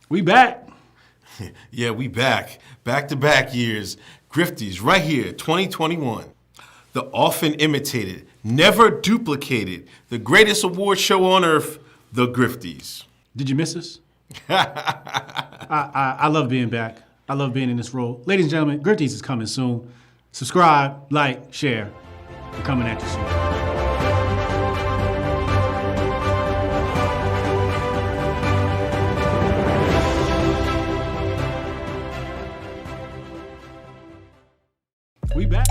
We back. Yeah, we back. Back-to-back years. Grifties right here, 2021. The often imitated, never duplicated, the greatest award show on earth, the Grifties. Did you miss us? I love being back. I love being in this role. Ladies and gentlemen, Grifties is coming soon. Subscribe, like, share. We're coming at you soon. We back.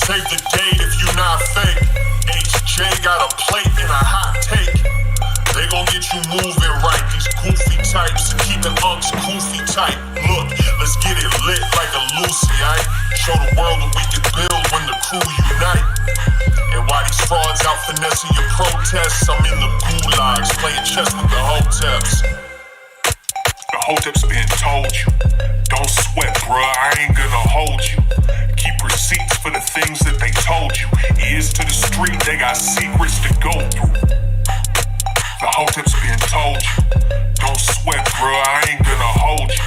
Save the date if you not fake. HJ got a plate and a hot take. They gon' get you moving right. These goofy types and keeping unks goofy tight. Look, let's get it lit like a Lucy, aight? Show the world what we can build when the crew unite. And while these frauds out finessing your protests, I'm in the gulags playing chess with the Hoteps. The Hoteps been told you. Don't sweat, bruh, I ain't gonna hold you. Keep receipts for the things that they told you. Ears to the street, they got secrets to go through. The Hoteps been told you. Don't sweat, bruh, I ain't gonna hold you.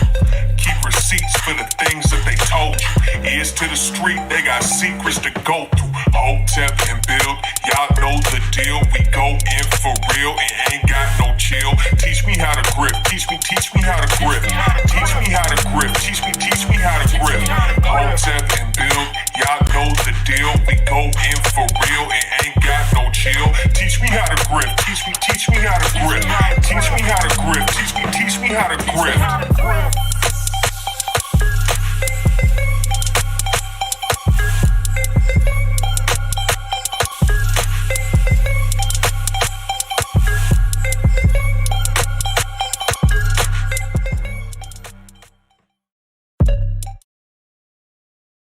Keep receipts for the things that they told you. Ears to the street, they got secrets to go through. Hotep and build, y'all know the deal. We go in for real and ain't got no chill. Teach me how to grip, teach me how to grip. Teach me how to grip, teach me how to grip. Hotep and build, y'all know the deal. We go in for real and ain't got no chill. Teach me how to grip, teach me how to grip. Teach me how to grip, teach me how to grip.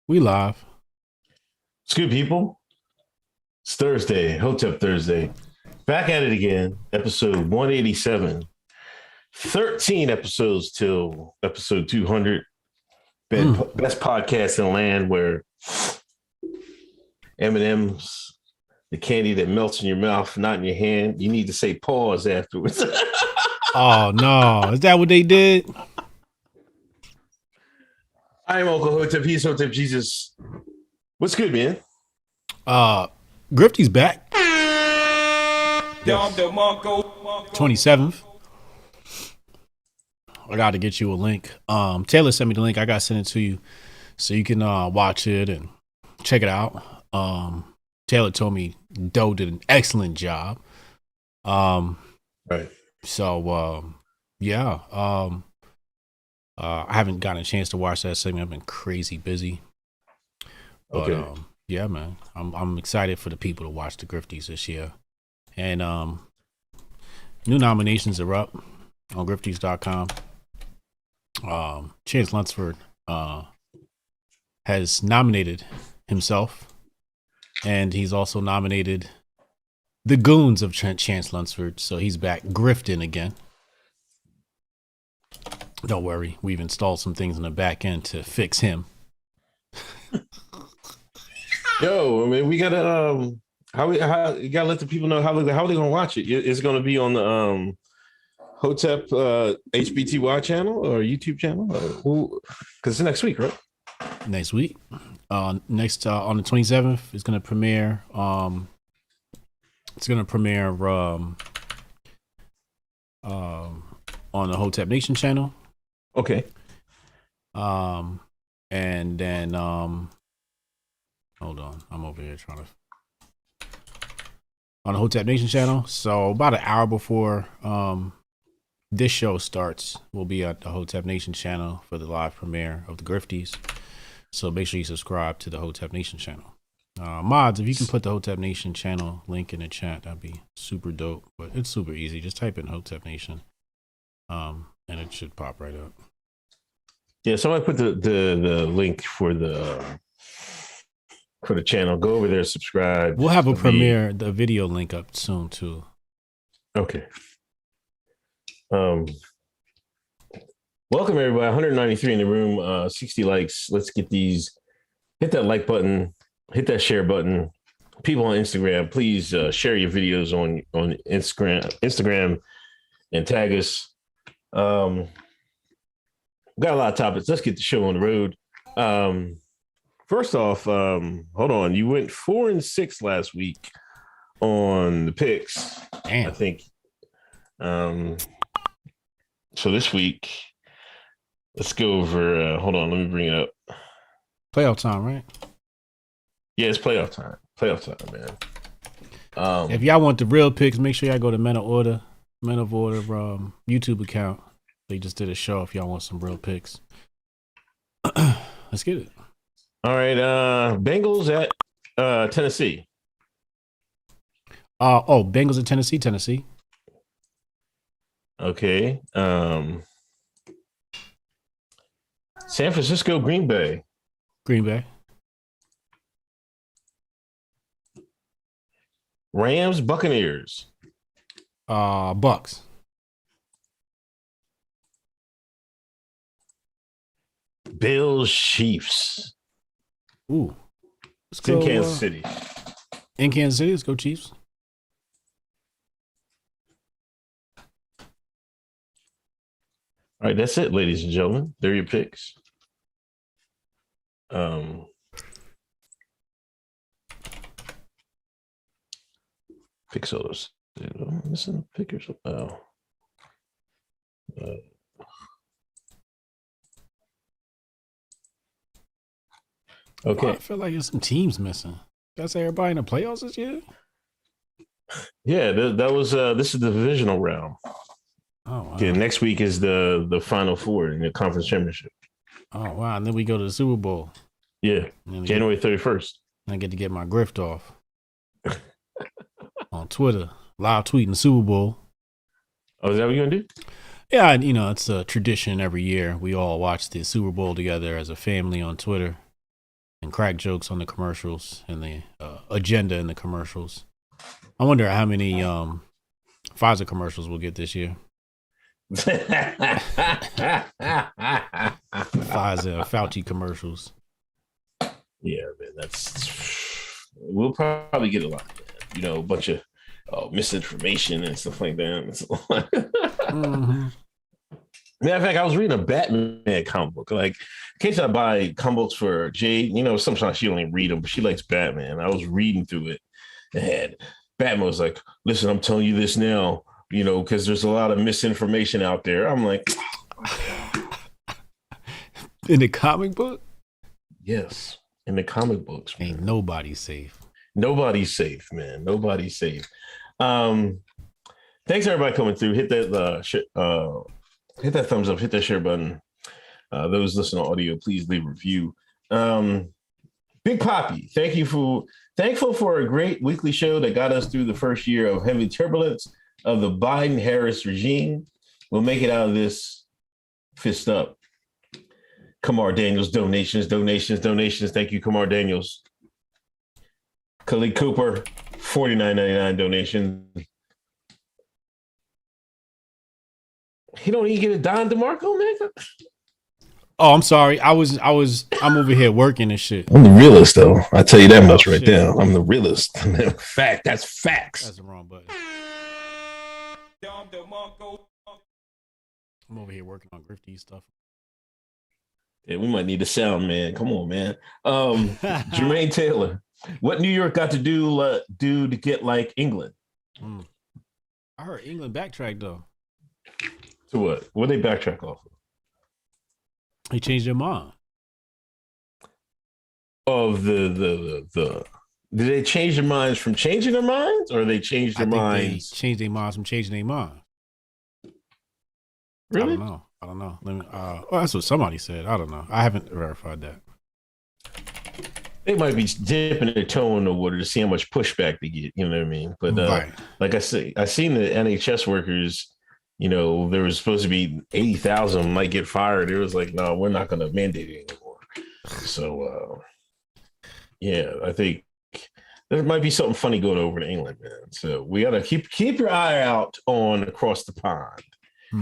We live. It's good, people. It's Thursday, Hotep Thursday. Back at it again, episode 187. 13 episodes till episode 200. Best podcast in the land, where M&M's, the candy that melts in your mouth, not in your hand. You need to say pause afterwards. Oh, no. Is that what they did? I'm Uncle Hotep. He's Hotep Jesus. What's good, man? Grifty's back. Yes. 27th. I got to get you a link. Taylor sent me the link. I got to send it to you so you can watch it and check it out. Taylor told me Doe did an excellent job. Right. So, yeah. I haven't gotten a chance to watch that segment. I've been crazy busy. But, okay. Yeah, man. I'm excited for the people to watch the Grifties this year. And new nominations are up on grifties.com. Chance Lunsford has nominated himself, and he's also nominated the goons of Chance Lunsford. So he's back grifting again. Don't worry, we've installed some things in the back end to fix him. Yo, I mean, we gotta how you gotta let the people know how they gonna watch it. It's gonna be on the Hotep HBTY channel or YouTube channel, because it's next week, right? Next week, next on the 27th, it's gonna premiere. It's gonna premiere on the Hotep Nation channel. Okay. And then hold on, I'm over here trying to on the Hotep Nation channel. So about an hour before this show starts, we'll be at the Hotep Nation channel for the live premiere of the Grifties. So make sure you subscribe to the Hotep Nation channel. Mods, if you can put the Hotep Nation channel link in the chat, that'd be super dope. But it's super easy. Just type in Hotep Nation, and it should pop right up. Yeah, somebody put the link for the channel. Go over there, subscribe. We'll have a premiere, the video link up soon too. Okay. Welcome everybody. 193 in the room. 60 likes. Let's get these. Hit that like button. Hit that share button. people on Instagram, please share your videos on Instagram, and tag us. Got a lot of topics. Let's get the show on the road. First off, hold on. You went 4-6 last week on the picks. Damn. I think. So this week, let's go over. Hold on, let me bring it up. Playoff time, right? Yeah, it's playoff time. Playoff time, man. If y'all want the real picks, make sure y'all go to Men of Order YouTube account. They just did a show. If y'all want some real picks, let's get it. All right, Bengals at Tennessee. Bengals at Tennessee. Okay. San Francisco, Green Bay. Green Bay. Rams, Buccaneers. Bucks. Bills, Chiefs. Ooh. It's in Kansas City. In Kansas City, let's go Chiefs. All right, that's it, ladies and gentlemen. They're your picks. Pixels. I'm missing the pickers. Oh. Okay. I feel like there's some teams missing. That's everybody in the playoffs this year? Yeah, that was this is the divisional round. Oh wow. Okay, next week is the final four in the conference championship. Oh wow. And then we go to the Super Bowl. Yeah. January 31st. I get to get my grift off. On Twitter. Live tweeting the Super Bowl. Oh, is that what you're gonna do? Yeah, it's a tradition every year. We all watch the Super Bowl together as a family on Twitter and crack jokes on the commercials and the agenda in the commercials. I wonder how many Pfizer commercials we'll get this year. Pfizer and Fauci commercials. Yeah, man, we'll probably get a lot, man. A bunch of misinformation and stuff like that. Mm-hmm. Matter of fact, I was reading a Batman comic book. Like, in case I buy comic books for Jade, sometimes she only read them, but she likes Batman. I was reading through it, and Batman was like, "Listen, I'm telling you this now, because there's a lot of misinformation out there." I'm like, in the comic book? Yes, in the comic books. Man. Ain't nobody safe. Nobody's safe, man. Nobody's safe. Thanks everybody coming through. Hit that hit that thumbs up. Hit that share button. Those listening to audio, please leave a review. Big Poppy, thankful for a great weekly show that got us through the first year of heavy turbulence of the Biden-Harris regime. We'll make it out of this. Fist up. Kamar Daniels, donations. Thank you, Kamar Daniels. Khalid Cooper, $49.99 donation. He don't even get a Don DeMarco, man. Oh, I'm sorry. I'm over here working and shit. I'm the realist, though. I tell you that much right there. I'm the realist. Fact. That's facts. That's the wrong button. I'm over here working on grifty stuff. Yeah, we might need a sound, man. Come on, man. Jermaine Taylor, what New York got to do to get like England? I heard England backtracked though. To what? What they backtrack off of? They changed their mind. Of the did they change their minds from changing their minds, or they changed their minds? They changed their minds from changing their mind. Really? I don't know. Let me. That's what somebody said. I don't know. I haven't verified that. They might be dipping their toe in the water to see how much pushback they get. You know what I mean? But right. Like I say, I seen the NHS workers. There was supposed to be 80,000 might get fired. It was like, no, we're not going to mandate it anymore. So, yeah, I think there might be something funny going over in England, man. So we got to keep your eye out on across the pond.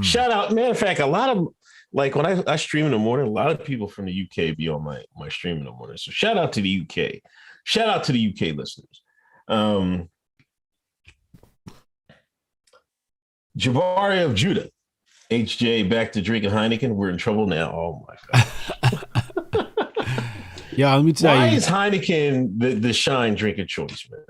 Shout out, matter of fact, a lot of like when I stream in the morning, a lot of people from the UK be on my stream in the morning. So shout out to the UK. Shout out to the UK listeners. Jabari of Judah. HJ back to drinking Heineken. We're in trouble now. Oh my god. Yeah, let me tell Why you. is Heineken the shine drink of choice, man?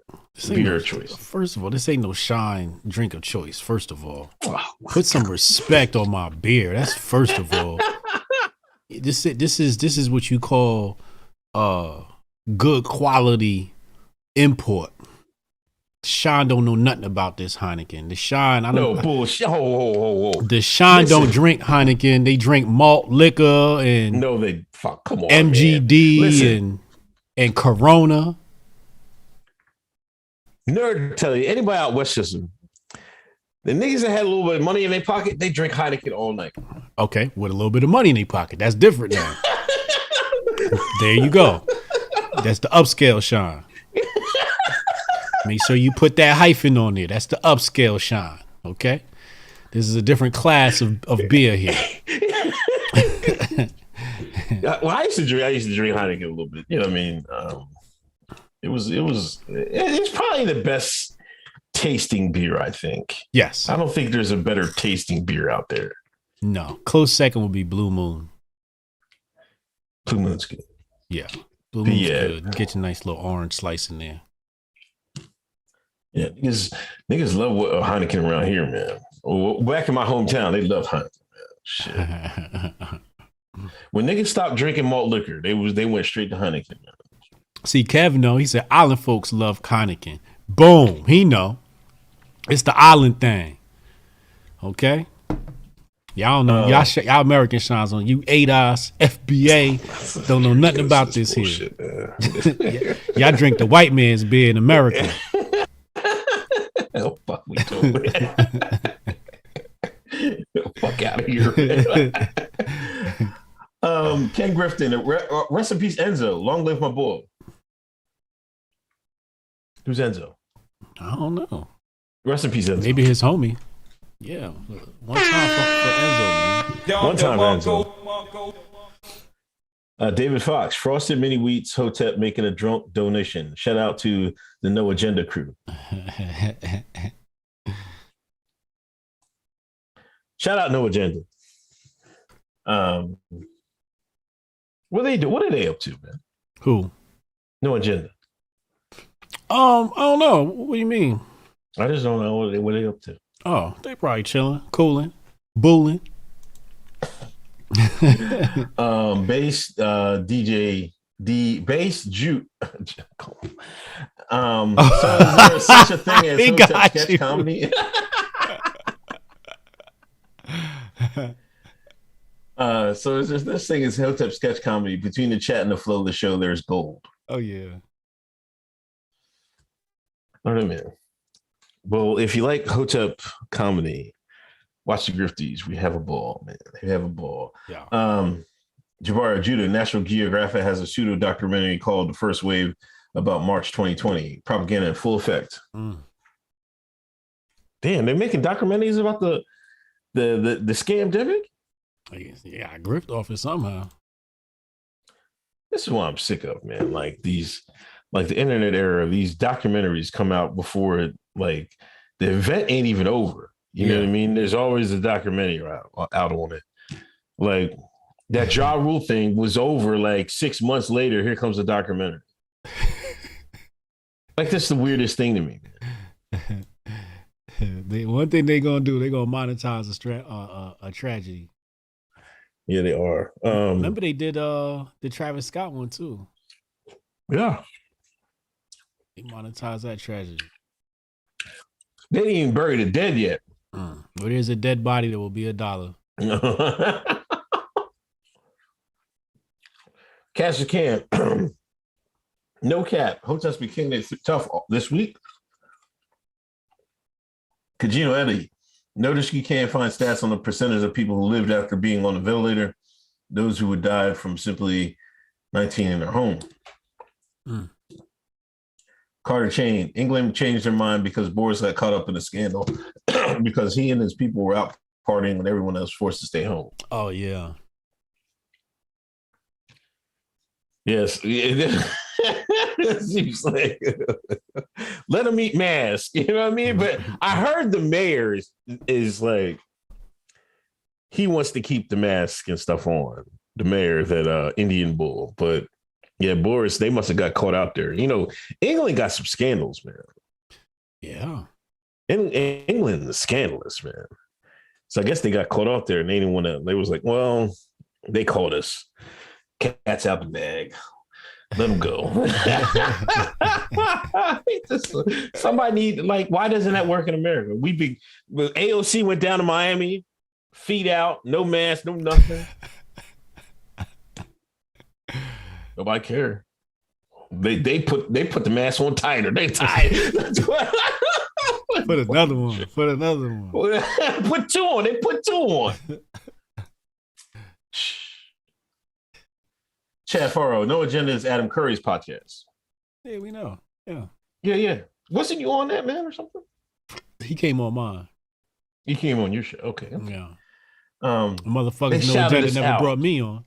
Beer of choice. First of all, this ain't no shine drink of choice. First of all, Oh, put some respect on my beer. That's first of all. This is what you call good quality import. Shine don't know nothing about this Heineken. The Shine, I don't no bullshit. Oh. The Shine Listen. don't drink Heineken. They drink malt liquor and No, they fuck. Come on, MGD and Corona. Nerd tell you, anybody out Westchester, the niggas that had a little bit of money in their pocket, they drink Heineken all night. Okay, with a little bit of money in their pocket. That's different now. There you go. That's the upscale Shine. Make sure you put that hyphen on there. That's the upscale Shine. Okay? This is a different class of beer here. Well, I used to drink Heineken a little bit. You know what I mean? It's probably the best tasting beer, I think. Yes. I don't think there's a better tasting beer out there. No. Close second would be Blue Moon. Blue Moon's good. Yeah. Blue Moon's good. You get your nice little orange slice in there. Yeah, niggas love Heineken around here, man. Back in my hometown, they love Heineken, man. Shit. When niggas stopped drinking malt liquor, they went straight to Heineken. Man. See, Kevin, though, he said island folks love Heineken. Boom. He know. It's the island thing. Okay? Y'all know. Y'all American shines on you. ADOS, FBA. Don't know nothing about this bullshit, here. Y'all drink the white man's beer in America. Oh, fuck, we totally. Fuck out of here. Ken Grifton, rest in peace, Enzo. Long live my boy. Who's Enzo? I don't know. Rest in peace, Enzo. Maybe his homie. Yeah. One time for Enzo, man. One time, Enzo. David Fox, Frosted Mini Wheats, Hotep making a drunk donation. Shout out to the No Agenda crew. Shout out No Agenda. What they do? What are they up to, man? Who? No Agenda. I don't know. What do you mean? I just don't know what they up to. Oh, they probably chilling, cooling, bulling. Bass DJ D bass Jute. So is there such a thing as Hotep sketch comedy? So is there this thing as Hotep sketch comedy? Between the chat and the flow of the show, there's gold. Oh yeah. All right, man. Well, if you like Hotep comedy, watch the Grifties. We have a ball, man. We have a ball. Yeah. Jabari Judah, National Geographic has a pseudo documentary called The First Wave about March 2020. Propaganda in full effect. Damn, they're making documentaries about the scamdemic? Yeah, I grift off it somehow. This is what I'm sick of, man. Like the internet era, these documentaries come out before it, like the event ain't even over. You know what I mean? There's always a documentary out on it. Like that Ja Rule thing was over like 6 months later. Here comes a documentary. Like that's the weirdest thing to me, man. One thing they're gonna do, they're gonna monetize a tragedy. Yeah, they are. Remember they did the Travis Scott one too. Yeah. They monetized that tragedy. They didn't even bury the dead yet. Well, there's a dead body that will be $1. Cash the can. No cap. Hotels became tough this week. Kajino Eddie. Notice you can't find stats on the percentage of people who lived after being on a ventilator. Those who would die from simply 19 in their home. Carter Chain. England changed their mind because Boris got caught up in a scandal because he and his people were out partying when everyone else was forced to stay home. Oh, yeah. Yes. Seems like let him eat mask. You know what I mean? But I heard the mayor is like he wants to keep the mask and stuff on. The mayor that Indian Bull, but yeah, Boris, they must have got caught out there. You know, England got some scandals, man. Yeah. England is scandalous, man. So I guess they got caught out there and they didn't want to. They was like, well, they caught us. Cat's out the bag. Let them go. Somebody need, like, why doesn't that work in America? AOC went down to Miami, feet out, no mask, no nothing. Nobody care. They put the mask on tighter. They tied. Put another one. Put another one. Put two on. They put two on. Chad Farrow, No Agenda is Adam Curry's podcast. Yeah, we know. Yeah. Yeah. Wasn't you on that, man, or something? He came on mine. He came on your show. Okay. Yeah. Motherfuckers They No Agenda us never out. brought me on.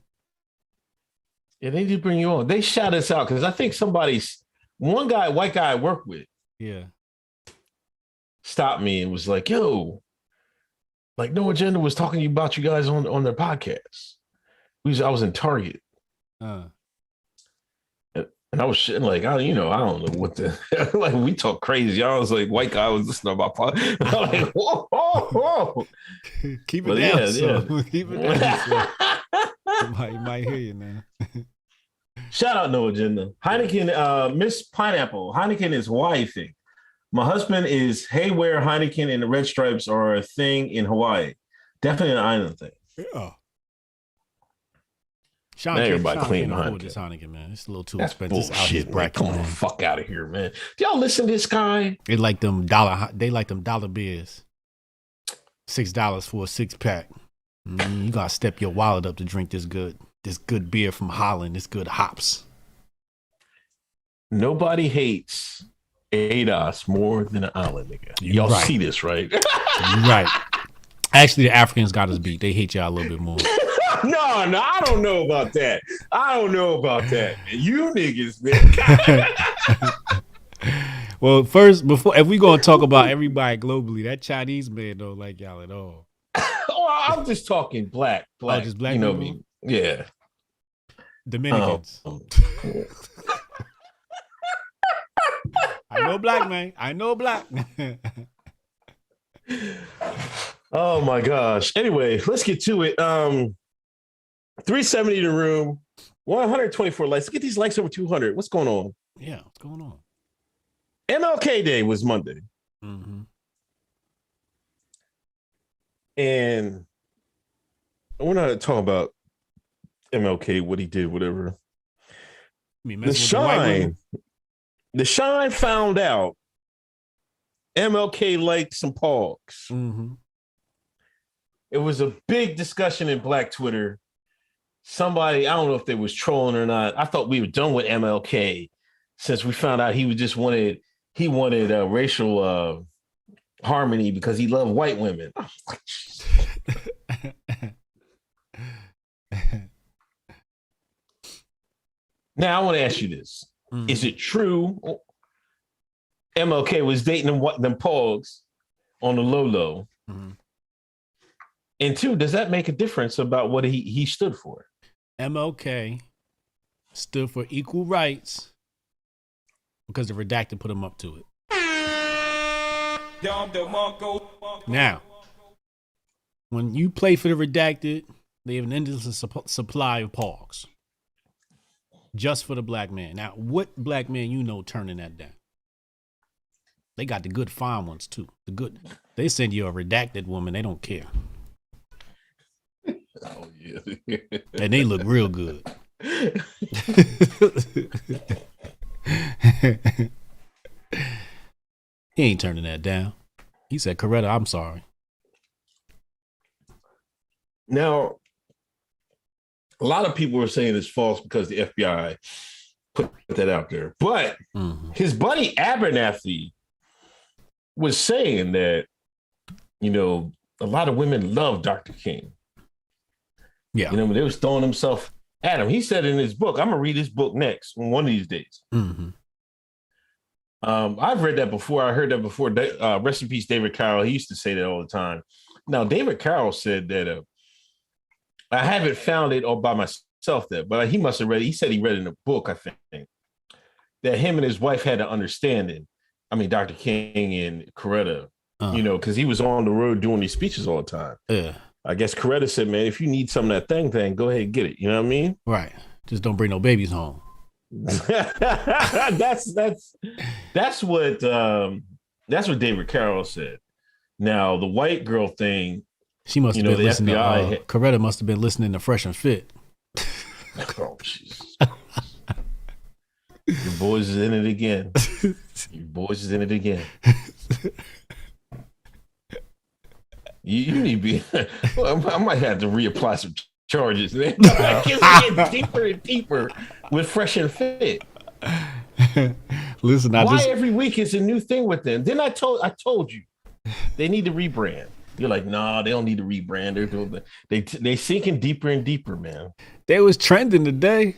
Yeah, they did bring you on. They shout us out because I think one guy, white guy I worked with, Yeah. stopped me and was like, yo, like No Agenda was talking to you about you guys on their podcast. I was in Target. And I was shitting like, I don't know what the like we talk crazy. I was like, white guy was listening to my podcast. I'm like, whoa. Keep it down, so. Keep it down. So. Somebody might hear you now. Shout out No Agenda. Heineken, Miss Pineapple. Heineken is Hawaii thing. My husband is Hayware Heineken and the Red Stripes are a thing in Hawaii. Definitely an island thing. Yeah. Now everybody clean Heineken. This Heineken, man. It's a little too That's expensive. bullshit, man. Come on, fuck out of here, man. Do y'all listen to this guy? They like them dollar beers. $6 for a 6-pack. You gotta step your wallet up to drink this good beer from Holland. This good hops. Nobody hates ADOS more than an island nigga. Y'all see this, right? Right. Actually, the Africans got us beat. They hate y'all a little bit more. No, I don't know about that. Man. You niggas, man. Well, first, if we gonna talk about everybody globally, that Chinese man don't like y'all at all. I'm just talking black. Oh, just black. You know me? Yeah. Dominicans. I know black, man. I know black. Oh my gosh. Anyway, let's get to it. 370 in the room, 124 likes. Let's get these likes over 200. What's going on? Yeah, what's going on? MLK Day was Monday. Mm-hmm. And we're not talking about MLK, what he did, whatever. The Shine found out MLK liked some pogs. Mm-hmm. It was a big discussion in Black Twitter. Somebody, I don't know if they was trolling or not. I thought we were done with MLK since we found out he wanted racial harmony because he loved white women. Now I want to ask you this: Is it true MLK was dating them pogs on the low? Mm-hmm. And two, does that make a difference about what he stood for? MLK stood for equal rights because the redacted put him up to it. Now, when you play for the redacted, they have an endless supply of pogs just for the black man. Now, what black man you know turning that down? They got the good fine ones too. They send you a redacted woman, they don't care. Oh yeah. And they look real good. He ain't turning that down. He said, Coretta, I'm sorry. Now, a lot of people were saying it's false because the FBI put that out there. But his buddy Abernathy was saying that, a lot of women love Dr. King. Yeah. They was throwing himself Adam, he said in his book, I'm gonna read his book next one of these days. Mm-hmm. I've read that before. I heard that before. Rest in peace, David Carroll. He used to say that all the time. Now, David Carroll said that I haven't found it all by myself that, but he must have read it. He said he read it in a book, I think, that him and his wife had an understanding. I mean, Dr. King and Coretta, because he was on the road doing these speeches all the time. Yeah. I guess Coretta said, man, if you need some of that thing, go ahead and get it. You know what I mean? Right. Just don't bring no babies home. that's what David Carroll said. Now the white girl thing, she must have been listening FBI to Coretta must have been listening to Fresh and Fit. Oh, Jesus. Your boys is in it again. Your boys is in it again. You need to be. Well, I might have to reapply some charges. Man. It's getting deeper and deeper with Fresh and Fit. Listen, why every week is a new thing with them? Then I told you they need to rebrand. You're like, nah, they don't need to rebrand. They sinking deeper and deeper, man. They was trending today.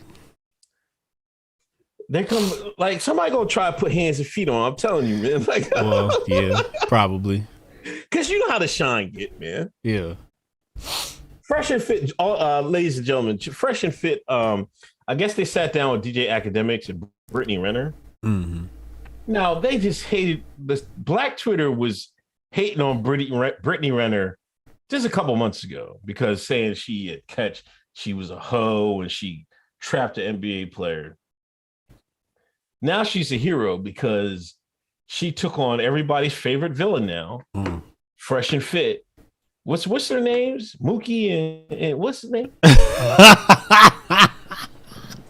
They come like somebody gonna try to put hands and feet on. I'm telling you, man. Like, well, yeah, probably. Cause you know how the shine get, man. Yeah. Fresh and Fit, ladies and gentlemen. Fresh and Fit. I guess they sat down with DJ Academics and Brittany Renner. Mm-hmm. Now they just hated. The Black Twitter was hating on Brittany Renner just a couple months ago because saying she was a hoe and she trapped an NBA player. Now she's a hero because she took on everybody's favorite villain now, Fresh and Fit. What's their names? Mookie and what's his name? That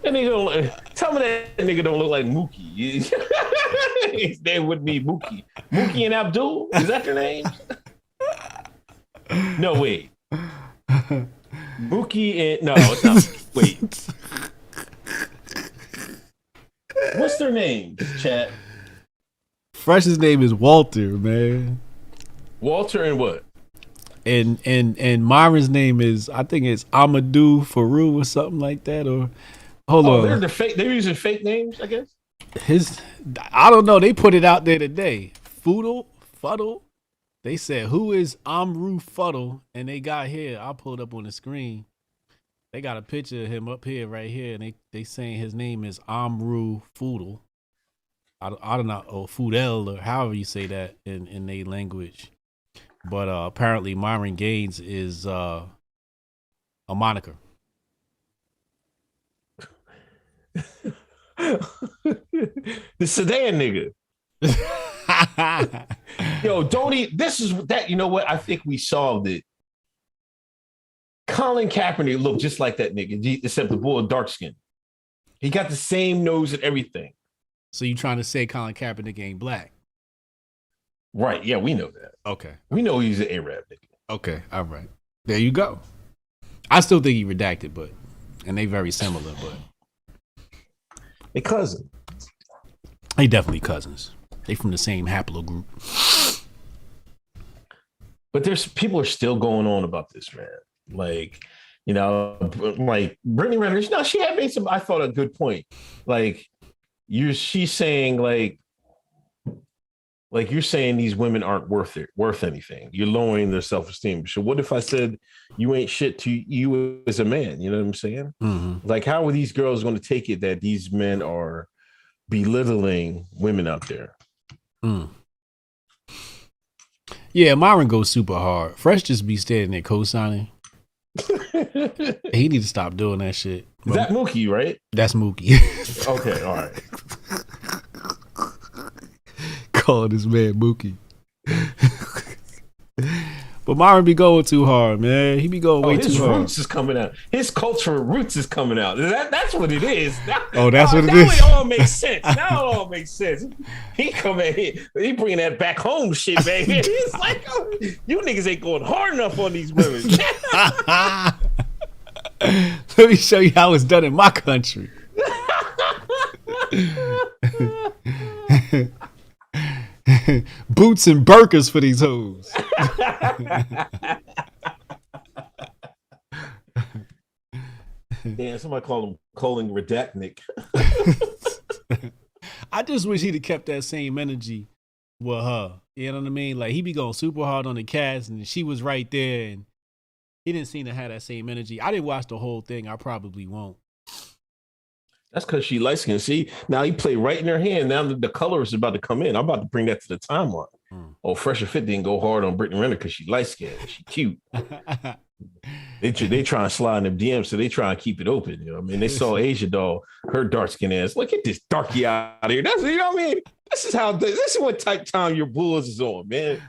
nigga tell me that nigga don't look like Mookie. His name would be Mookie. Mookie and Abdul? Is that their names? No, wait. Mookie and no, it's not. Wait. What's their names, chat? Fresh's name is Walter, man. Walter and what? And Myron's name is, I think it's Amadou Farouk or something like that. Or hold on, they're using fake names, I guess. I don't know. They put it out there today. Fuddle. They said, "Who is Amru Fuddle?" And they got here. I pulled up on the screen. They got a picture of him up here, right here, and they saying his name is Amru Foodle. I don't know, or Fudel, or however you say that in their language. But apparently Myron Gaines is a moniker. The sedan nigga. Yo, this is that, you know what? I think we solved it. Colin Kaepernick looked just like that nigga, except the boy dark skin. He got the same nose and everything. So you trying to say Colin Kaepernick ain't black? Right. Yeah, we know that. Okay. We know he's an Arab nigga. Okay. All right. There you go. I still think he redacted, and they very similar, but they cousins. They definitely cousins. They from the same haplogroup. But people are still going on about this, man. Like, you know, like Brittany Renner, no, she had made I thought, a good point. Like, she's saying, like you're saying these women aren't worth anything. You're lowering their self-esteem. So what if I said you ain't shit to you as a man? You know what I'm saying? Mm-hmm. Like, how are these girls going to take it that these men are belittling women out there? Yeah, Myron goes super hard. Fresh just be standing there co-signing. He need to stop doing that shit. Is that Mookie, right? That's Mookie. Okay, all right. Calling this man Mookie. But Myron be going too hard, man. He be going way too hard. His roots is coming out. His cultural roots is coming out. That's what it is. That's what it is. Now it all makes sense. Now it all makes sense. He coming here. He bringing that back home shit, man. He's like, oh, you niggas ain't going hard enough on these women. Let me show you how it's done in my country. Boots and burkas for these hoes. Yeah, somebody called him Colin Redactnik. I just wish he'd have kept that same energy with her. You know what I mean? Like he be going super hard on the cast, and she was right there, and he didn't seem to have that same energy. I didn't watch the whole thing. I probably won't. That's because she light skinned. See, now he played right in her hand. Now the color is about to come in. I'm about to bring that to the timeline. Oh, Fresh and Fit didn't go hard on Brittany Renner because she light skinned. She cute. They try and slide in them DMs, so they try and keep it open. You know what I mean? They saw Asia Doll, her dark skin ass. Look at this darky out here. That's, you know what I mean? This is what type time your Bulls is on, man.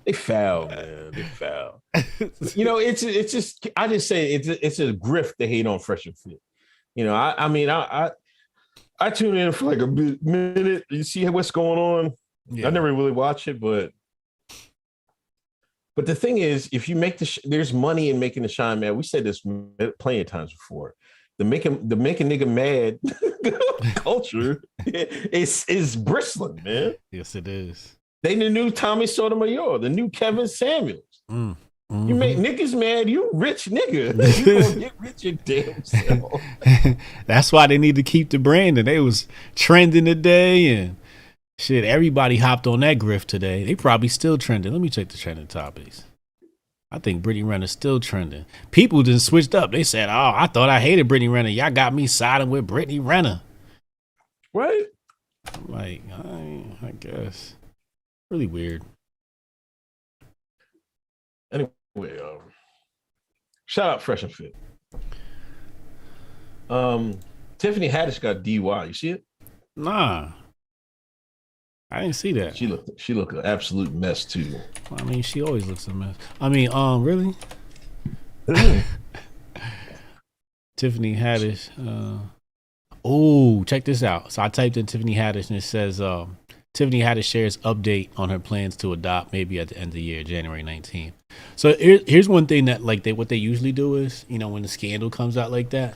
They foul, man. They foul. You know, it's just I just say it's a grift to hate on Fresh and Fit. You know, I tune in for like a minute. You see what's going on. Yeah. I never really watch it, but the thing is, if you make there's money in making the shine, man. We said this plenty of times before. The make a nigga mad culture is bristling, man. Yes, it is. They the new Tommy Sotomayor, the new Kevin Samuels. Mm-hmm. You make niggas mad, you rich nigga. You gonna get rich your damn self. That's why they need to keep the brand. And they was trending today, and shit, everybody hopped on that grift today. They probably still trending. Let me check the trending topics. I think Brittany Renner's still trending. People just switched up. They said, "Oh, I thought I hated Brittany Renner. Y'all got me siding with Brittany Renner." Right? I'm like, I guess. Really weird. Anyway, shout out Fresh and Fit. Tiffany Haddish got DUI. You see it? Nah. I didn't see that. She looked an absolute mess too. I mean, she always looks a mess. I mean, really? Tiffany Haddish. Oh, check this out. So I typed in Tiffany Haddish and it says Tiffany Haddish shares update on her plans to adopt maybe at the end of the year, January 19th. So here's one thing that what they usually do is, you know, when the scandal comes out like that,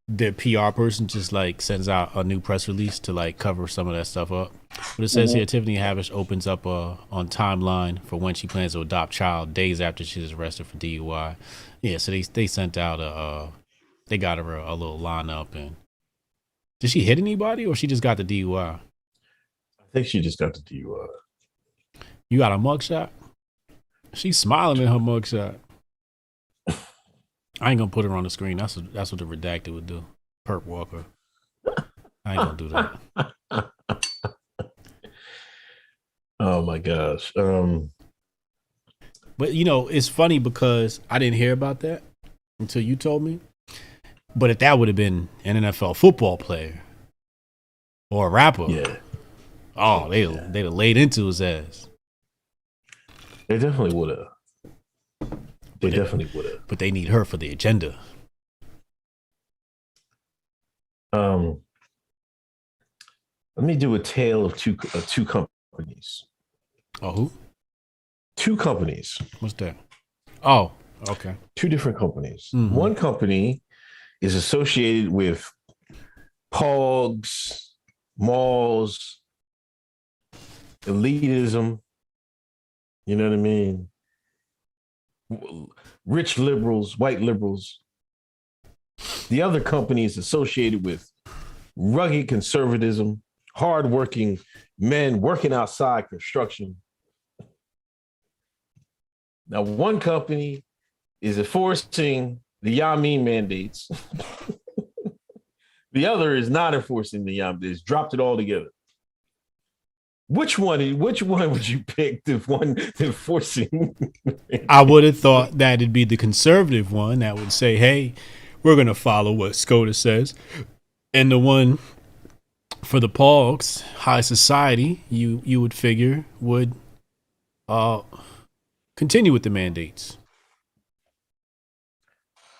the PR person just like sends out a new press release to like cover some of that stuff up. But it says here Tiffany Haddish opens up on timeline for when she plans to adopt child days after she's arrested for DUI. Yeah, so they sent out they got her a little lineup. And did she hit anybody or she just got the DUI? I think she just got the DUI. You got a mugshot? She's smiling in her mugshot. I ain't gonna put her on the screen. That's what the redacted would do. Perp Walker. I ain't gonna do that. Oh my gosh. But you know, it's funny because I didn't hear about that until you told me. But if that would have been an NFL football player or a rapper, yeah. Oh, they'd have laid into his ass. They definitely would have. They definitely would have. But they need her for the agenda. Let me do a tale of two companies. Oh, who? Two companies. What's that? Oh, okay. Two different companies. Mm-hmm. One company is associated with pogs, malls, elitism. You know what I mean? Rich liberals, white liberals. The other company is associated with rugged conservatism, hardworking men working outside construction. Now, one company is enforcing the Yamin mandates. The other is not enforcing the Yamin. It's dropped it all together. Which one would you pick? The one enforcing? I would have thought that it'd be the conservative one that would say, "Hey, we're going to follow what SCOTUS says," and the one for the Pogs, high society, you would figure would continue with the mandates.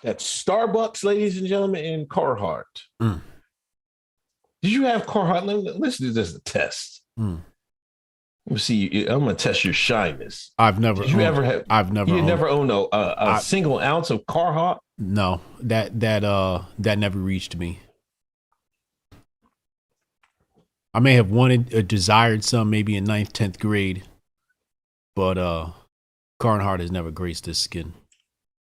That's Starbucks, ladies and gentlemen, and Carhartt. Did you have Carhartt? Let's do this as a test. Let me see. I'm gonna test your shyness. I've never. Did you ever have? I've never. You never owned a single ounce of Carhartt? No, that never reached me. I may have wanted or desired some maybe in 9th, 10th grade, but Carhartt has never graced this skin.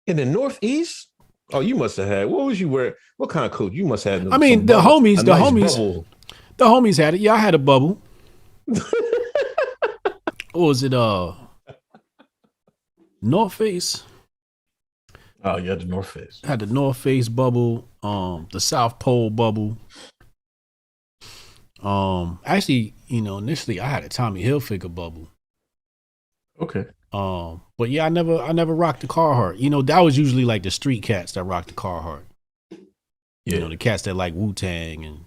In the Northeast, Oh, you must have had. What was you wearing? What kind of coat? You must have. I mean, the homies had it. Yeah, I had a bubble. What was it? North Face. Oh, you had the North Face. I had the North Face bubble. The South Pole bubble. Actually, initially I had a Tommy Hilfiger bubble. Okay. But yeah, I never rocked the Carhartt. That was usually like the street cats that rocked the Carhartt. Yeah. The cats that like Wu-Tang, and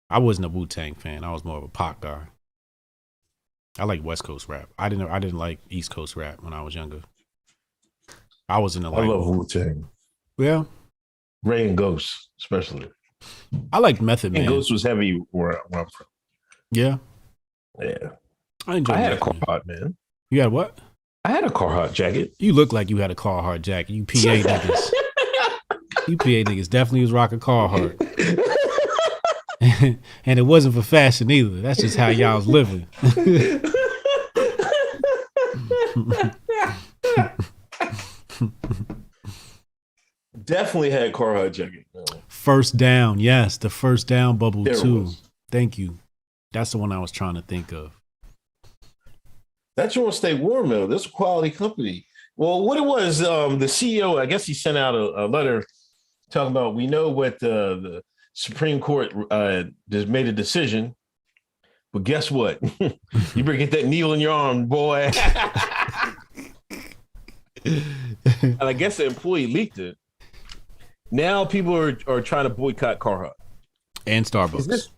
I wasn't a Wu-Tang fan. I was more of a Pac guy. I like West Coast rap. I didn't like East Coast rap when I was younger. I was in the I love Wu-Tang. Yeah. Ray and Ghost, especially. I liked Method Man. And Ghost was heavy where I'm from. Yeah. Yeah. I had a Carhartt, man. You had what? I had a Carhartt jacket. You look like you had a Carhartt jacket. You PA niggas. You PA niggas definitely was rocking Carhartt. And it wasn't for fashion either. That's just how y'all was living. Definitely had Carhartt jacket. First Down. Yes, the First Down bubble too. Thank you. That's the one I was trying to think of. That you want to stay warm though. This is a quality company. Well, what it was, the CEO, I guess he sent out a letter talking about, we know what the Supreme Court just made a decision, but guess what? You better get that needle in your arm, boy. And I guess the employee leaked it. Now people are trying to boycott Carhartt. And Starbucks.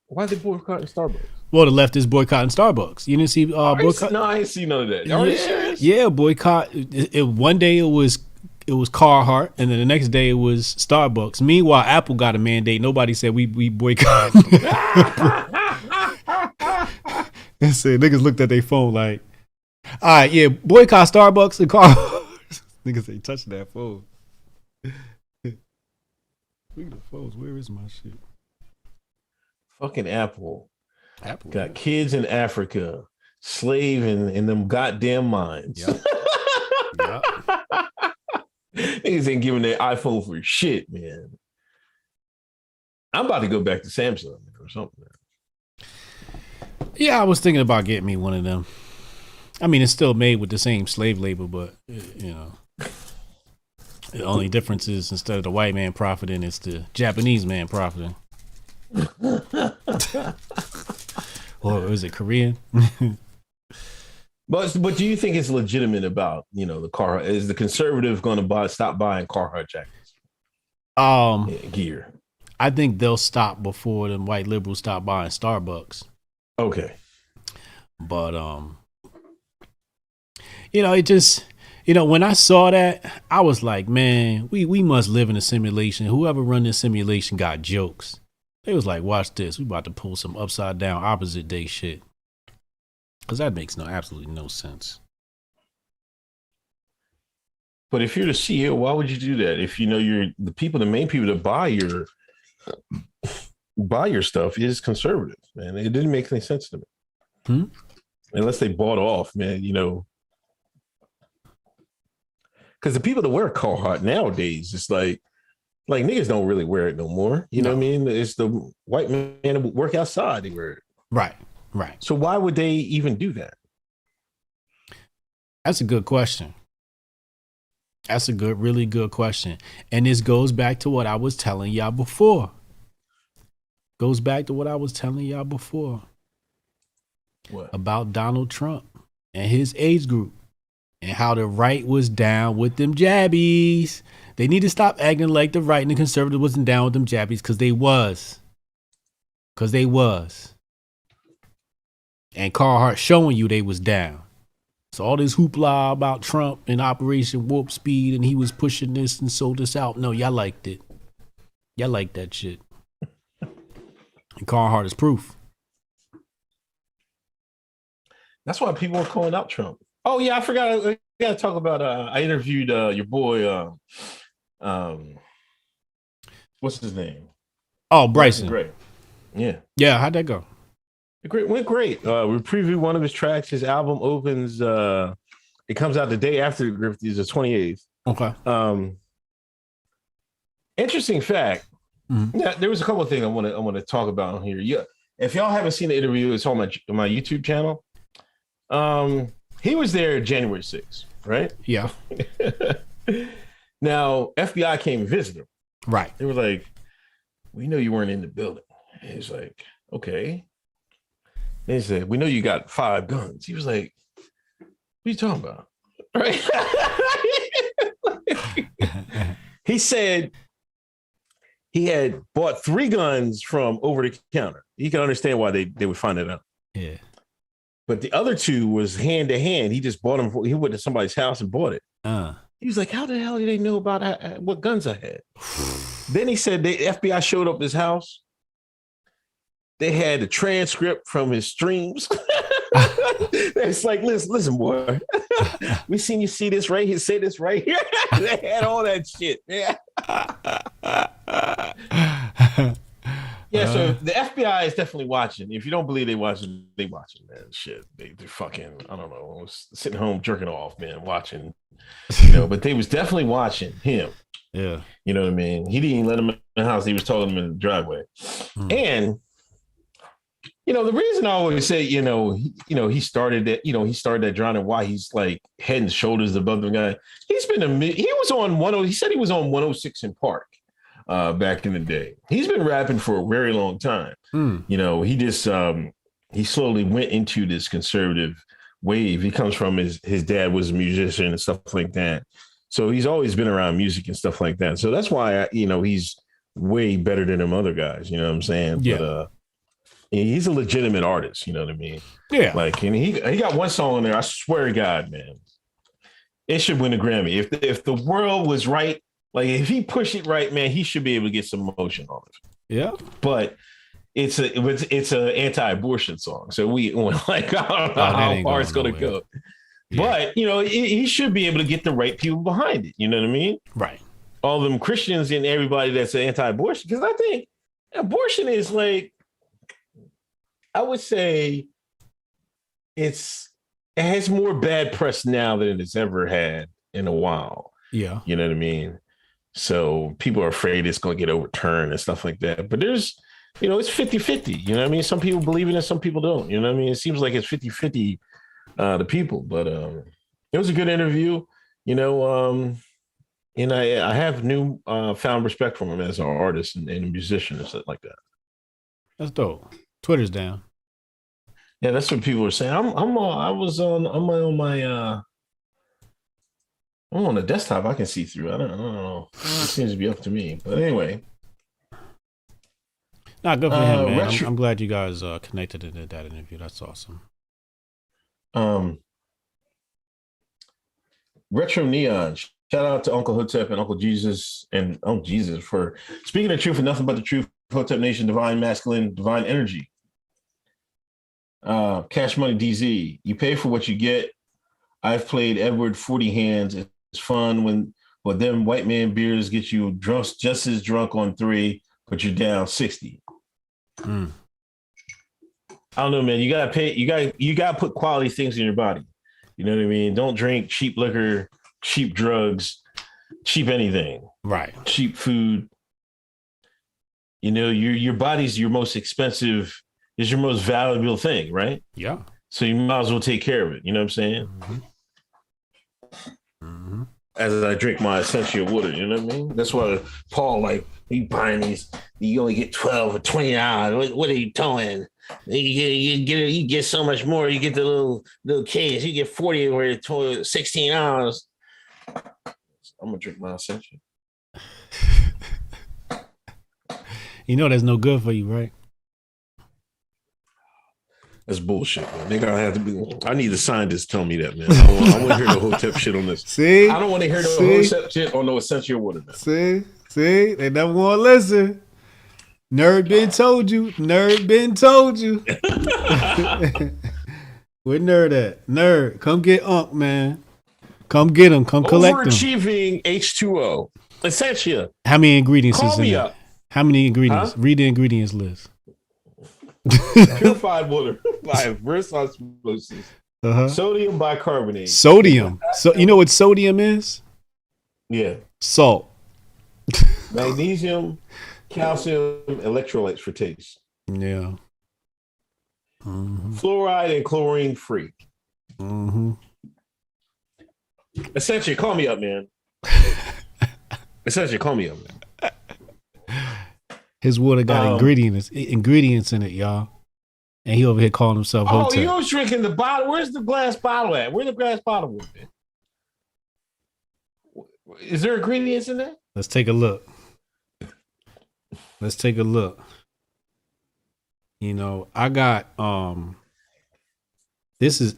Why are they boycotting Starbucks? Well, the left is boycotting Starbucks. You didn't see boycott? No, I didn't see none of that. Are you serious? Yeah, boycott. One day it was Carhartt, and then the next day it was Starbucks. Meanwhile, Apple got a mandate. Nobody said we boycott. And said niggas looked at their phone like, all right, yeah, boycott Starbucks and Carhartt. Niggas ain't touching that phone. Speaking of phones, where is my shit? Fucking Apple got kids in Africa slaving in them goddamn mines. Yep. Yep. Niggas ain't giving their iPhone for shit, man. I'm about to go back to Samsung or something. Yeah, I was thinking about getting me one of them. I mean, it's still made with the same slave labor, but the only difference is instead of the white man profiting, it's the Japanese man profiting. Or is it Korean? But do you think it's legitimate about the car? Is the conservative going to stop buying Carhartt jackets? Gear. I think they'll stop before the white liberals stop buying Starbucks. Okay. But it just when I saw that, I was like, man, we must live in a simulation. Whoever run this simulation got jokes. They was like, watch this. We about to pull some upside down opposite day shit. Because that makes absolutely no sense. But if you're the CEO, why would you do that? If you're the main people that buy your stuff is conservative, man. It didn't make any sense to me. Unless they bought off, man, Because the people that wear Carhartt nowadays, it's like niggas don't really wear it no more. You know what I mean? It's the white man that work outside, they wear it. Right. So why would they even do that? That's a good question. That's a really good question. And this goes back to what I was telling y'all before. What? About Donald Trump and his age group and how the right was down with them jabbies. They need to stop acting like the right and the conservative wasn't down with them jabbies because they was. And Carhartt showing you they was down. So all this hoopla about Trump and Operation Warp Speed and he was pushing this and sold this out. No, y'all liked it. Y'all liked that shit. And Carhartt is proof. That's why people are calling out Trump. Oh yeah, I forgot. I got to talk about. I interviewed your boy. What's his name? Oh, Bryson. Great. Yeah. How'd that go? It went great. We previewed one of his tracks. His album opens. It comes out the day after the Grifties, the 28th. Okay. Interesting fact. Now, there was a couple of things I want to talk about on here. Yeah, if y'all haven't seen the interview, it's on my YouTube channel. He was there January 6th, right? Yeah. Now, FBI came and visited him. Right. They were like, "We know you weren't in the building." And he's like, "Okay." They said, "We know you got 5 guns." He was like, "What are you talking about?" Right? He said he had bought 3 guns from over the counter. You can understand why they would find it out. Yeah. But the other 2 was hand to hand. He just bought them. He went to somebody's house and bought it. He was like, "How the hell did they know about what guns I had?" Then he said the FBI showed up at his house. They had the transcript from his streams. It's like, listen, boy. We seen you see this right here, say this right here. They had all that shit. Yeah. Yeah, so the FBI is definitely watching. If you don't believe they watching, man. Shit. They're fucking, I don't know, sitting home jerking off, man, watching. But they was definitely watching him. Yeah. You know what I mean? He didn't let him in the house. He was talking to him in the driveway. And the reason I always say, he started that drowning, why he's like head and shoulders above the guy. He was on he said he was on 106 in Park back in the day. He's been rapping for a very long time. He just he slowly went into this conservative wave. He comes from his dad was a musician and stuff like that. So he's always been around music and stuff like that. So that's why he's way better than them other guys. You know what I'm saying? Yeah. But he's a legitimate artist. You know what I mean? Yeah. Like, and he got one song in there. I swear to God, man, it should win a Grammy. If the world was right, like if he pushed it right, man, he should be able to get some emotion on it. Yeah. But it's a anti-abortion song, so we like I don't know how far it's gonna go. Yeah. But he should be able to get the right people behind it. You know what I mean? Right. All them Christians and everybody that's anti-abortion, because I think abortion is like, I would say it has more bad press now than it's ever had in a while. Yeah. You know what I mean? So people are afraid it's going to get overturned and stuff like that. But there's, it's 50-50. You know what I mean? Some people believe in it, some people don't. You know what I mean? It seems like it's 50-50 the people. But it was a good interview, and I have found respect for him as an artist and a musician and stuff like that. That's dope. Twitter's down. Yeah, that's what people are saying. I'm on the desktop. I can see through. I don't know. It seems to be up to me. But anyway. Not good for him, man. I'm glad you guys connected into that interview. That's awesome. Retro Neon. Shout out to Uncle Hotep and Uncle Jesus for speaking the truth and nothing but the truth. Hotep Nation, divine masculine, divine energy. Cash Money DZ. You pay for what you get. I've played Edward 40 hands. It's fun but them white man beers get you drunk, just as drunk on 3, but you're down 60. I don't know, man. You gotta pay. You gotta put quality things in your body. You know what I mean? Don't drink cheap liquor, cheap drugs, cheap anything. Right. Cheap food. Your body's your most expensive, is your most valuable thing, right? Yeah. So you might as well take care of it. You know what I'm saying? Mm-hmm. As I drink my essential water, you know what I mean? That's why Paul, he buying these, you only get 12 or $20. What are you doing? You get so much more. You get the little case. You get 40 or $16. I'm gonna drink my essential. That's no good for you, right? That's bullshit, man. They gotta have to be. I need the scientists to tell me that, man. I want to hear the Hotep shit on this. See, I don't want to hear the Hotep shit on no essential water, man. See, they never want to listen. Nerd been told you. Where Nerd at? Nerd, come get Unc, man. Come get him. Come collect him. Overachieving H2O. Essential. How many ingredients is in it? Up. How many ingredients? Read the ingredients list. Purified water by reverse osmosis. Sodium bicarbonate. Sodium. So you know what sodium is? Yeah. Salt. Magnesium, calcium, electrolytes for taste. Yeah. Fluoride and chlorine free. Essentially, call me up, man. Essentially, call me up, man. His water got ingredients in it, y'all. And he over here calling himself Hotep. Oh, you're drinking the bottle. Where's the glass bottle at? Where's the glass bottle with it? Is there ingredients in there? Let's take a look. You know, I got this is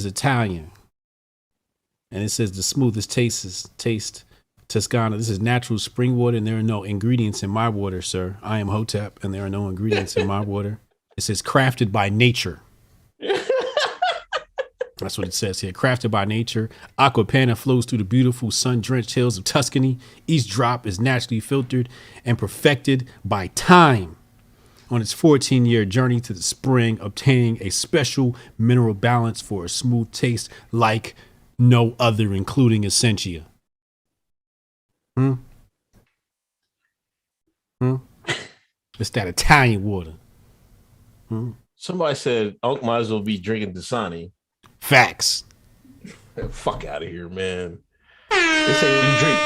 Italian. And it says the smoothest taste Toscana. This is natural spring water, and there are no ingredients in my water, sir. I am Hotep, and there are no ingredients in my water. It says crafted by nature. That's what it says here. Crafted by nature. Aquapanna flows through the beautiful sun-drenched hills of Tuscany. Each drop is naturally filtered and perfected by time on its 14-year journey to the spring, obtaining a special mineral balance for a smooth taste like no other, including Essentia. It's that Italian water. Somebody said Unc might as well be drinking Dasani. Facts. Fuck out of here, man. They say you drink.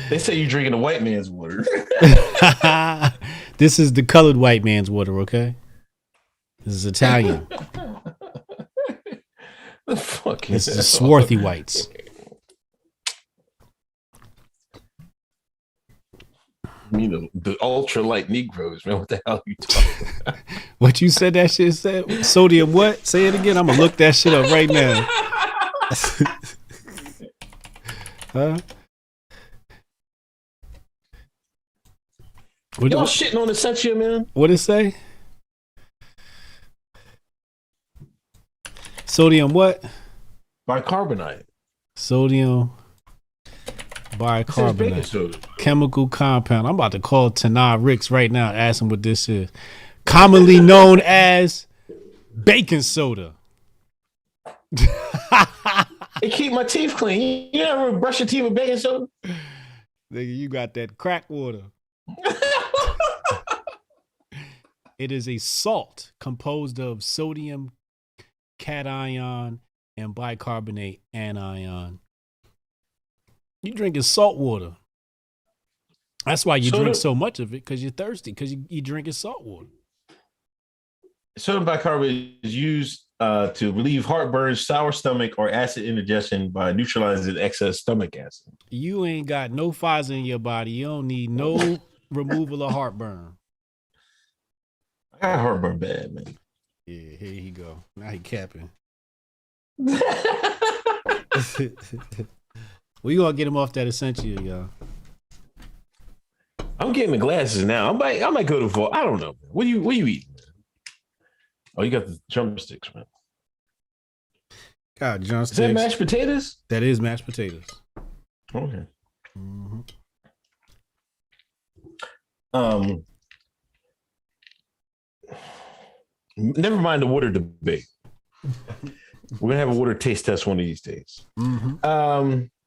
They say you drinking the white man's water. This is the colored white man's water, okay? This is Italian. The fuck This is the swarthy whites. You know, the ultralight Negroes, man. What the hell are you talking about? What you said that shit said? Sodium what? Say it again. I'm going to look that shit up right now. Huh? Y'all shitting on Essentia, man. What it say? Sodium what? Bicarbonate. Sodium bicarbonate. Chemical compound. I'm about to call Tanah Ricks right now, ask him what this is. Commonly known as baking soda. It keep my teeth clean. You ever brush your teeth with baking soda? Nigga, you got that crack water. It is a salt composed of sodium cation and bicarbonate anion. You drinking salt water. That's why you drink so much of it, because you're thirsty, because you drinking salt water. Sodium bicarbonate is used to relieve heartburn, sour stomach, or acid indigestion by neutralizing excess stomach acid. You ain't got no Pfizer in your body. You don't need no removal of heartburn. I got heartburn bad, man. Yeah, here he go. Now he capping. We gonna get him off that Essentia, y'all. I'm getting the glasses now. I might go to Vault. I don't know. What do you eating, man? Oh, you got the drumsticks, man. God, drumsticks. Is that mashed potatoes? That is mashed potatoes. Okay. Never mind the water debate. We're gonna have a water taste test one of these days.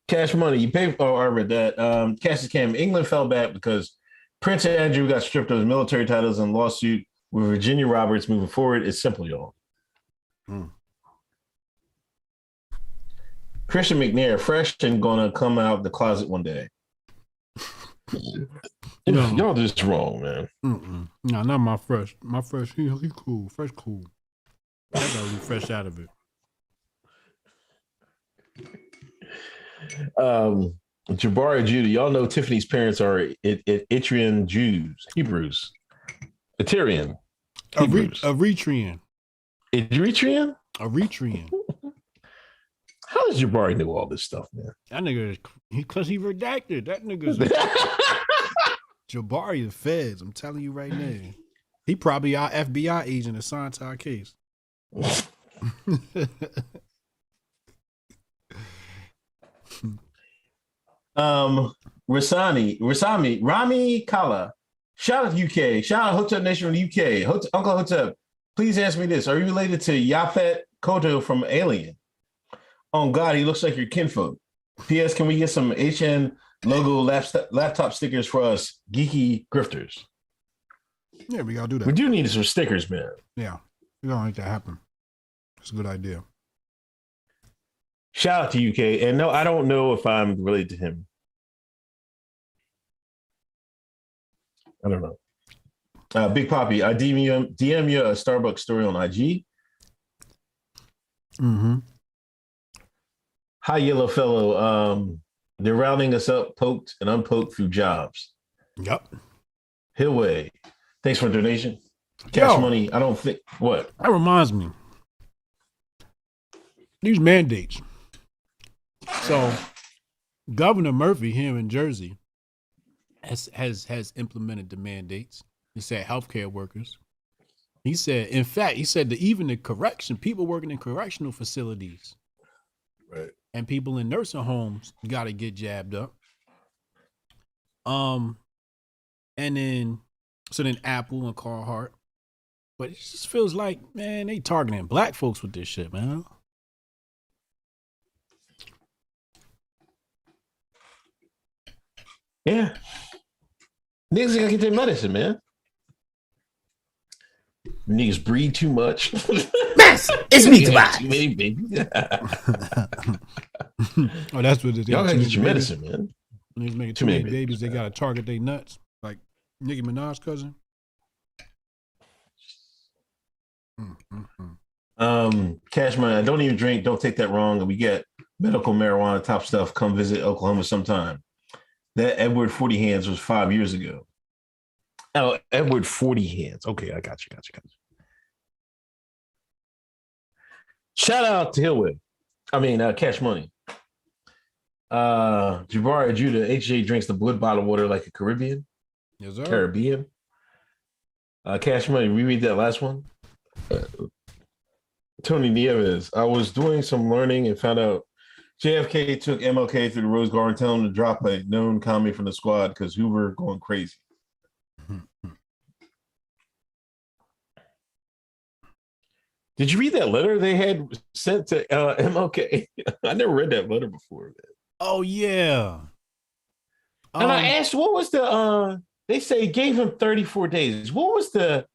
Cash money. You pay. Oh, I read that. Cash is cam. England fell back because Prince Andrew got stripped of his military titles in lawsuit with Virginia Roberts. Moving forward, it's simple, y'all. Christian McNair, fresh and gonna come out the closet one day. No. Y'all just wrong, man. No, not my fresh. My fresh, he cool. Fresh cool. I gotta be fresh out of it. Jabari Judah, y'all know Tiffany's parents are Eritrean Jews, Hebrews. Eritrean. Eritrean. Eritrean? Eritrean. How does Jabari know all this stuff, man? That nigga, because he redacted. That nigga's Jabari the feds. I'm telling you right now. He probably our FBI agent assigned to our case. Rami Kala. Shout out UK. Shout out Hotep Nation from the UK. Uncle Hotep, please answer me this. Are you related to Yaphet Koto from Alien? On God, he looks like your kinfolk. P.S. Can we get some HN logo laptop stickers for us geeky grifters? Yeah, we gotta do that. We do need some stickers, man. Yeah, we're gonna make that happen. It's a good idea. Shout out to UK. And no, I don't know if I'm related to him. I don't know. Big Poppy, I DM you a Starbucks story on IG. Mm-hmm. Hi, Yellow Fellow. They're rounding us up, poked and unpoked through jobs. Yep. Hillway, thanks for the donation. Cash money, I don't think. What? That reminds me. These mandates. So, Governor Murphy here in Jersey has implemented the mandates. He said healthcare workers. He said, in fact, that even the people working in correctional facilities, right, and people in nursing homes got to get jabbed up. And then Apple and Carhartt, but it just feels like, man, they targeting black folks with this shit, man. Yeah. Niggas gotta get their medicine, man. Niggas breed too much. It's me to buy. Too many babies. Oh, that's what it is. Y'all gotta get your medicine, man. When they making too many babies, they gotta target their nuts. Like Nicki Minaj's cousin. Cash money. I don't even drink. Don't take that wrong. We get medical marijuana top stuff. Come visit Oklahoma sometime. That Edward 40 Hands was 5 years ago. Oh, Edward 40 Hands. Okay, I got you. Shout out to Hillway. Cash money. Jabari Judah, HJ drinks the blood bottle water like a Caribbean. Yes, sir. Caribbean. Cash money, reread that last one. Tony Nieves. I was doing some learning and found out JFK took MLK through the Rose Garden, telling him to drop a known commie from the squad because Hoover going crazy. Did you read that letter they had sent to MLK? I never read that letter before. Oh yeah. And I asked, what was the? They say gave him 34 days. What was the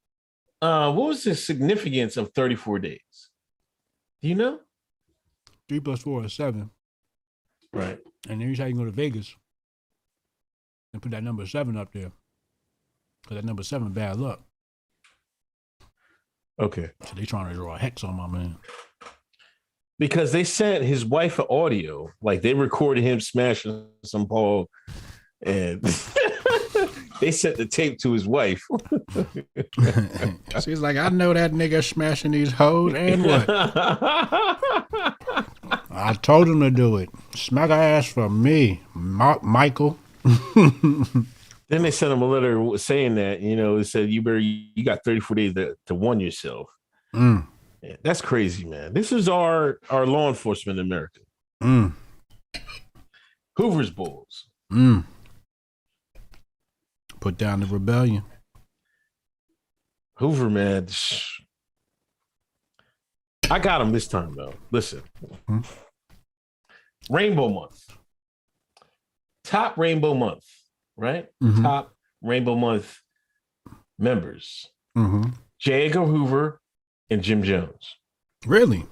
significance of 34 days? Do you know? 3 + 4 is 7. Right. And then you can go to Vegas and put that number 7 up there. Because that number 7 bad luck. Okay. So they trying to draw a hex on my man. Because they sent his wife an audio. Like they recorded him smashing some ball. And they sent the tape to his wife. She's like, I know that nigga smashing these hoes and what? I told him to do it. Smack her ass for me, Michael. Then they sent him a letter saying that, it said you got 34 days to warn yourself. Yeah, that's crazy, man. This is our law enforcement in America. Hoover's Bulls. Put down the rebellion. Hoover, man. I got him this time, though. Listen. Rainbow Month. Top Rainbow Month, right? Top Rainbow Month members. J. Edgar Hoover and Jim Jones. Really?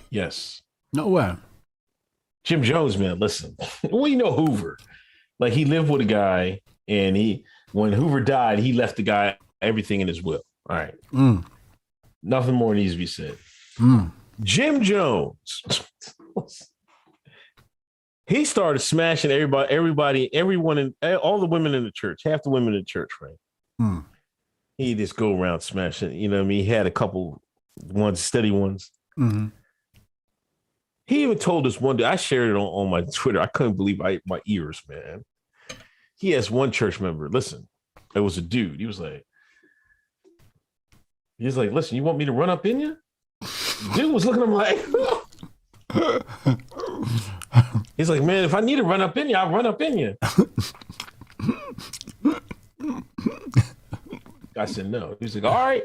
Yes. No way. Jim Jones, man, listen. We know Hoover. Like, he lived with a guy, and when Hoover died, he left the guy everything in his will. All right. Nothing more needs to be said. Jim Jones. He started smashing everyone, all the women in the church, half the women in the church, right? He just go around smashing. He had a couple steady ones. He even told us one day, I shared it on my Twitter. I couldn't believe my ears, man. He has one church member. Listen, it was a dude. He was like, listen, you want me to run up in you? Dude was looking at him like, he's like, man, if I need to run up in you, I'll run up in you. I said, no. He's like, all right,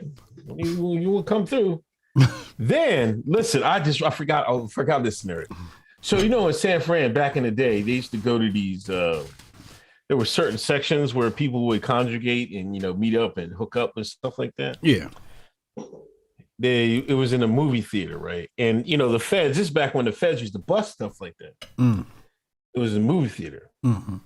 you will come through. Then listen, I forgot this scenario. So in San Fran back in the day, they used to go to these. There were certain sections where people would congregate and meet up and hook up and stuff like that. Yeah. It was in a movie theater, right? And the feds. This is back when the feds used to bust stuff like that. It was a movie theater. Mm-hmm.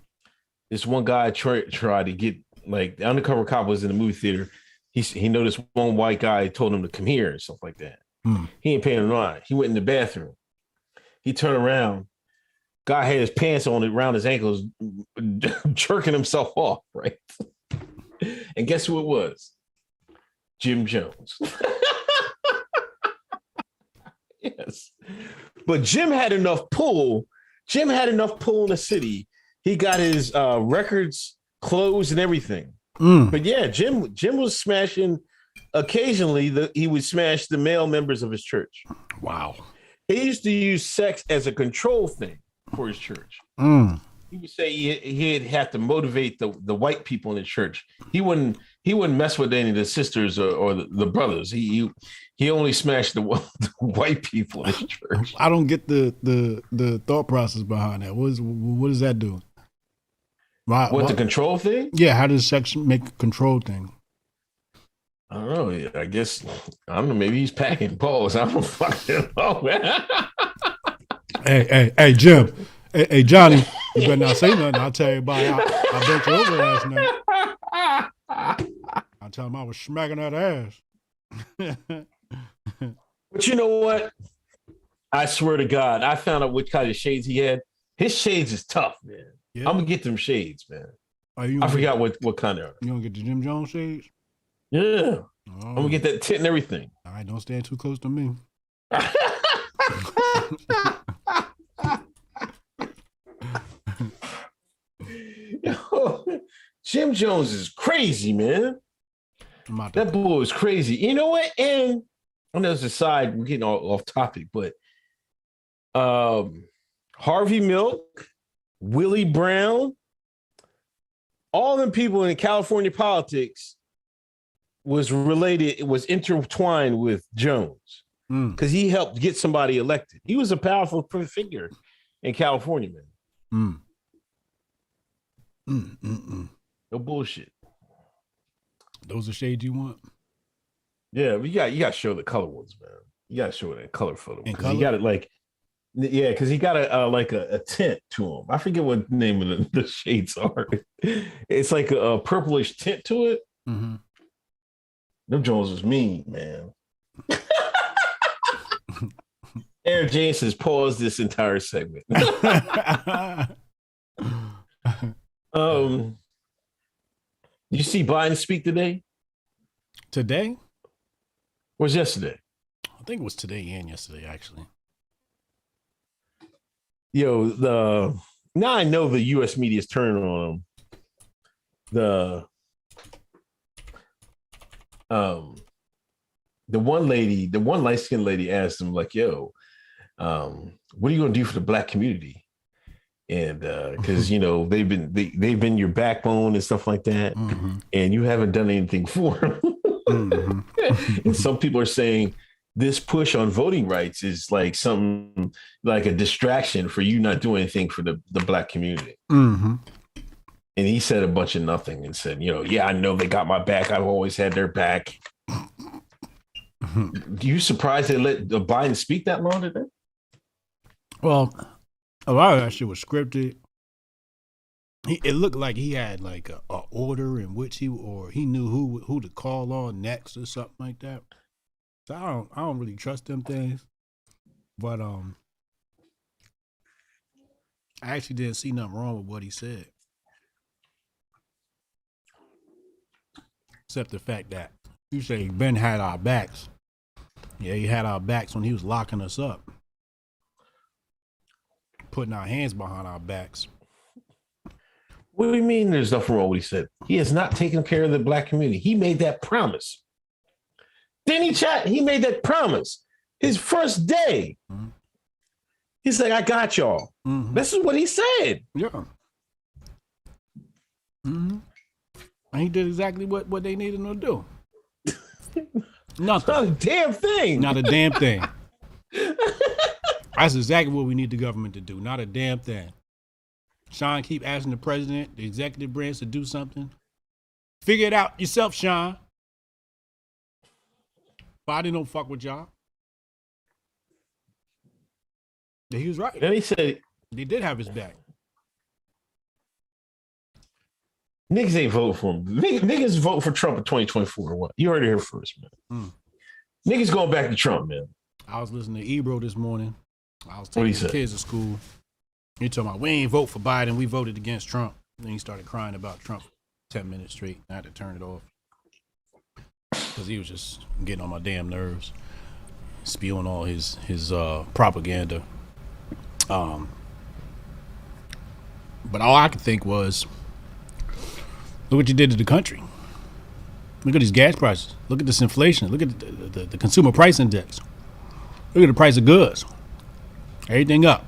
This one guy tried to get, like, the undercover cop was in the movie theater. He noticed one white guy told him to come here and stuff like that. He ain't paying no mind. He went in the bathroom. He turned around. Guy had his pants on around his ankles, jerking himself off, right? And guess who it was? Jim Jones. Yes. But Jim had enough pull. Jim had enough pull in the city. He got his records closed and everything. But yeah, Jim was smashing. Occasionally, he would smash the male members of his church. Wow. He used to use sex as a control thing for his church. He would say he'd have to motivate the white people in the church. He wouldn't mess with any of the sisters or the brothers. He only smashed the white people in his church. I don't get the thought process behind that. What does that do? What the control thing? Yeah, how does sex make a control thing? I don't know. I guess I don't know. Maybe he's packing balls. I don't fucking know, man. Hey, Jim. Hey, Johnny. You better not say nothing. I'll tell everybody I bent you over last night. I'll tell him I was smacking that ass. But you know what? I swear to God, I found out what kind of shades he had. His shades is tough, man. Yeah. I'm gonna get them shades, man. I forgot what kind of. You gonna get the Jim Jones shades? Yeah. Oh. I'm gonna get that tint and everything. All right, don't stand too close to me. Yo, Jim Jones is crazy, man. That boy is crazy. You know what? And on the other side, we're getting all off topic, but Harvey Milk, Willie Brown, all them people in California politics was intertwined with Jones because he helped get somebody elected. He was a powerful figure in California, man. No bullshit. Those are shades you want? Yeah, you got to show the color ones, man. You got to show that color photo because he got it because he got a tint to him. I forget what the name of the shades are. It's like a purplish tint to it. Mm-hmm. Them Jones was mean, man. Aaron James has paused this entire segment. You see Biden speak today? Today? Or was yesterday? I think it was today and yesterday, actually. Yo, now I know the U.S. media is turning on him. The one light-skinned lady asked him, like, yo, what are you gonna do for the black community? And because they've been your backbone and stuff like that, and you haven't done anything for them. And some people are saying this push on voting rights is like something like a distraction for you not doing anything for the black community. And he said a bunch of nothing and said, yeah, I know they got my back. I've always had their back. Do you surprised they let Biden speak that long today? Well, a lot of that shit was scripted. It looked like he had like a order in which he knew who to call on next or something like that. So I don't really trust them things. But I actually didn't see nothing wrong with what he said. Except the fact that you say Ben had our backs. Yeah, he had our backs when he was locking us up. Putting our hands behind our backs. What do you mean there's nothing wrong with what he said? He has not taken care of the black community. He made that promise. He made that promise. His first day. He's like, I got y'all. This is what he said. Yeah. And he did exactly what they needed him to do. Nothing. Not a damn thing. Not a damn thing. That's exactly what we need the government to do. Not a damn thing. Sean keep asking the president, the executive branch to do something. Figure it out yourself, Sean. Biden don't fuck with y'all. He was right. Then he said They did have his back. niggas ain't vote for him. Niggas vote for Trump in 2024 or what? You heard it here first, man. Niggas going back to Trump, man. I was listening to Ebro this morning. I was What'd he taking the say? kids to school. He talking about, we ain't vote for Biden. We voted against Trump. Then he started crying about Trump 10 minutes straight. I had to turn it off. Because he was just getting on my damn nerves. Spewing all his propaganda. But all I could think was, look what you did to the country. Look at these gas prices. Look at this inflation. Look at the consumer price index. Look at the price of goods. Everything up.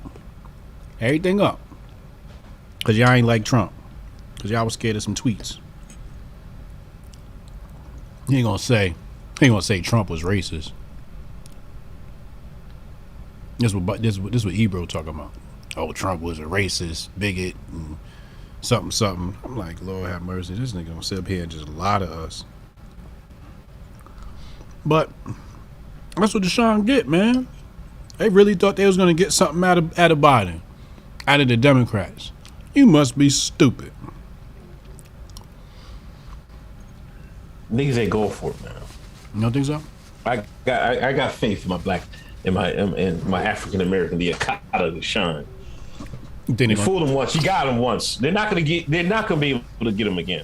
Everything up. Because y'all ain't like Trump. Because y'all was scared of some tweets. He ain't gonna say Trump was racist. This what Ebro talking about. Oh, Trump was a racist, bigot, and something. I'm like, Lord have mercy. This nigga gonna sit up here and just lie to us. But that's what Deshaun get, man. They really thought they was gonna get something out of Biden, out of the Democrats. You must be stupid. Niggas ain't going for it, man. You don't think so? I got faith in my black, in my African American, the Akata, the shine. You think You they fooled them once, you got them once. They're not gonna be able to get them again.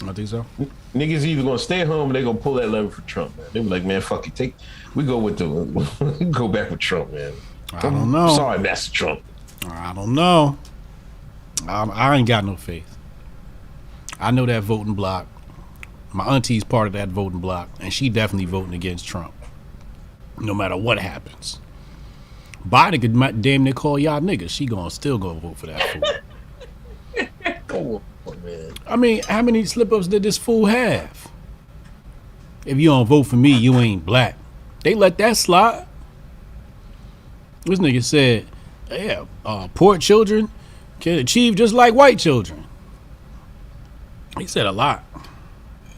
I think so. Niggas either gonna stay at home or they gonna pull that lever for Trump, man. They be like, man, fuck it, we go back with Trump, man. I don't know. Sorry, Master Trump. I don't know. I ain't got no faith. I know that voting block. My auntie's part of that voting block, and she definitely voting against Trump. No matter what happens. Biden could damn near call y'all niggas. She still gonna vote for that fool. Come on, man. I mean, how many slip-ups did this fool have? If you don't vote for me, you ain't black. They let that slide. This nigga said, yeah, poor children can achieve just like white children. He said a lot.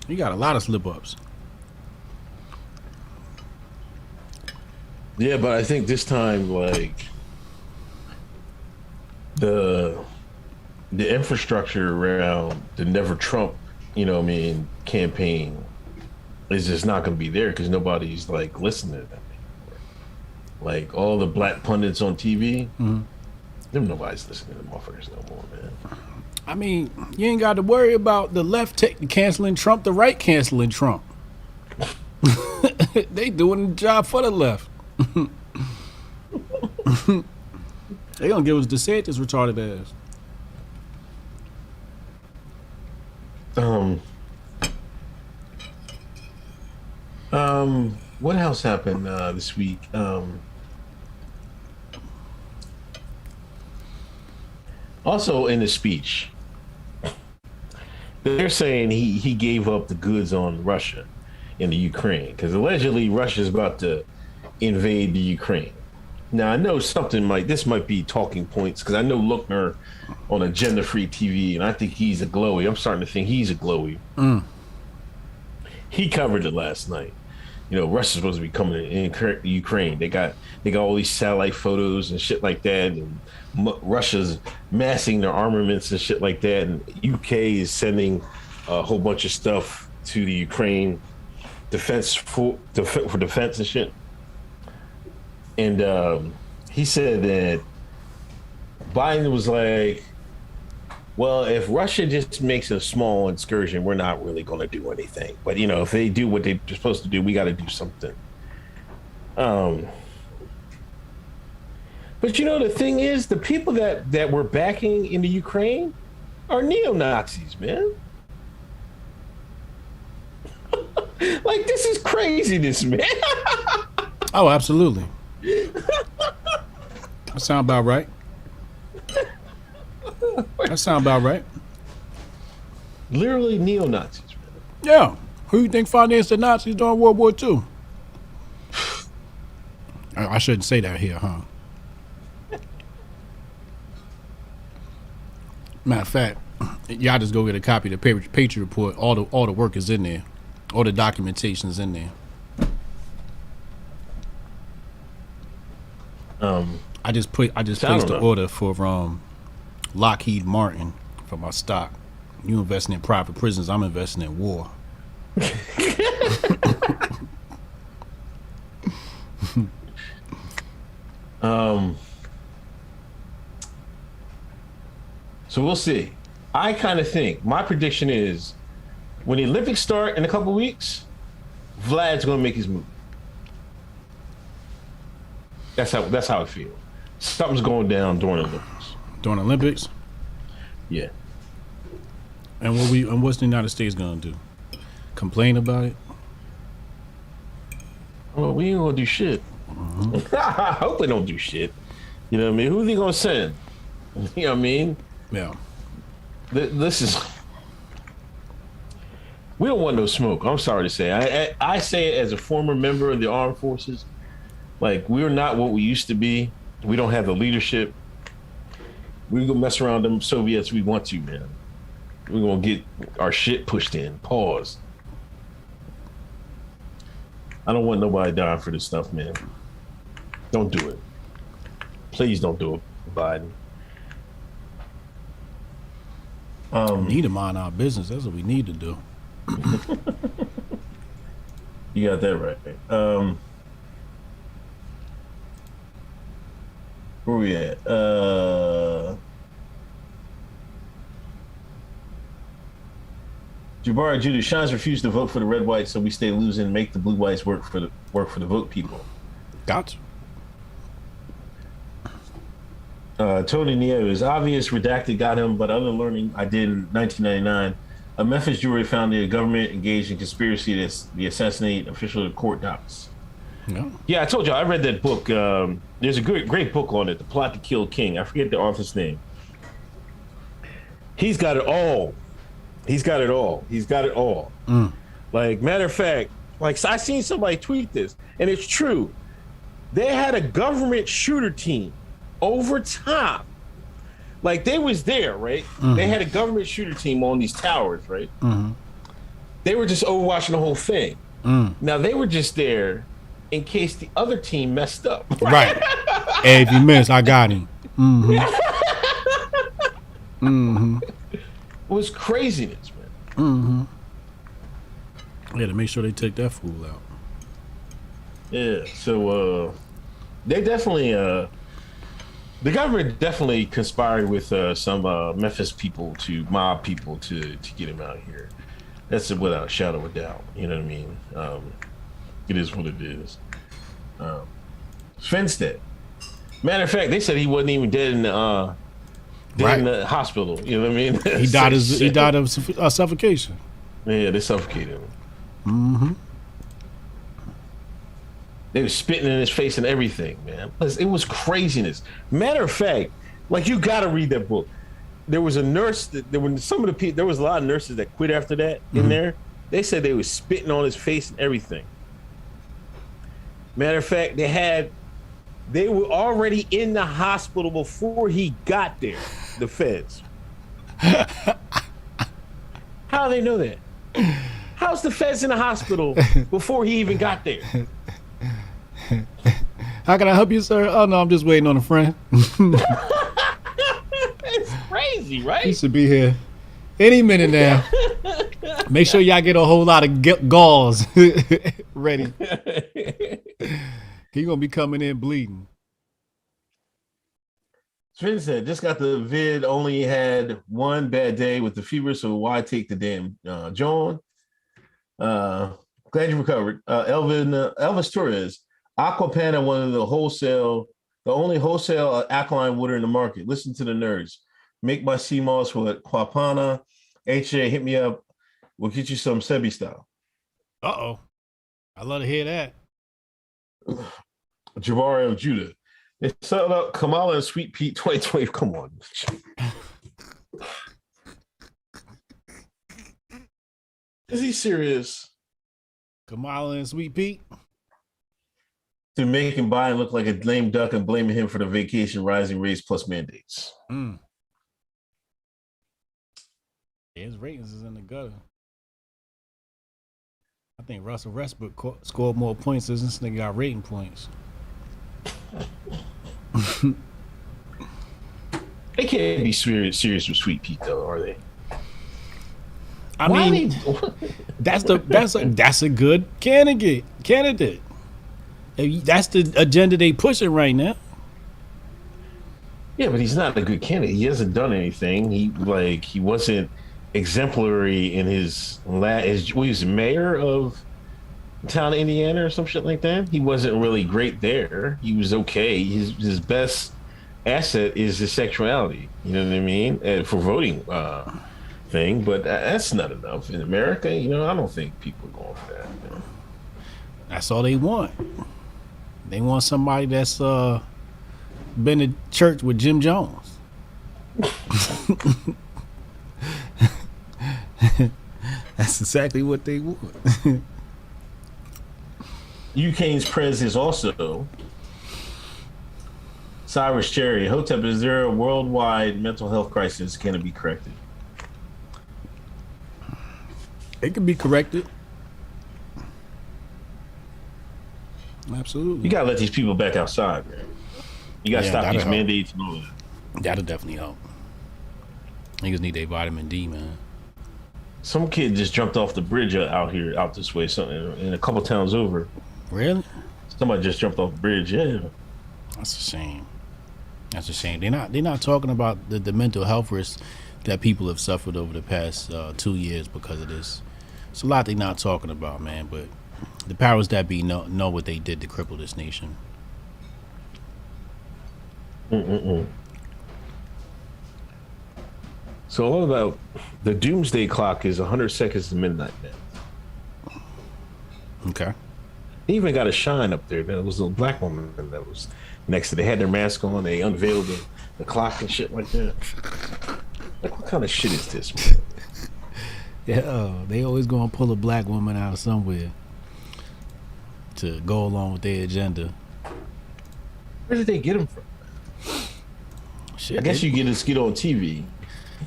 He got a lot of slip-ups. Yeah, but I think this time, like, the infrastructure around the Never Trump, campaign is just not going to be there because nobody's, like, listening to them anymore. Like, all the black pundits on TV, nobody's listening to them motherfuckers no more, man. I mean, you ain't got to worry about the left canceling Trump, the right canceling Trump. They doing the job for the left. They gonna give us DeSantis retarded ass. What else happened this week? Also in the speech, they're saying he gave up the goods on Russia in the Ukraine because allegedly Russia's about to invade the Ukraine. Now I know this might be talking points because I know Lookner on Agenda Free TV and I think he's a glowy. I'm starting to think he's a glowy. He covered it last night. Russia's supposed to be coming in Ukraine. They got all these satellite photos and shit like that, and Russia's massing their armaments and shit like that, and UK is sending a whole bunch of stuff to the Ukraine defense for defense and shit. And he said that Biden was like, well, if Russia just makes a small excursion, we're not really going to do anything. But, if they do what they're supposed to do, we got to do something. But, the thing is, the people that we're backing in the Ukraine are neo-Nazis, man. Like, this is craziness, man. Oh, absolutely. That sound about right. That sound about right. Literally neo-Nazis, man. Yeah. Who you think financed the Nazis during World War II? I shouldn't say that here, huh? Matter of fact, y'all just go get a copy of the Patriot Report. All the work is in there. All the documentation is in there. I just placed the order for Lockheed Martin for my stock. You investing in private prisons, I'm investing in war. So we'll see. I kind of think my prediction is when the Olympics start in a couple weeks, Vlad's gonna make his move. That's how I feel. Something's going down during the Olympics. During the Olympics? Yeah. And what's the United States gonna do? Complain about it? Well, we ain't gonna do shit. I hope they don't do shit. You know what I mean? Who are they gonna send? You know what I mean? Yeah. This is. We don't want no smoke. I'm sorry to say. I say it as a former member of the armed forces. Like, we're not what we used to be. We don't have the leadership. We're gonna mess around them Soviets we want to, man. We're gonna get our shit pushed in. Pause. I don't want nobody dying for this stuff, man. Don't do it. Please don't do it, Biden. We need to mind our business. That's what we need to do. You got that right. Where we at? Jabari Judah, Shines refused to vote for the red whites, so we stay losing. Make the blue whites work for the vote people. Gotcha. Tony Neo is obvious. Redacted got him, but other learning I did in 1999. A Memphis jury found the government engaged in conspiracy to assassinate official court docs. Yeah, I told you I read that book. There's a great book on it, The Plot to Kill King. I forget the author's name. He's got it all. He's got it all. He's got it all. Like, matter of fact, like, I seen somebody tweet this, and it's true. They had a government shooter team over top. Like, they was there, right? They had a government shooter team on these towers, right? They were just overwatching the whole thing. Now, they were just there in case the other team messed up. Right. Hey, if you miss, I got him. It was craziness, man. Yeah, to make sure they take that fool out. Yeah, so they definitely, the government definitely conspired with some Memphis people, mob people to get him out here. That's without a shadow of a doubt. You know what I mean? It is what it is. Fenstead. Matter of fact, they said he wasn't even dead in the in the hospital. You know what I mean? He died of suffocation. Yeah, they suffocated him. They were spitting in his face and everything, man. It was craziness. Matter of fact, like, you got to read that book. There was a nurse there was a lot of nurses that quit after that in there. They said they were spitting on his face and everything. Matter of fact, they were already in the hospital before he got there, the feds. How do they know that? How's the feds in the hospital before he even got there? How can I help you, sir? Oh, no, I'm just waiting on a friend. It's crazy, right? He should be here any minute now. Make sure y'all get a whole lot of gauze ready. He gonna be coming in bleeding. Sven said, just got the vid, only had one bad day with the fever, so why take the damn John? Glad you recovered. Elvis Torres, Aquapana, one of the only wholesale alkaline water in the market. Listen to the nerds. Make my sea moss with Aquapana. HJ, hit me up. We'll get you some Sebi style. Uh-oh. I love to hear that. Jabari of Judah. They settled up Kamala and Sweet Pete 2020. Come on. Is he serious? Kamala and Sweet Pete. To making Biden look like a lame duck and blaming him for the vacation, rising rates plus mandates. Yeah, his ratings is in the gutter. I think Russell Westbrook scored more points than this nigga got rating points. They can't be serious with Sweet Pete though, are they? I mean, that's a good candidate. That's the agenda they pushing right now. Yeah, but he's not a good candidate. He hasn't done anything. He wasn't exemplary in his he was mayor of the town of Indiana or some shit like that. He wasn't really great there. He was okay. His best asset is his sexuality. You know what I mean? For voting thing, but that's not enough in America. You know, I don't think people are going for that. You know? That's all they want. They want somebody that's been to church with Jim Jones. That's exactly what they want. UK's prez is also Cyrus Cherry. Hotep, is there a worldwide mental health crisis? Can it be corrected? It can be corrected. Absolutely. You gotta let these people back outside, man. You gotta stop these mandates and all that. That'll definitely help. Niggas need their vitamin D, man. Some kid just jumped off the bridge out this way, something in a couple towns over. Really? Somebody just jumped off the bridge. Yeah. That's a shame. That's a shame. They're not talking about the mental health risks that people have suffered over the past 2 years because of this. It's a lot they're not talking about, man. But the powers that be know what they did to cripple this nation. So all about the doomsday clock is 100 seconds to midnight now. Okay. They even got a shine up there. There was a black woman that was next to. They had their mask on. They unveiled the clock and shit like that. Like, what kind of shit is this, man? Yeah, they always gonna pull a black woman out of somewhere to go along with their agenda. Where did they get them from? Shit, I guess you get on TV.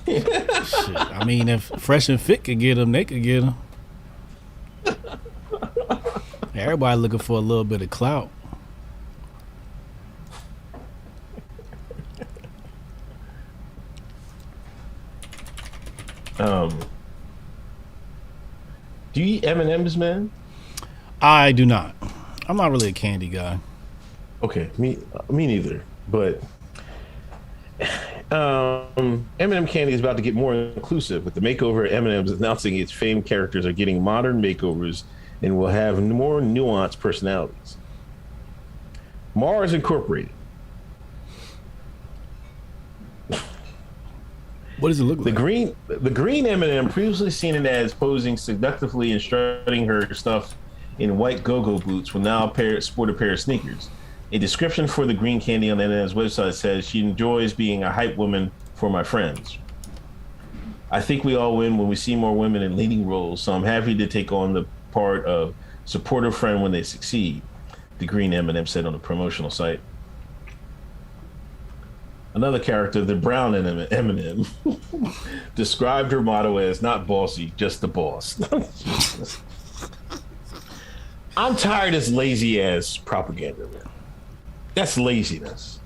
Shit. I mean, if Fresh and Fit could get them, they could get them. Everybody looking for a little bit of clout. Do you eat M&Ms, man? I do not. I'm not really a candy guy. Okay, me neither. But M&M Candy is about to get more inclusive with the makeover. M&M's announcing its famed characters are getting modern makeovers and will have more nuanced personalities. Mars Incorporated. What does it look like? The green M&M, previously seen in ads posing seductively and strutting her stuff in white go-go boots, will now sport a pair of sneakers. A description for the green candy on M&M's website says she enjoys being a hype woman for my friends. I think we all win when we see more women in leading roles, so I'm happy to take on the part of supportive friend when they succeed, the green M&M said on the promotional site. Another character, the brown M&M, described her motto as not bossy, just the boss. I'm tired of this lazy ass propaganda, man. That's laziness.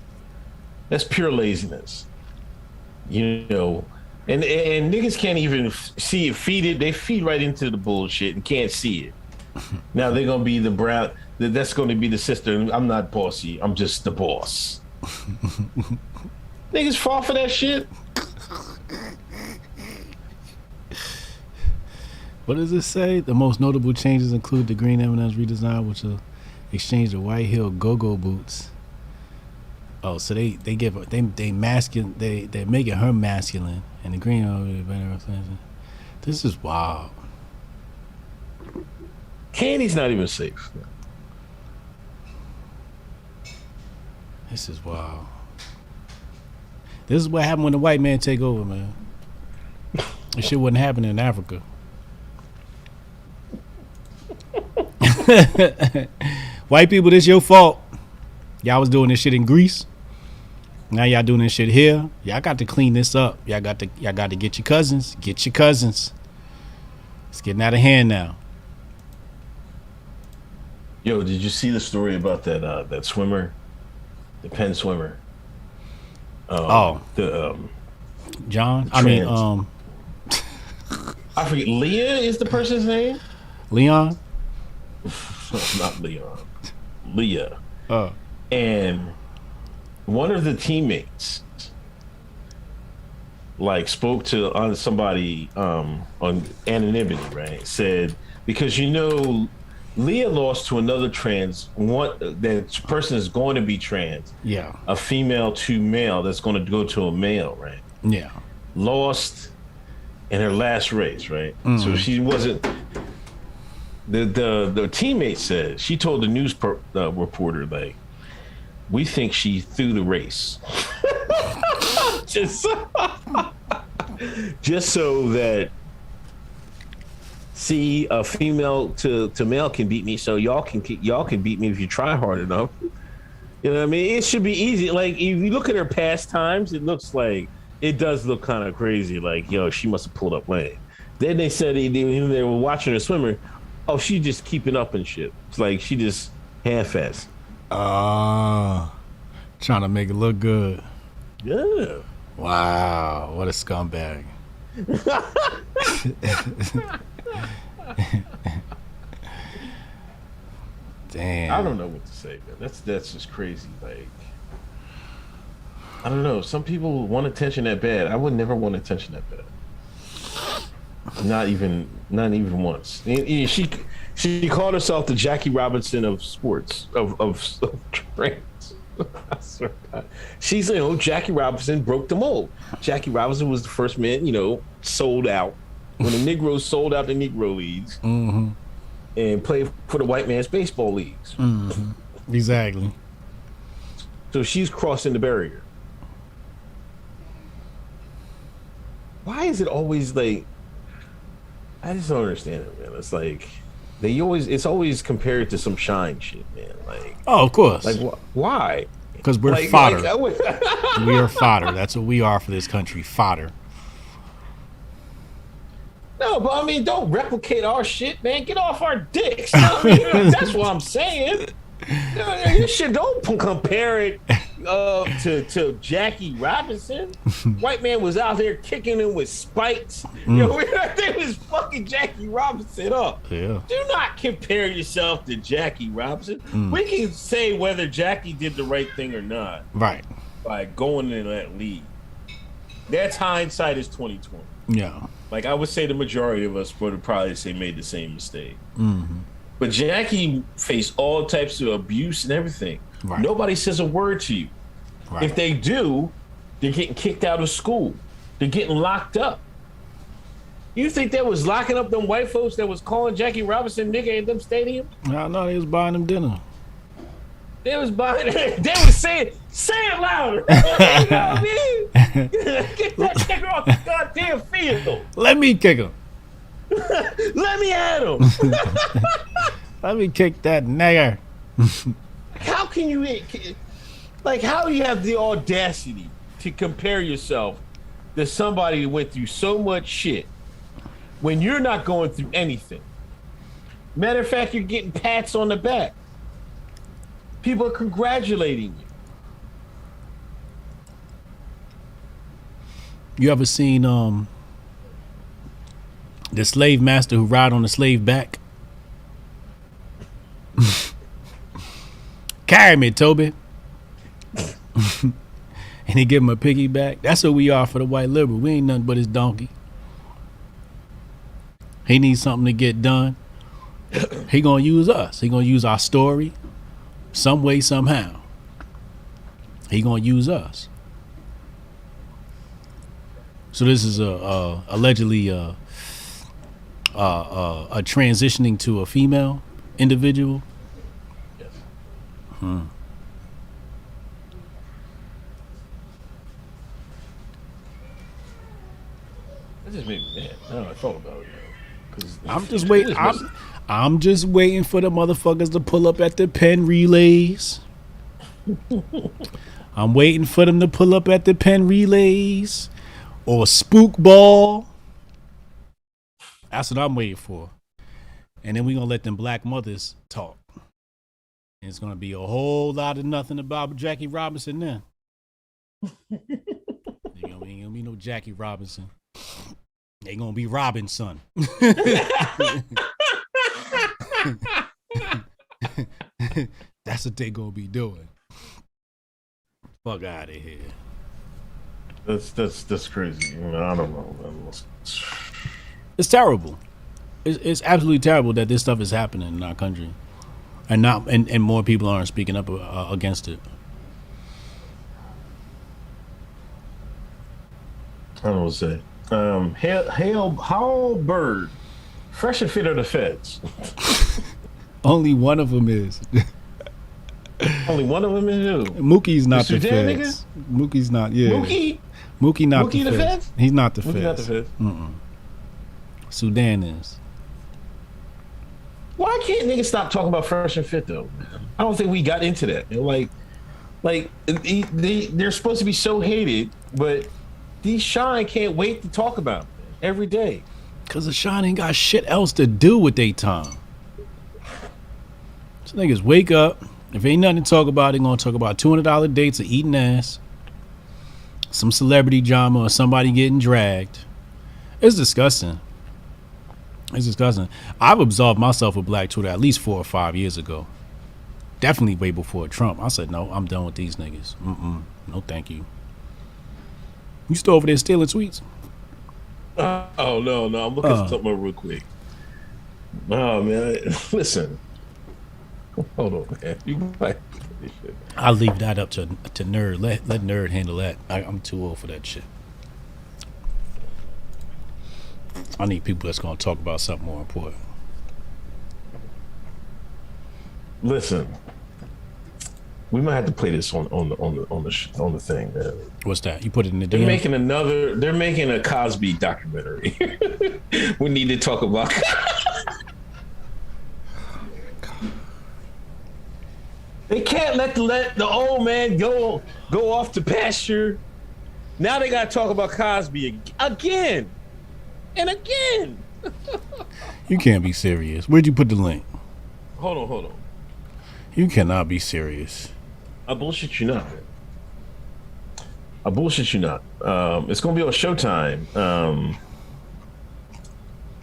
That's pure laziness. You know, and niggas can't even see it, they feed right into the bullshit and can't see it. Now they're gonna be the brown, that's gonna be the sister. I'm not bossy, I'm just the boss. Niggas fall for that shit. What does it say? The most notable changes include the green M&M's redesign, which will exchange the white heel go-go boots. Oh, so they're masculine. They're making her masculine, and the green. This is wild. Candy's not even safe. This is wild. This is what happened when the white man take over, man. This shit wouldn't happen in Africa. White people, this your fault. Y'all was doing this shit in Greece. Now y'all doing this shit here. Y'all got to clean this up. Y'all got to get your cousins. Get your cousins. It's getting out of hand now. Yo, did you see the story about that swimmer, the Penn swimmer? John. I forget. Leah is the person's name. Leon. Not Leon. Leah. And one of the teammates like spoke to on somebody on anonymity, right? Said, because Leah lost to another trans, that person is going to be trans. Yeah. A female to male that's going to go to a male, right? Yeah. Lost in her last race, right? So she wasn't. The teammate said, she told the news reporter, like, we think she threw the race. just so that, see, a female to male can beat me, so y'all can beat me if you try hard enough. You know what I mean? It should be easy. Like, if you look at her past times, it does look kind of crazy. Like, she must have pulled up lane. Then they said they were watching her swimmer. Oh, she just keeping up and shit. It's like she just half-assed. Trying to make it look good. Yeah. Wow, what a scumbag. Damn. I don't know what to say, man. That's just crazy. Like, I don't know. Some people want attention that bad. I would never want attention that bad. Not even once. She called herself the Jackie Robinson of sports of trans. I swear to God. She's Jackie Robinson broke the mold. Jackie Robinson was the first man sold out when the Negroes sold out the Negro leagues and played for the white man's baseball leagues. Exactly. So she's crossing the barrier. Why is it always like? I just don't understand it, man. It's like it's always compared to some Shine shit, man. Like, oh, of course. Like, why? Because we're fodder. We are fodder. That's what we are for this country, fodder. No, but I mean, don't replicate our shit, man. Get off our dicks. That's what I'm saying. You shit, don't compare it to Jackie Robinson. White man was out there kicking him with spikes. They was fucking Jackie Robinson up. Yeah. Do not compare yourself to Jackie Robinson. We can say whether Jackie did the right thing or not. Right. By going in that league. That's hindsight is 2020. Yeah. Like, I would say the majority of us would probably say made the same mistake. Mm-hmm. But Jackie faced all types of abuse and everything. Right. Nobody says a word to you. Right. If they do, they're getting kicked out of school. They're getting locked up. You think they was locking up them white folks that was calling Jackie Robinson nigga at them stadium? No, they was buying them dinner. They was buying. They was saying, "Say it louder." You know what I mean? Get that nigga off the goddamn field. Let me kick him. Let me at him. Let me kick that nigger. How can you, like, how do you have the audacity to compare yourself to somebody who went through so much shit when you're not going through anything? Matter of fact, you're getting pats on the back. People are congratulating you. You ever seen the slave master who ride on the slave back? Carry me, Toby. And he give him a piggyback. That's what we are for the white liberal. We ain't nothing but his donkey. He needs something to get done. He gonna use us. He gonna use our story some way, somehow. He gonna use us. So this is allegedly a transitioning to a female individual. Yes. That just made me mad. I thought about it. I'm just waiting. I'm just waiting for the motherfuckers to pull up at the pen relays. I'm waiting for them to pull up at the pen relays or spook ball. That's what I'm waiting for. And then we're going to let them black mothers talk. And it's going to be a whole lot of nothing about Jackie Robinson then. Ain't gonna be no Jackie Robinson. They gonna be Robinson. That's what they gonna be doing. Fuck out of here. That's crazy. I don't know. It's terrible. It's absolutely terrible that this stuff is happening in our country, and more people aren't speaking up against it. I don't know what to say. Hail Bird, fresh and fit of the feds. Only one of them is. Only one of them is who? Mookie's not the Sudan feds. Mookie's not. Yeah. Mookie not Mookie the the feds. feds? He's not the Mookie feds. not the feds. Sudan is. Why can't niggas stop talking about fresh and fit though? I don't think we got into that. You know, like they're supposed to be so hated, but these Shine can't wait to talk about them every day. Cause the Shine ain't got shit else to do with their time. So niggas wake up. If ain't nothing to talk about, they gonna talk about $200 dates of eating ass, some celebrity drama, or somebody getting dragged. It's disgusting. It's disgusting. I've absolved myself of Black Twitter at least 4 or 5 years ago. Definitely way before Trump. I said, no, I'm done with these niggas. No, thank you. You still over there stealing tweets? Oh no, I'm looking at something real quick. Oh man, listen. Hold on, man. You like this shit. I'll leave that up to Nerd. Let Nerd handle that. I'm too old for that shit. I need people that's gonna talk about something more important. Listen, we might have to play this on the thing, man. What's that? You put it in the DM? They're making a Cosby documentary. We need to talk about. They can't let the old man go off to pasture. Now they got to talk about Cosby again and again. You can't be serious. Where'd you put the link? Hold on. You cannot be serious. I bullshit you not. It's gonna be on Showtime.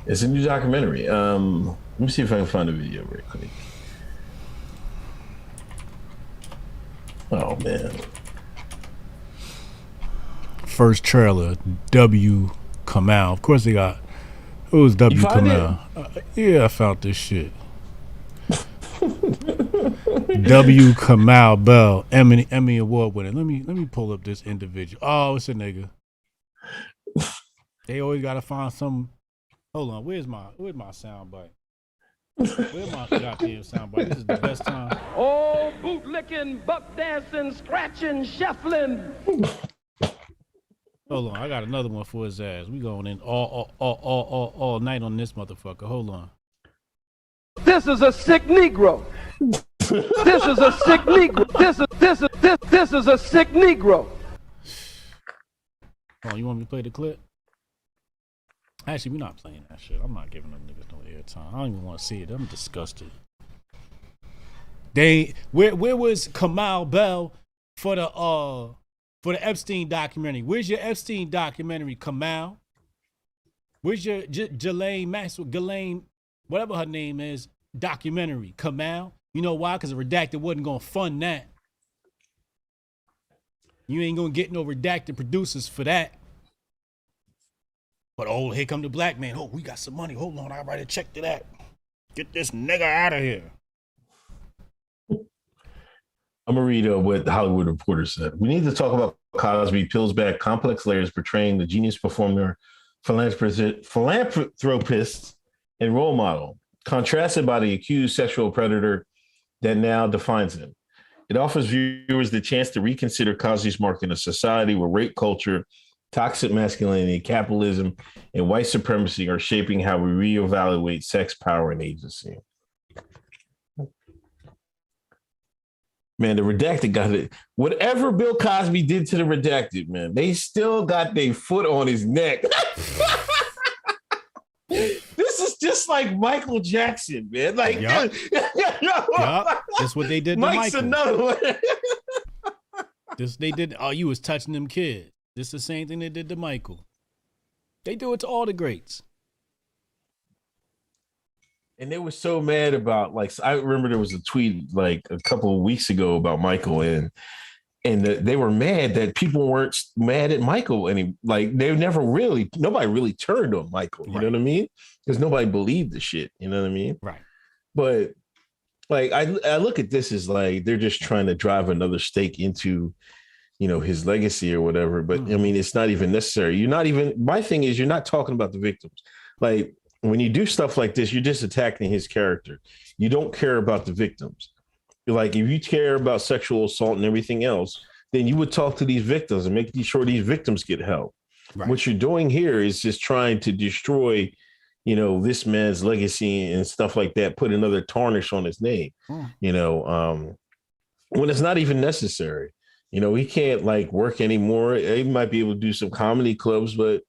It's a new documentary. Let me see if I can find the video real quick. Oh man. First trailer, W. Kamau. Of course they got. Who's W. Kamau? Yeah, I found this shit. W. Kamau Bell, Emmy Award winner. Let me pull up this individual. Oh, it's a nigga. They always gotta find some. Hold on, where's my soundbite? Where's my goddamn soundbite? This is the best time. Oh, bootlicking, buck dancing, scratching, shuffling. Hold on, I got another one for his ass. We going in all night on this motherfucker. Hold on. This is a sick Negro. This is a sick Negro. This is a sick Negro. Oh, you want me to play the clip? Actually, we're not playing that shit. I'm not giving them niggas no airtime. I don't even want to see it. I'm disgusted. Where was Kamau Bell for the Epstein documentary? Where's your Epstein documentary, Kamau? Where's your Ghislaine Maxwell, Ghislaine, whatever her name is, documentary, Kamau? You know why? Because Redacted wasn't gonna fund that. You ain't gonna get no Redacted producers for that. But oh, here come the black man. Oh, we got some money. Hold on, I write a check to that. Get this nigga out of here. I'm gonna read what the Hollywood Reporter said. We need to talk about Cosby peels back complex layers portraying the genius performer, philanthropist, and role model, contrasted by the accused sexual predator that now defines him. It offers viewers the chance to reconsider Cosby's mark in a society where rape culture Toxic masculinity, capitalism, and white supremacy are shaping how we reevaluate sex, power, and agency. Man, the redacted got it. Whatever Bill Cosby did to the redacted, man, they still got their foot on his neck. This is just like Michael Jackson, man. Like, Yup. That's what they did to Mike's Michael. another one. This they did. Oh, you was touching them kids. This the same thing they did to Michael. They do it to all the greats. And they were so mad about, like, I remember there was a tweet like a couple of weeks ago about Michael, and they were mad that people weren't mad at Michael, and nobody really turned on Michael. You know what I mean? Because nobody believed the shit. You know what I mean? Right. But like, I look at this as like they're just trying to drive another stake into, his legacy or whatever. But I mean, it's not even necessary. My thing is, you're not talking about the victims. Like, when you do stuff like this, you're just attacking his character. You don't care about the victims. Like, if you care about sexual assault and everything else, then you would talk to these victims and make sure these victims get help. Right. What you're doing here is just trying to destroy, this man's legacy and stuff like that, put another tarnish on his name, when it's not even necessary. He can't like work anymore. He might be able to do some comedy clubs, but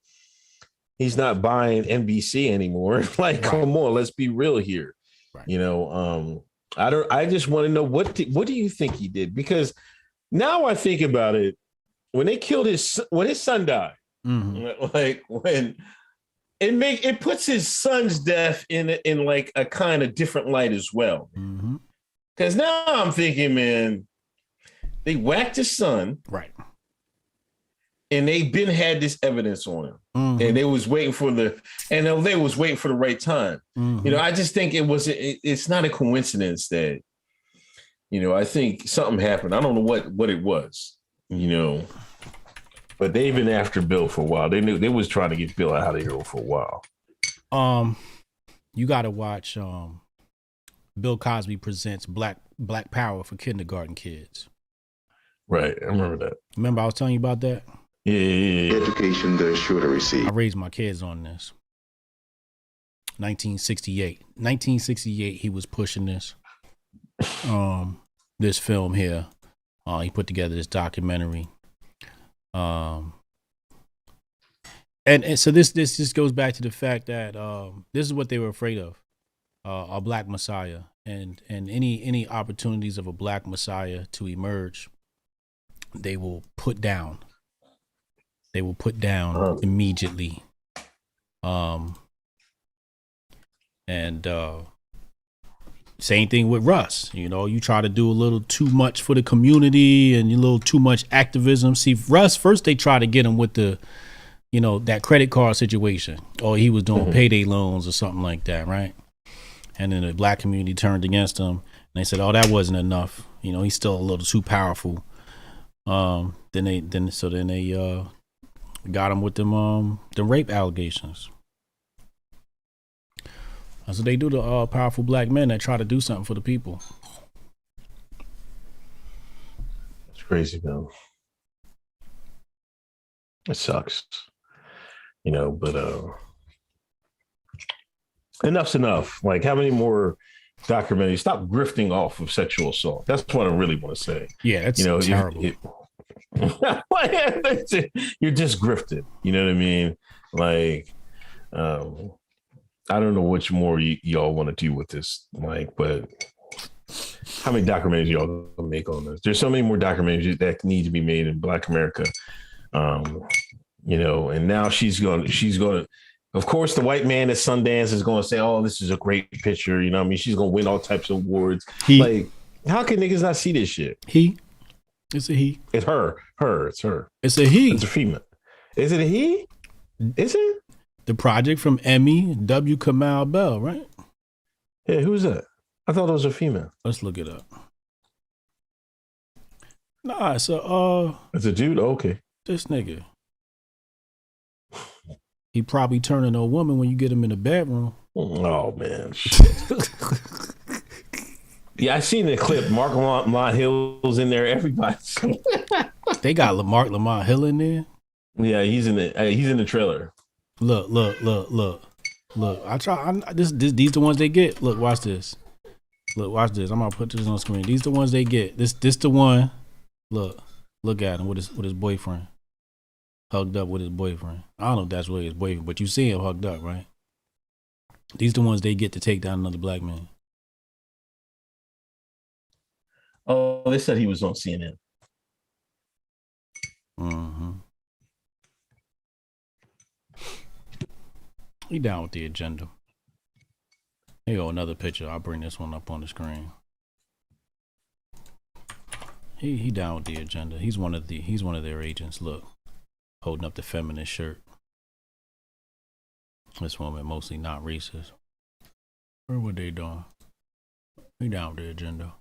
he's not buying NBC anymore. Like, come on, let's be real here. Right. I just want to know what do you think he did? Because now I think about it, when they killed when his son died, like when it puts his son's death in like a kind of different light as well. Because now I'm thinking, man, they whacked his son, right? And they had this evidence on him, and they was waiting for the right time. I just think it's not a coincidence that, I think something happened. I don't know what it was, but they've been after Bill for a while. They knew they was trying to get Bill out of here for a while. You got to watch Bill Cosby Presents Black Power for Kindergarten Kids. Right, I remember that. Remember I was telling you about that? Yeah. Education they're sure to receive. I raised my kids on this. 1968, he was pushing this. This film here. He put together this documentary. And so this just goes back to the fact that this is what they were afraid of, a black messiah, and any opportunities of a black messiah to emerge, they will put down. They will put down immediately. Same thing with Russ. You try to do a little too much for the community and a little too much activism. See, Russ, first they try to get him with the, that credit card situation. Or he was doing payday loans or something like that, right? And then the black community turned against him. And they said, oh, that wasn't enough. He's still a little too powerful. Then they got him with them rape allegations. So they do the powerful black men that try to do something for the people. It's crazy, man. It sucks, but enough's enough. Like, how many more documentaries? Stop grifting off of sexual assault. That's what I really want to say. Yeah, that's terrible. You're just grifted. You know what I mean? Like, I don't know which more y'all want to do with this, like, but how many documentaries y'all gonna make on this? There's so many more documentaries that need to be made in Black America, and now she's going to, of course, the white man at Sundance is going to say, oh, this is a great picture. You know what I mean? She's going to win all types of awards. Like, how can niggas not see this shit? It's a he. It's her. It's her. It's a he. It's a female. Is it a he? Is it? The project from Emmy W. Kamau Bell, right? Yeah, who's that? I thought it was a female. Let's look it up. Nah, it's a it's a dude? Oh, okay. This nigga. He probably turning a woman when you get him in the bedroom. Oh man. Shit. Yeah, I seen the clip. Mark Lamont Hill's in there. Everybody. They got Mark Lamont Hill in there. Yeah, he's in the trailer. Look. I try. These the ones they get. Look, watch this. Look, watch this. I'm gonna put this on screen. These the ones they get. This the one. Look at him with his boyfriend, hugged up with his boyfriend. I don't know if that's really his boyfriend, but you see him hugged up, right? These the ones they get to take down another black man. Oh, they said he was on CNN. Mm-hmm. He down with the agenda. Here go another picture. I'll bring this one up on the screen. He down with the agenda. He's one of their agents. Look, holding up the feminist shirt. This woman mostly not racist. Or what they doing? He down with the agenda.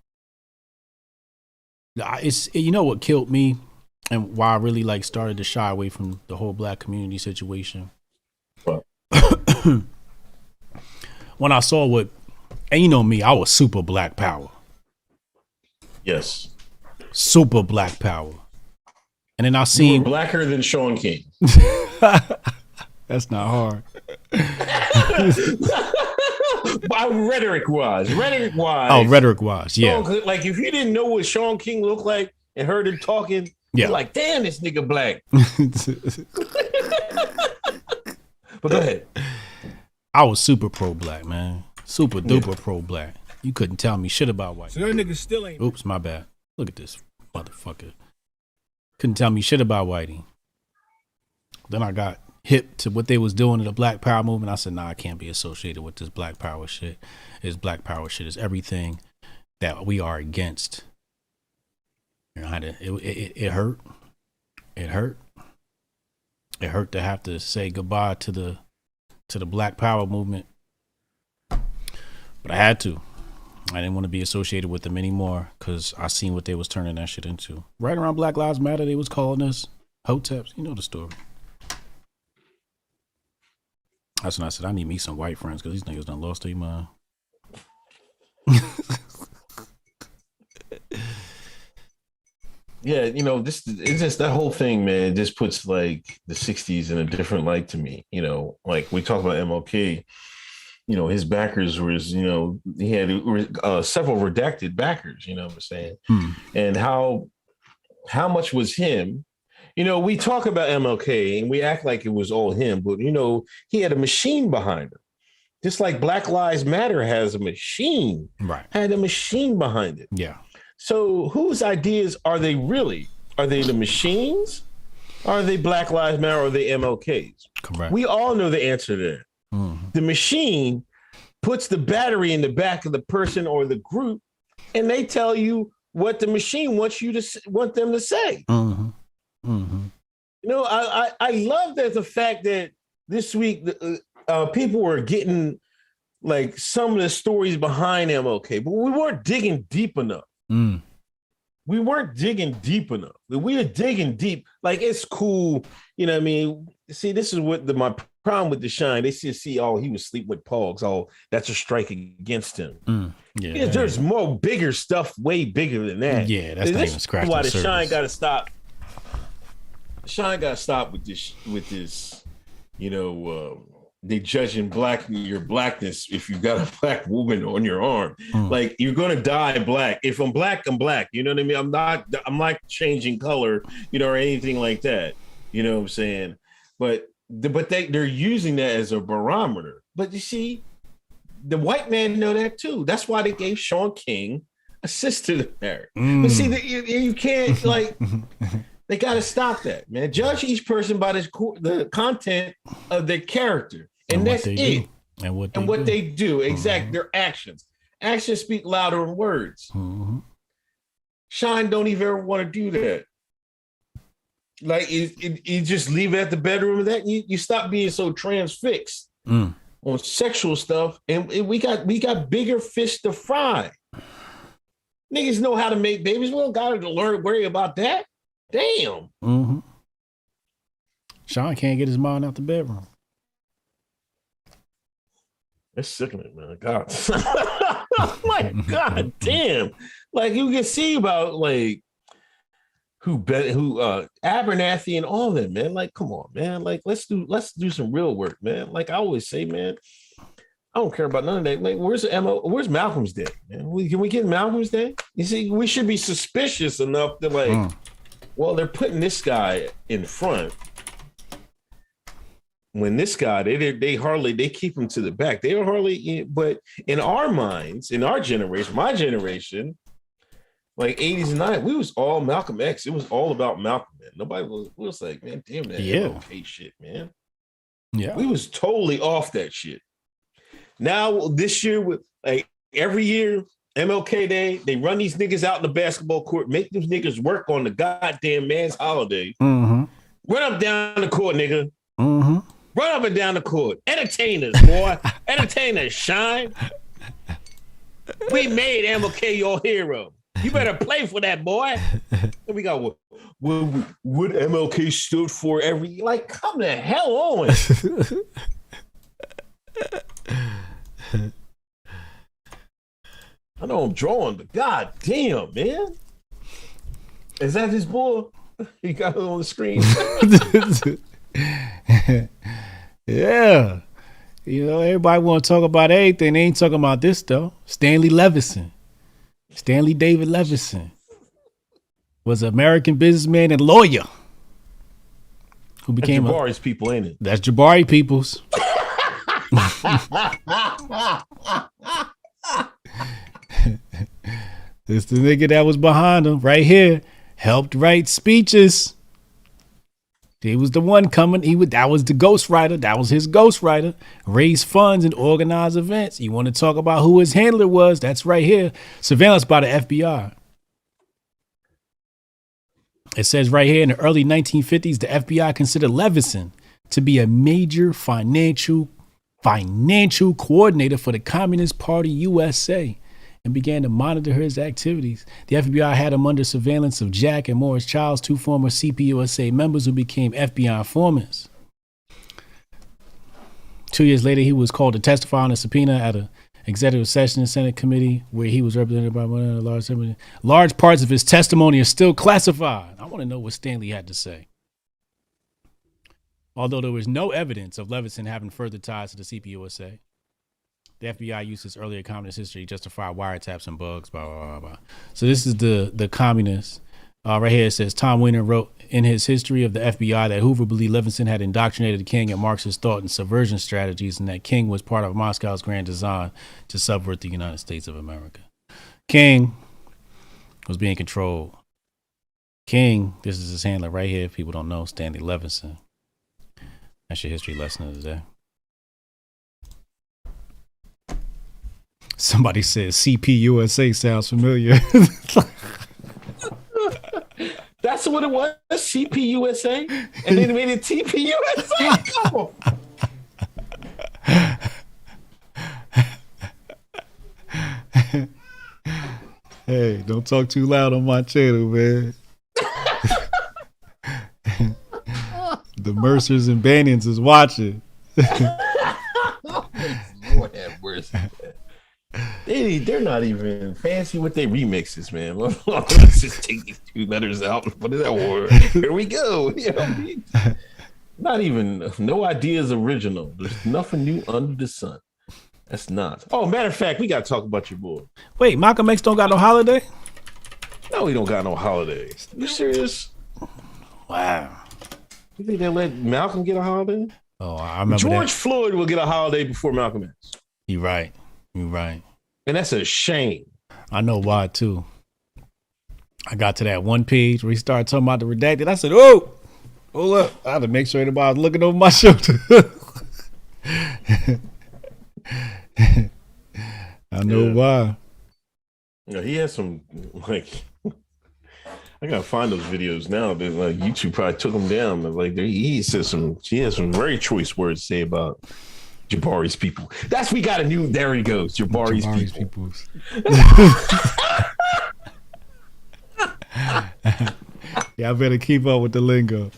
It's, you know what killed me and why I really like started to shy away from the whole black community situation. What? When I saw what, and you know me, I was super black power. Yes. Super black power. And then I seen blacker than Sean King. That's not hard. Rhetoric wise. Oh, rhetoric wise, yeah. Like if you didn't know what Sean King looked like and heard him talking, you're like, damn, this nigga black. But go ahead. I was super pro black, man. Super duper pro black. You couldn't tell me shit about white. So that nigga still ain't. Oops, my bad. Look at this motherfucker. Couldn't tell me shit about whitey. Then I got hip to what they was doing in the Black Power movement. I said, nah, I can't be associated with this Black Power shit. This Black Power shit is everything that we are against. You know, it hurt. It hurt. It hurt to have to say goodbye to the Black Power movement. But I had to. I didn't want to be associated with them anymore because I seen what they was turning that shit into. Right around Black Lives Matter, they was calling us Hoteps. You know the story. That's when I said I need me some white friends because these niggas done lost their mind. Yeah, you know, it's just that whole thing, man. It just puts like the 60s in a different light to me. You know, like we talk about MLK, you know, his backers was, you know, he had several redacted backers, you know what I'm saying? And how much was him? You know, we talk about MLK and we act like it was all him, but, you know, he had a machine behind him. Just like Black Lives Matter has a machine, right? Had a machine behind it. Yeah. So whose ideas are they really? Are they the machines? Are they Black Lives Matter or are they MLK's? Correct. We all know the answer to that. Mm-hmm. The machine puts the battery in the back of the person or the group, and they tell you what the machine want them to say. Mm-hmm. Mm-hmm. You know, I love that the fact that this week people were getting like some of the stories behind MLK, but we weren't digging deep enough. We weren't digging deep enough. We were digging deep. Like, it's cool. You know what I mean? See, this is what my problem with the Shine. They see, oh, he was sleeping with Pogs. Oh, that's a strike against him. Yeah, there's more bigger stuff, way bigger than that. Yeah, that's not even scratching why the surface. Shine got to stop. Shine got to stop with this, you know, they judging your blackness if you got a black woman on your arm. Like, you're gonna die black. If I'm black, I'm black. You know what I mean? I'm not changing color, you know, or anything like that. You know what I'm saying? But they're using that as a barometer. But you see, the white man know that too. That's why they gave Sean King a sister there. But see, you can't like. They got to stop that, man. Judge each person by the content of their character. And that's it. And what they do. Exactly. Their actions. Actions speak louder than words. Shine don't even ever want to do that. Like, you just leave it at the bedroom of that. You stop being so transfixed on sexual stuff. And we got bigger fish to fry. Niggas know how to make babies. We don't got to worry about that. Damn. Sean can't get his mind out the bedroom. That's sickening, man. God. Like, God damn. Like, you can see about, like, Abernathy and all them, man. Like, come on, man. Like, let's do some real work, man. Like I always say, man, I don't care about none of that. Like, where's Malcolm's Day? Man? Can we get Malcolm's Day? You see, we should be suspicious enough to like, well, they're putting this guy in front. When this guy, they keep him to the back. They are hardly, but in our minds, in our generation, my generation, like 80s and 90s, we was all Malcolm X. It was all about Malcolm, man. Nobody was like, man, damn that MLK shit, man. Yeah. We was totally off that shit. Now, this year, with like every year, MLK Day, they run these niggas out in the basketball court, make these niggas work on the goddamn man's holiday. Mm-hmm. Run up down the court, nigga. Mm-hmm. Run up and down the court. Entertainers, boy. Entertainers, shine. We made MLK your hero. You better play for that, boy. And we got what MLK stood for every, like, come the hell on. I know I'm drawing, but god damn, man. Is that his boy? He got it on the screen. Yeah. You know, everybody want to talk about everything. They ain't talking about this, though. Stanley David Levison was an American businessman and lawyer who became Jabari's people, ain't it? That's Jabari peoples. This the nigga that was behind him right here. Helped write speeches. He was the one coming. That was the ghostwriter. That was his ghostwriter. Raise funds and organize events. You want to talk about who his handler was? That's right here. Surveillance by the FBI. It says right here in the early 1950s, the FBI considered Levison to be a major financial coordinator for the Communist Party USA and began to monitor his activities. The FBI had him under surveillance of Jack and Morris Childs, two former CPUSA members who became FBI informants. 2 years later, he was called to testify on a subpoena at an executive session Senate committee where he was represented by one of the large assembly. Large parts of his testimony are still classified. I want to know what Stanley had to say. Although there was no evidence of Levison having further ties to the CPUSA, the FBI used his earlier communist history to justify wiretaps and bugs, blah, blah, blah, blah. So this is the communist. Right here it says, Tom Weiner wrote in his history of the FBI that Hoover believed Levison had indoctrinated King in Marxist thought and subversion strategies, and that King was part of Moscow's grand design to subvert the United States of America. King was being controlled. King, this is his handler right here. If people don't know, Stanley Levison. That's your history lesson of the day. Somebody says CPUSA sounds familiar. That's what it was, CPUSA, and then they made it TPUSA. Come on. Hey, don't talk too loud on my channel, man. The Mercers and Bannons is watching. Lord have mercy. They're not even fancy with their remixes, man. Let's just take these two letters out and put it that word. Here we go. You know, not even, no ideas original. There's nothing new under the sun. That's not. Oh, matter of fact, we got to talk about your boy. Wait, Malcolm X don't got no holiday? No, he don't got no holidays. You serious? Wow. You think they let Malcolm get a holiday? Oh, I remember George Floyd will get a holiday before Malcolm X. You're right. You're right. And that's a shame. I know why, too. I got to that one page where he started talking about the redacted. I said, oh, hold up. I had to make sure anybody was looking over my shoulder. I know why. Yeah, he has some, like, I gotta find those videos now. But like YouTube probably took them down. But like he has some very choice words to say about Jabari's people. That's we got a new. There he goes, Jabari's people. Yeah, I better keep up with the lingo.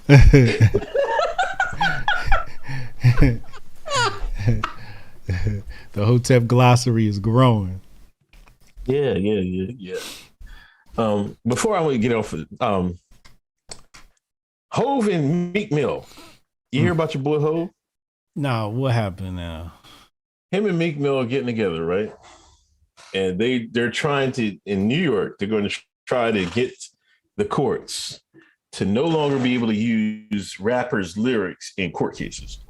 The Hotep glossary is growing. Yeah. Before I want to get off, Hove and Meek Mill. You hear about your boy Hove? Nah, what happened now? Him and Meek Mill are getting together, right? And they're trying to, in New York, they're going to try to get the courts to no longer be able to use rappers' lyrics in court cases.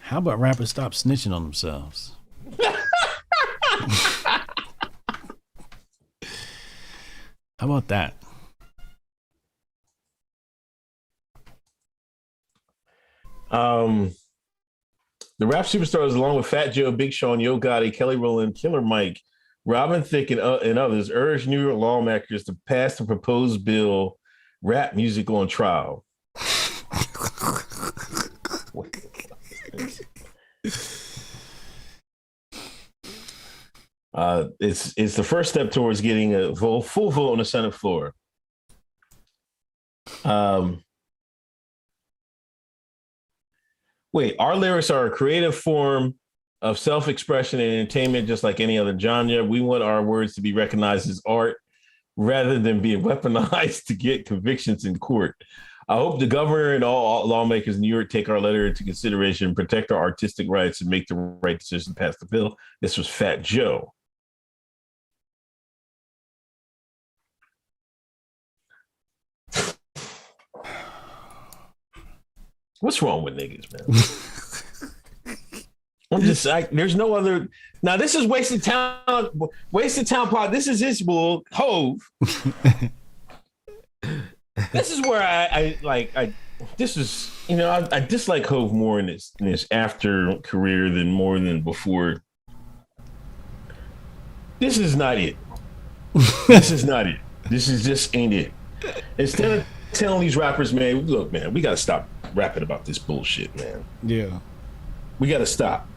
How about rappers stop snitching on themselves? How about that? The rap superstars, along with Fat Joe, Big Sean, Yo Gotti, Kelly Rowland, Killer Mike, Robin Thicke, and others, urged New York lawmakers to pass the proposed bill, Rap Music on Trial. It's the first step towards getting a full vote on the Senate floor. Wait, our lyrics are a creative form of self-expression and entertainment, just like any other genre. We want our words to be recognized as art rather than being weaponized to get convictions in court. I hope the governor and all lawmakers in New York take our letter into consideration, protect our artistic rights, and make the right decision to pass the bill. This was Fat Joe. What's wrong with niggas, man? I'm just like, there's no other. Now, this is Wasted Town Pod. This is his bull, Hove. This is where I dislike Hove more in his after career than before. This is not it. This is not it. This is just ain't it. Instead of telling these rappers, man, look, man, we got to stop rapping about this bullshit, man. Yeah. We got to stop.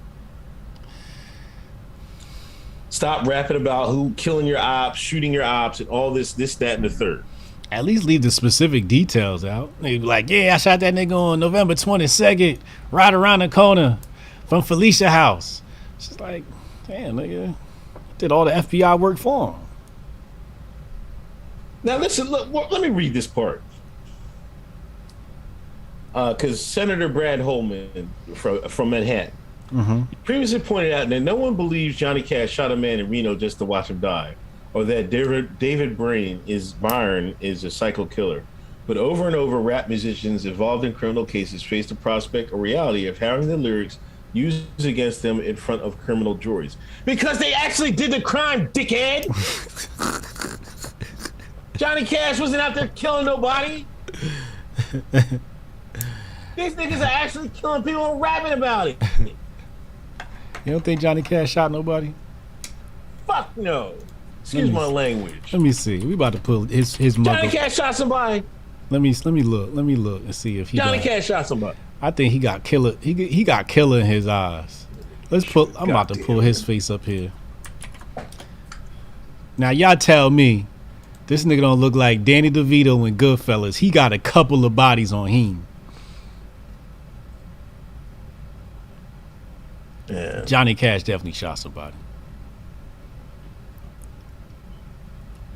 Stop rapping about who killing your ops, shooting your ops, and all this, that, and the third. At least leave the specific details out. They be like, yeah, I shot that nigga on November 22nd, right around the corner from Felicia House. It's just like, damn, nigga, did all the FBI work for him. Now listen, look, let me read this part. Because Senator Brad Holman from Manhattan previously pointed out that no one believes Johnny Cash shot a man in Reno just to watch him die, or that David Byrne is a psycho killer. But over and over, rap musicians involved in criminal cases face the prospect or reality of having the lyrics used against them in front of criminal juries. Because they actually did the crime, dickhead! Johnny Cash wasn't out there killing nobody. These niggas are actually killing people and rapping about it. You don't think Johnny Cash shot nobody? Fuck no. Excuse my language. Let me see. We about to pull his Johnny Cash shot somebody. Let me look and see if he Johnny Cash shot somebody. I think he got killer. He got killer in his eyes. I'm about to pull his face up here. Now y'all tell me, this nigga don't look like Danny DeVito in Goodfellas. He got a couple of bodies on him. Yeah. Johnny Cash definitely shot somebody.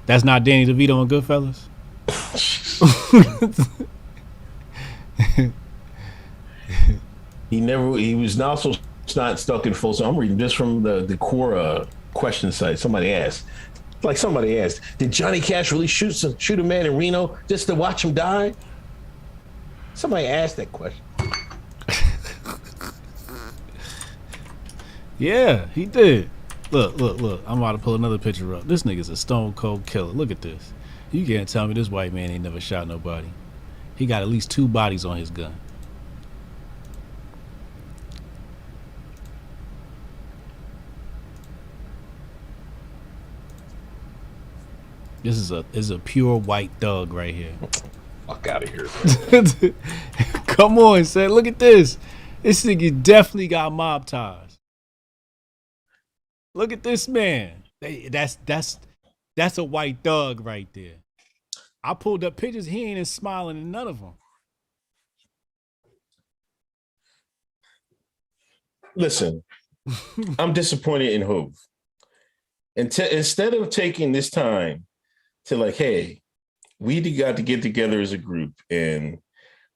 That's not Danny DeVito in Goodfellas? He was also not stuck in full. So I'm reading this from the Quora question site. Somebody asked, did Johnny Cash really shoot a man in Reno just to watch him die? Somebody asked that question. Yeah, he did. Look. I'm about to pull another picture up. This nigga's a stone cold killer. Look at this. You can't tell me this white man ain't never shot nobody. He got at least 2 bodies on his gun. This is a pure white thug right here. Fuck out of here. Come on, son. Look at this. This nigga definitely got mob ties. Look at this man. That's a white thug right there. I pulled up pictures. He ain't smiling in none of them. Listen, I'm disappointed in Hove. And instead of taking this time to like, hey, we got to get together as a group, and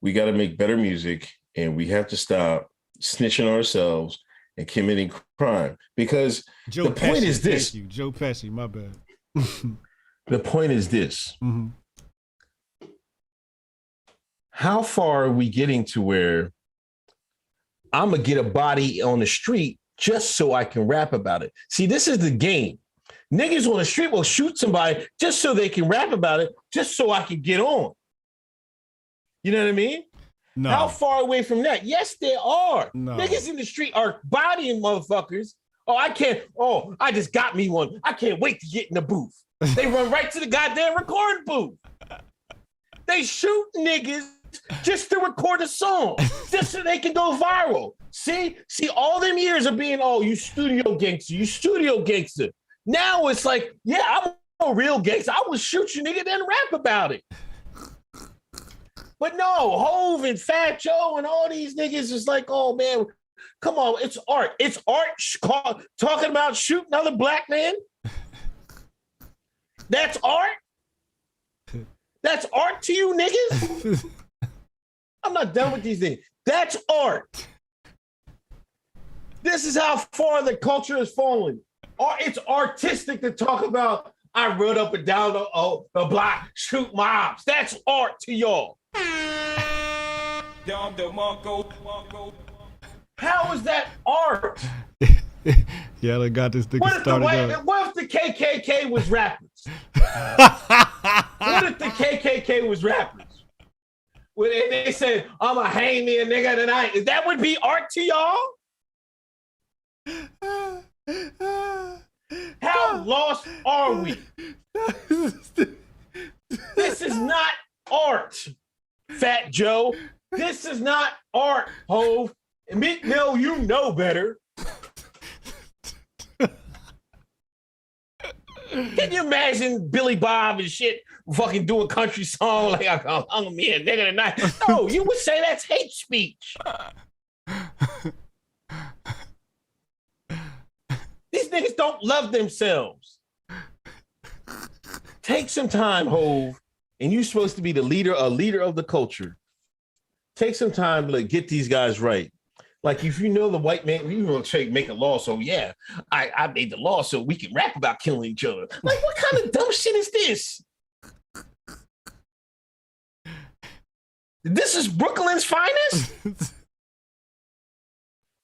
we got to make better music, and we have to stop snitching ourselves and committing crime. Because Joe the point Pesci, is this. Thank you. Joe Pesci, my bad. The point is this. Mm-hmm. How far are we getting to where I'm going to get a body on the street just so I can rap about it? See, this is the game. Niggas on the street will shoot somebody just so they can rap about it, just so I can get on. You know what I mean? No. How far away from that? Yes, there are. No. Niggas in the street are bodying motherfuckers. Oh, I can't. Oh, I just got me one. I can't wait to get in the booth. They run right to the goddamn recording booth. They shoot niggas just to record a song, just so they can go viral. See, all them years of being, oh, you studio gangster. Now it's like, yeah, I'm a real gangster. I will shoot you, nigga, then rap about it. But no, Hove and Fat Joe and all these niggas is like, oh man, come on, it's art. It's art talking about shooting other black men. That's art? That's art to you niggas? I'm not done with these things. That's art. This is how far the culture has fallen. It's artistic to talk about, I rode up and down the block, shoot mobs. That's art to y'all. How is that art? Yeah, I got this nigga started up. What if the KKK was rappers? What if the KKK was rappers? When they said, I'm a hang me a nigga tonight. That would be art to y'all? How lost are we? This is not art, Fat Joe. This is not art, Hove. Meek Mill, you know better. Can you imagine Billy Bob and shit fucking do a country song like I'm me a nigga tonight? No, you would say that's hate speech. These niggas don't love themselves. Take some time, Hove, and you're supposed to be a leader of the culture. Take some time to get these guys right. Like if you know the white man, you will make a law. So yeah, I made the law so we can rap about killing each other. Like what kind of dumb shit is this? This is Brooklyn's finest?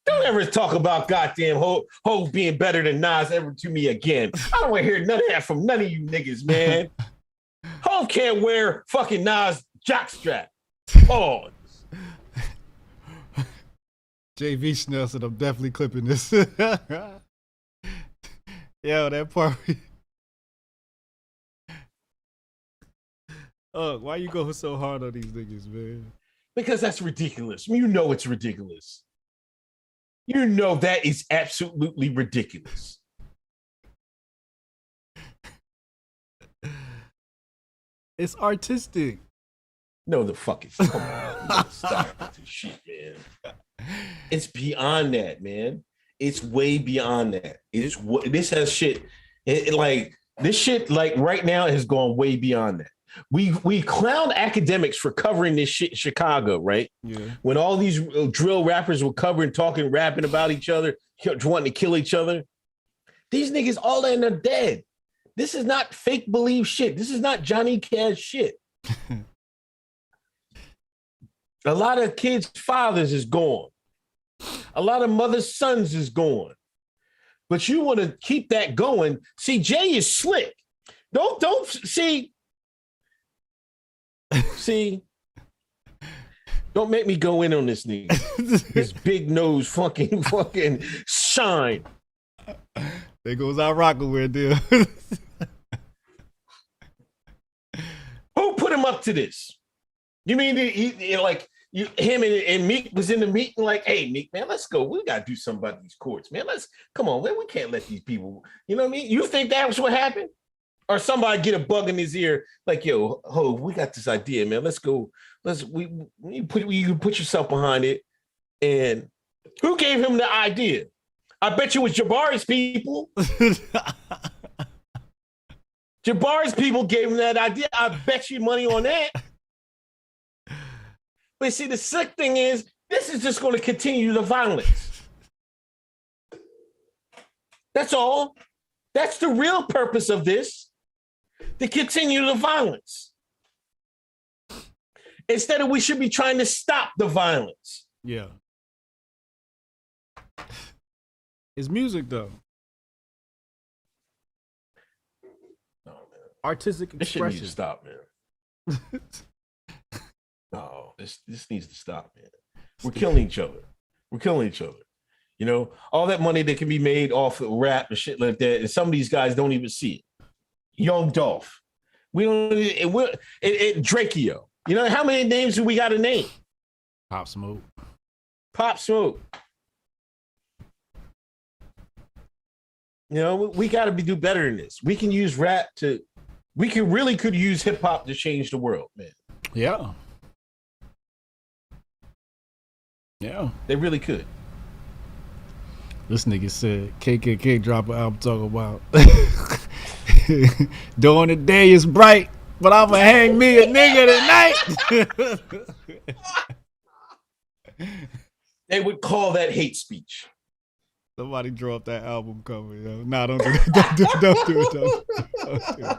Don't ever talk about goddamn Hove being better than Nas ever to me again. I don't want to hear none of that from none of you niggas, man. Hove can't wear fucking Nas jockstrap. Pause. JV Snell said, I'm definitely clipping this. Yo, that part. Oh, why you go so hard on these niggas, man? Because that's ridiculous. You know it's ridiculous. You know that is absolutely ridiculous. It's artistic. No, the fuck is. Come on. Stop with this shit, man. It's beyond that, man. It's way beyond that. This has shit. This shit, like right now, has gone way beyond that. We clowned academics for covering this shit in Chicago, right? Yeah. When all these drill rappers were covering, talking, rapping about each other, wanting to kill each other. These niggas all in are dead. This is not fake believe shit. This is not Johnny Cash shit. A lot of kids' fathers is gone. A lot of mothers' sons is gone. But you want to keep that going. See, Jay is slick. Don't see. Don't make me go in on this nigga. His big nose fucking shine. There goes our Rockaway deal. Who put him up to this? You mean him and Meek was in the meeting like, hey, Meek, man, let's go. We got to do something about these courts, man. Come on, man. We can't let these people, you know what I mean? You think that was what happened? Or somebody get a bug in his ear like, yo, Hove, we got this idea, man. Let's go. You put yourself behind it. And who gave him the idea? I bet you it was Jabari's people. Jabari's people gave him that idea. I bet you money on that. But see, the sick thing is, this is just going to continue the violence. That's all. That's the real purpose of this, to continue the violence. Instead of we should be trying to stop the violence. Yeah. It's music, though. Artistic This shit needs to expression. stop, man. No, this needs to stop, man. We're killing each other. We're killing each other. You know, all that money that can be made off of rap and shit like that, and some of these guys don't even see it. Young Dolph. We don't. Drakeo. You know how many names do we got to name? Pop Smoke. Pop Smoke. You know, we got to do better than this. We can use rap to. We could use hip hop to change the world, man. Yeah. Yeah. They really could. This nigga said KKK drop an album talking about during the day is bright, but I'ma hang me a nigga tonight. They would call that hate speech. Somebody draw up that album cover, yo. Nah, don't do that. Don't do it.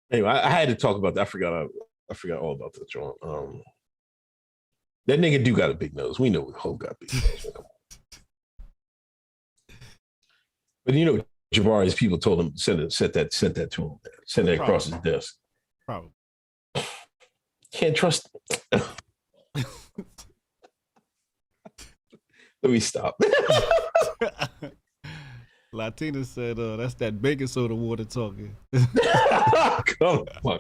Anyway, I had to talk about that. I forgot all about that, John. That nigga do got a big nose. We know Ho got big nose. But you know, Jabari's people told him sent that to him, send that across his desk. Probably. Can't trust. Let me stop. Latina said, "That's that baking soda water talking." Come on.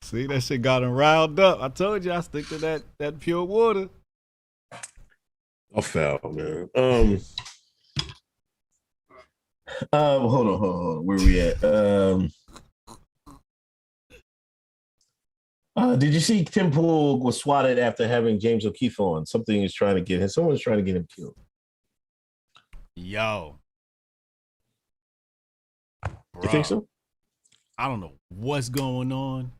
See, that shit got him riled up. I told you I stick to that pure water. I foul, man. Hold on. Where we at? Did you see Tim Pool was swatted after having James O'Keefe on? Someone's trying to get him killed. Yo. You think so? I don't know what's going on,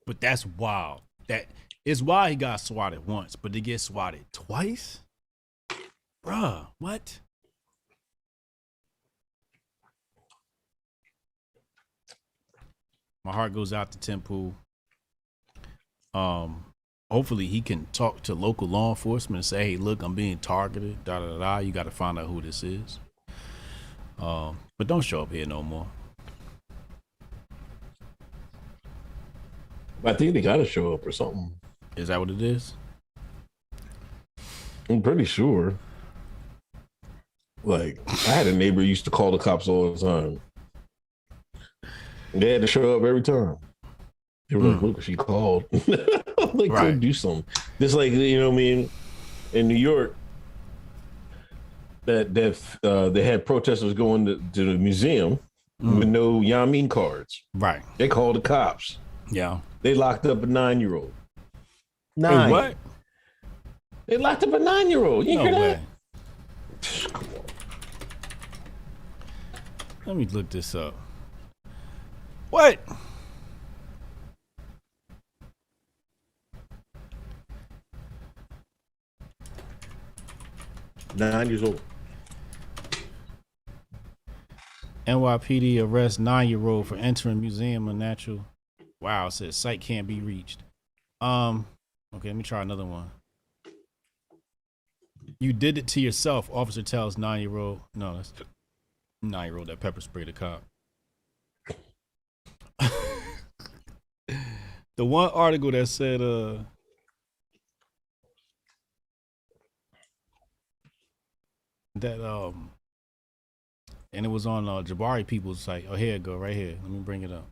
but that's wild. That is why he got swatted once, but to get swatted twice? Bruh, what? My heart goes out to Tim Pool. Hopefully he can talk to local law enforcement and say, hey, look, I'm being targeted, You got to find out who this is. But don't show up here no more. I think they got to show up or something. Is that what it is? I'm pretty sure. Like, I had a neighbor who used to call the cops all the time. They had to show up every time. They were like, look, she called. Like, Right. go do something. Just like, you know what I mean? In New York, that they had protesters going to the museum with no Yamin cards. Right. They called the cops. Yeah. They locked up a 9-year-old. Wait, what? They locked up a 9-year-old. You No hear that? way. Let me look this up. What? Nine years old. NYPD arrests 9-year-old for entering museum of natural. Wow, it says site can't be reached. Okay, let me try another one. You did it to yourself, officer tells 9-year-old. No, that's 9-year-old that pepper sprayed a cop. The one article that said that and it was on Jabari people's site. Oh, here it go, right here. Let me bring it up.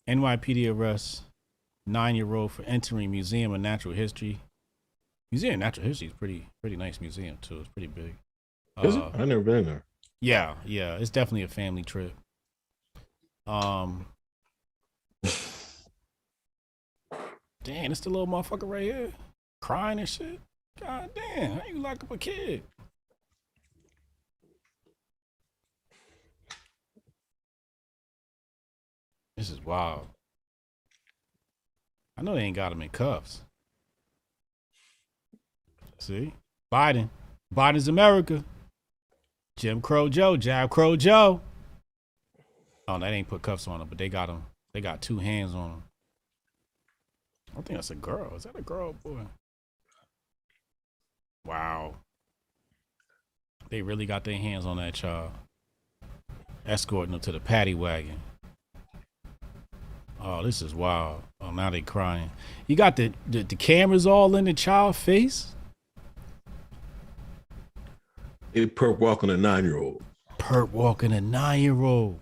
NYPD arrests 9-year-old for entering Museum of Natural History. Museum of Natural History is pretty nice museum too. It's pretty big. Is it? I've never been there. Yeah, it's definitely a family trip. Damn, it's the little motherfucker right here. Crying and shit. God damn, how you lock up a kid? This is wild. I know they ain't got him in cuffs. See? Biden. Biden's America. Jim Crow Joe. Jab Crow Joe. Oh, they ain't put cuffs on him, but they got him. They got two hands on him. I think that's a girl. Is that a girl or boy? Wow. They really got their hands on that child. Escorting them to the paddy wagon. Oh, this is wild. Oh, now they crying. You got the cameras all in the child's face? They perp walking a 9-year-old. Perp walking a 9-year-old.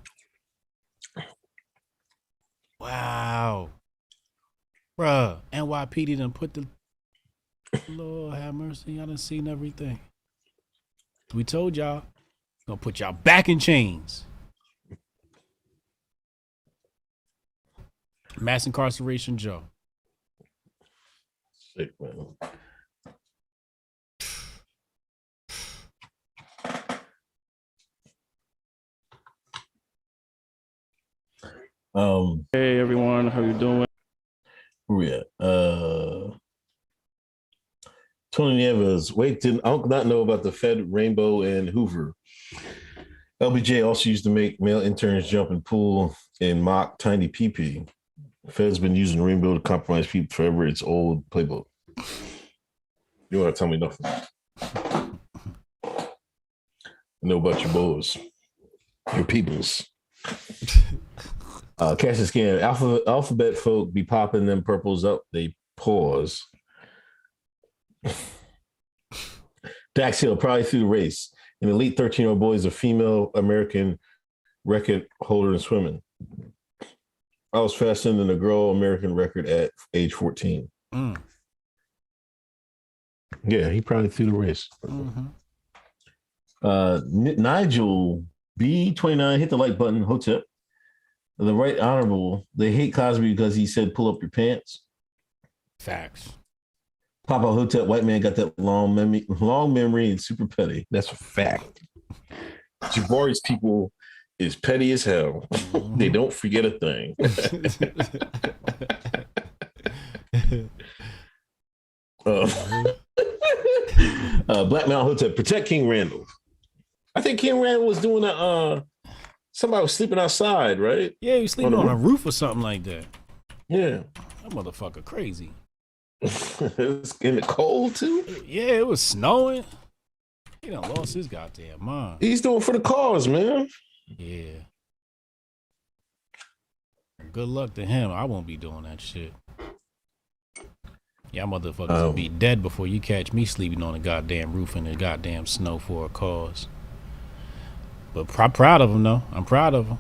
Wow. Bruh, NYPD done put the... Lord have mercy, I done seen everything. We told y'all, gonna put y'all back in chains. Mass incarceration Joe. Sick, man. Hey everyone, how you doing? Where we at? Tony Nieves. Wait, did Uncle not know about the Fed, Rainbow, and Hoover? LBJ also used to make male interns jump in pool and mock tiny pee-pee. Fed's been using Rainbow to compromise people forever. It's old playbook. You want to tell me nothing? I know about your boys, your peoples. Cash and scan. Alphabet folk be popping them purples up. They pause. Dax Hill probably through the race. An elite 13-year-old boy is a female American record holder in swimming. I was faster than a girl American record at age 14. Yeah, he probably threw the race. Nigel B29 hit the like button. Hotep. The Right Honorable. They hate Cosby because he said pull up your pants. Facts. Papa Hotep, white man got that long memory and super petty. That's a fact. Jabari's people is petty as hell. They don't forget a thing. Black Mount Hotep, protect King Randall. I think King Randall was doing somebody was sleeping outside, right? Yeah, he was sleeping on a roof or something like that. Yeah. That motherfucker crazy. It was in the cold too? Yeah, it was snowing. He done lost his goddamn mind. He's doing for the cause, man. Yeah. Good luck to him. I won't be doing that shit. Y'all motherfuckers will be dead before you catch me sleeping on a goddamn roof in the goddamn snow for a cause. But I'm proud of him, though. I'm proud of him.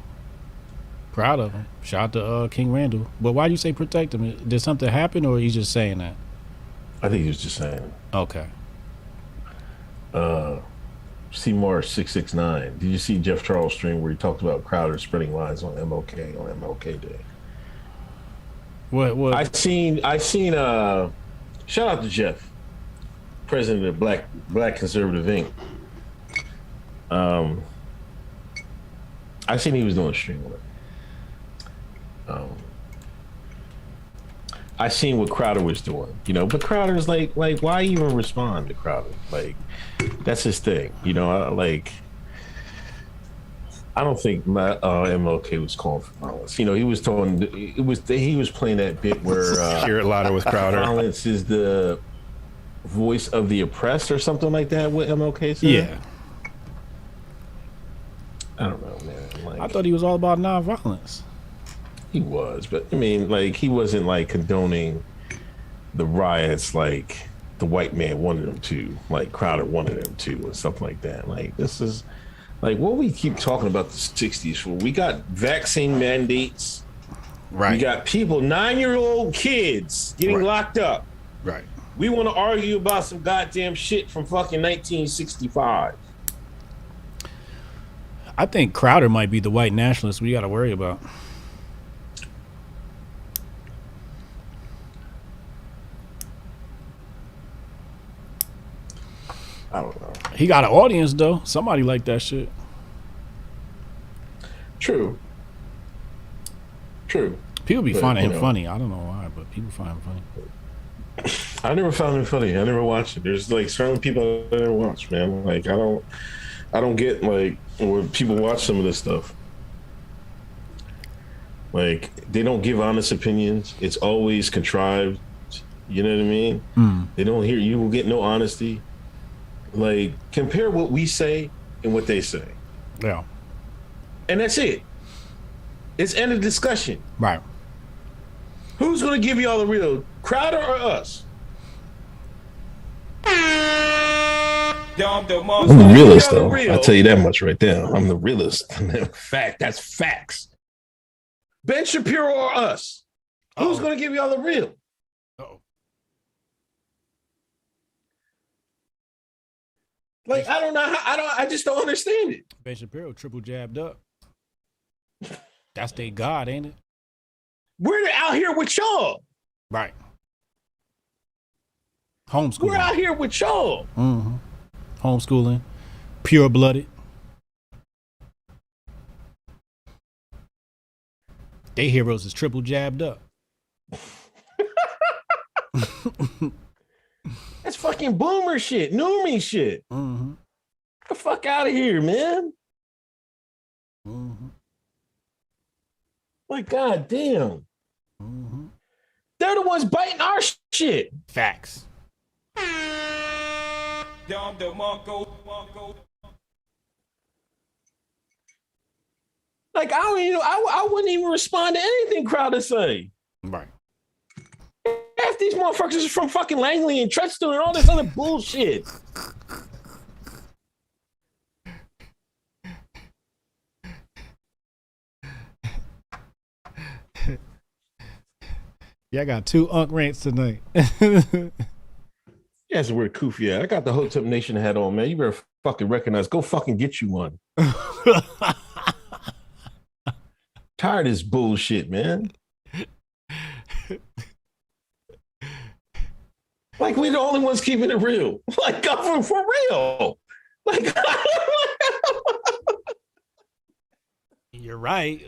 Proud of him. Shout out to King Randall. But why do you say protect him? Did something happen, or are you just saying that? I think he was just saying. Okay. Seymour 669. Did you see Jeff Charles' stream where he talked about Crowder spreading lies on MLK on MLK Day? What? I seen. Shout out to Jeff, president of Black Conservative Inc. I seen he was doing a stream with it. I seen what Crowder was doing, but Crowder's like, why even respond to Crowder? Like, that's his thing, I don't think MLK was calling for violence. He was he was playing that bit where hear it louder with Crowder. Violence is the voice of the oppressed or something like that. What MLK said? Yeah. I don't know, man. I thought he was all about nonviolence. He was, but I mean, he wasn't condoning the riots like the white man wanted him to, like Crowder wanted him to, and stuff like that. This is what we keep talking about the 60s for. We got vaccine mandates. Right. We got people, 9-year-old kids getting locked up. Right. We want to argue about some goddamn shit from fucking 1965. I think Crowder might be the white nationalist we got to worry about. I don't know. He got an audience though. Somebody like that shit. True. People be But, finding you him know. funny. I don't know why, but people find him funny. I never found him funny. I never watched it. There's like certain people I never watch, man. Like I don't get like where people watch some of this stuff. Like they don't give honest opinions. It's always contrived. You know what I mean? They don't hear you will get no honesty. Like compare what we say and what they say. Yeah. And that's it. It's end of discussion. Right. Who's gonna give y'all the real, Crowder or us? I'm the realist, though. I'll tell you that much right there. I'm the realist. Fact. That's facts. Ben Shapiro or us? Who's gonna give y'all the real? Uh-oh. Like I don't know. I just don't understand it. Ben Shapiro triple jabbed up. That's their God, ain't it? We're out here with y'all. Right. Homeschooling. We're out here with y'all. Mm-hmm. Homeschooling. Pure blooded. They heroes is triple jabbed up. That's fucking boomer shit, normie shit. Mm-hmm. Get the fuck out of here, man. Mm-hmm. Like, goddamn. Mm-hmm. They're the ones biting our shit. Facts. Like, I wouldn't even respond to anything Crowder say. Right. Half these motherfuckers are from fucking Langley and Treadstone and all this other bullshit. Yeah, I got 2 Unk rants tonight. That's the word Kufi. I got the Hotep Nation hat on, man. You better fucking recognize. Go fucking get you one. Tired of this bullshit, man. Like we're the only ones keeping it real. Like government for real. Like You're right.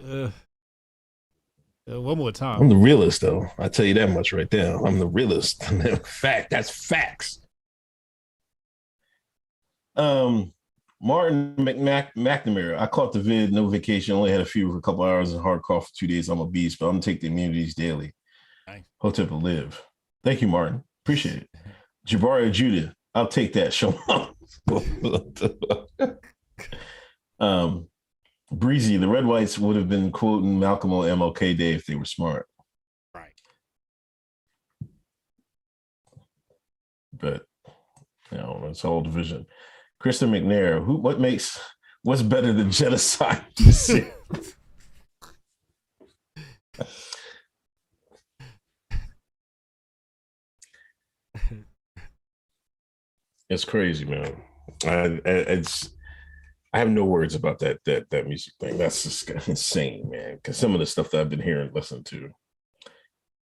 One more time. I'm the realist, though. I tell you that much right there. I'm the realist. Fact. That's facts. Martin McNamara. I caught the vid. No vacation. Only had a fever for a couple hours and hard cough for 2 days. I'm a beast, but I'm gonna take the immunities daily. Nice. Hotep will live. Thank you, Martin. Appreciate it. Jabari Judah. I'll take that. Show Breezy, the Red Whites would have been quoting Malcolm on MLK Day if they were smart. Right. But, it's all division. Kristen McNair, what's better than genocide? It's crazy, man. I have no words about that music thing. That's just insane, man. Because some of the stuff that I've been hearing, listening to.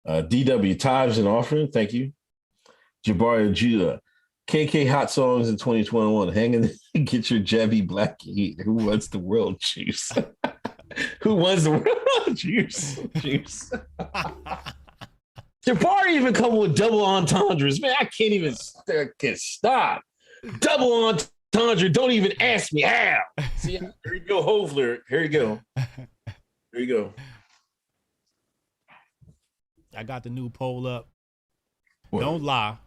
DW Tithes and Offering, thank you. Jabari Judah, KK Hot Songs in 2021. Hang in, get your jabby black heat. Who wants the world juice? Who wants the world juice? Jabari even come with double entendres. Man, I can't even stop. Double entendre, don't even ask me how. See, here you go, Hove lyric. Here you go. Here you go. I got the new poll up. What? Don't lie.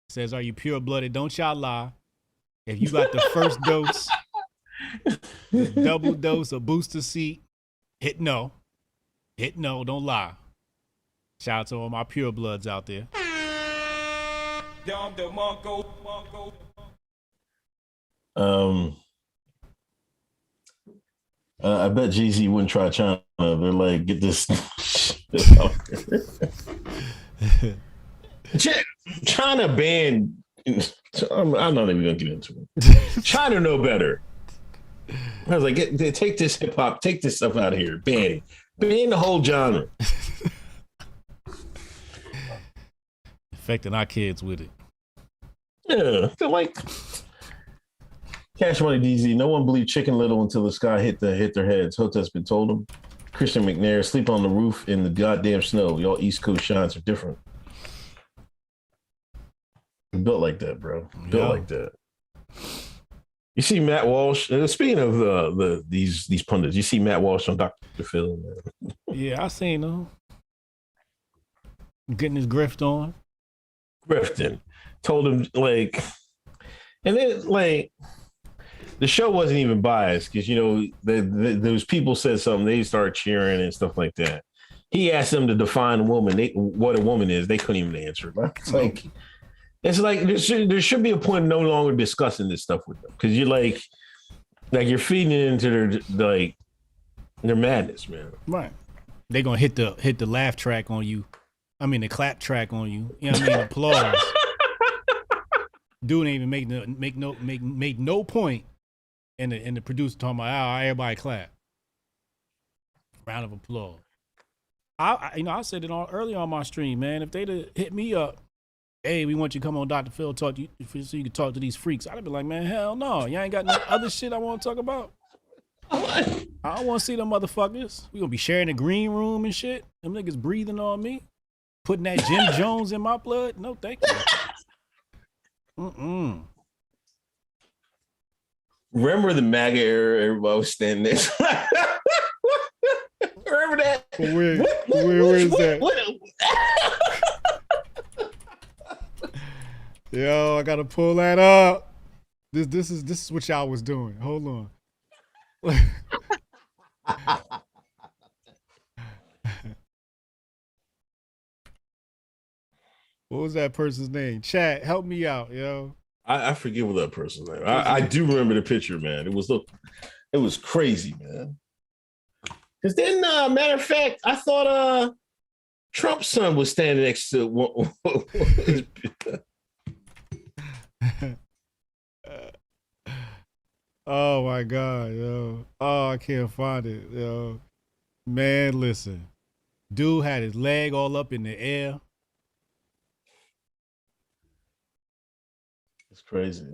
It says, are you pure blooded? Don't y'all lie. If you got the first dose, the double dose, or booster seat, hit no. Hit no. Don't lie. Shout out to all my pure bloods out there. I bet Jay-Z wouldn't try China. They're like, get this. China banned. I'm not even gonna get into it. China know better. I was like, take this hip hop, take this stuff out of here, ban the whole genre. Affecting our kids with it. Yeah, they're like, Cash Money DZ. No one believed Chicken Little until the sky hit their heads. Hotep's been told them. Christian McNair, sleep on the roof in the goddamn snow. Y'all East Coast shines are different. Built like that, bro. Built like that. You see Matt Walsh. Speaking of these pundits, you see Matt Walsh on Dr. Phil. Man. Yeah, I seen him getting his grift on. Grifting. Told him like, and then like, the show wasn't even biased because you know those people said something, they started cheering and stuff like that. He asked them to define a woman. What a woman is. They couldn't even answer. It's like there should be a point of no longer discussing this stuff with them because you're like you're feeding into their madness, man. Right. They gonna hit the laugh track on you. I mean the clap track on you. You know what I mean? Applause. Dude ain't even make no point. And the producer talking about, everybody clap. Round of applause. I said it earlier on my stream, man. If they'd have hit me up, hey, we want you to come on Dr. Phil, talk to you so you can talk to these freaks. I'd be like, man, hell no. Y'all ain't got no other shit I want to talk about. I don't want to see them motherfuckers. We gonna be sharing the green room and shit. Them niggas breathing on me. Putting that Jim Jones in my blood. No, thank you. Remember the MAGA era? Everybody was standing there. Remember that? Where is that? Yo, I gotta pull that up. This is what y'all was doing. Hold on. What was that person's name? Chat, help me out, yo. I forget what that person's name. I do remember the picture, man. It was crazy, man. Because then, matter of fact, I thought Trump's son was standing next to one. Oh my God, yo. Oh, I can't find it, yo. Man, listen. Dude had his leg all up in the air. It's crazy.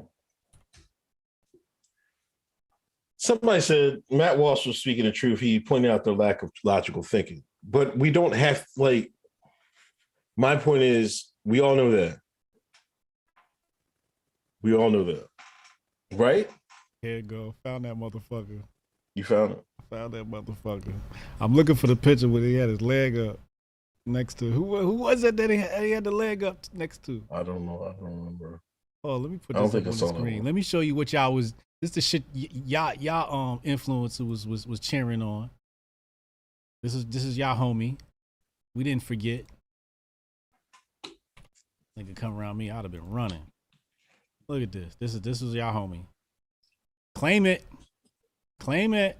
Somebody said Matt Walsh was speaking the truth. He pointed out the lack of logical thinking. But we don't have, my point is, we all know that. We all know that. Right? Here you go. Found that motherfucker. You found it? I found that motherfucker. I'm looking for the picture where he had his leg up next to. Who was it that he had the leg up next to? I don't know. I don't remember. Oh, let me put this up on the screen. Let me show you what y'all was. This the shit y'all influencer was cheering on. This is y'all homie. We didn't forget. Nigga come around me, I'd have been running. Look at this. This is y'all homie. Claim it. Claim it.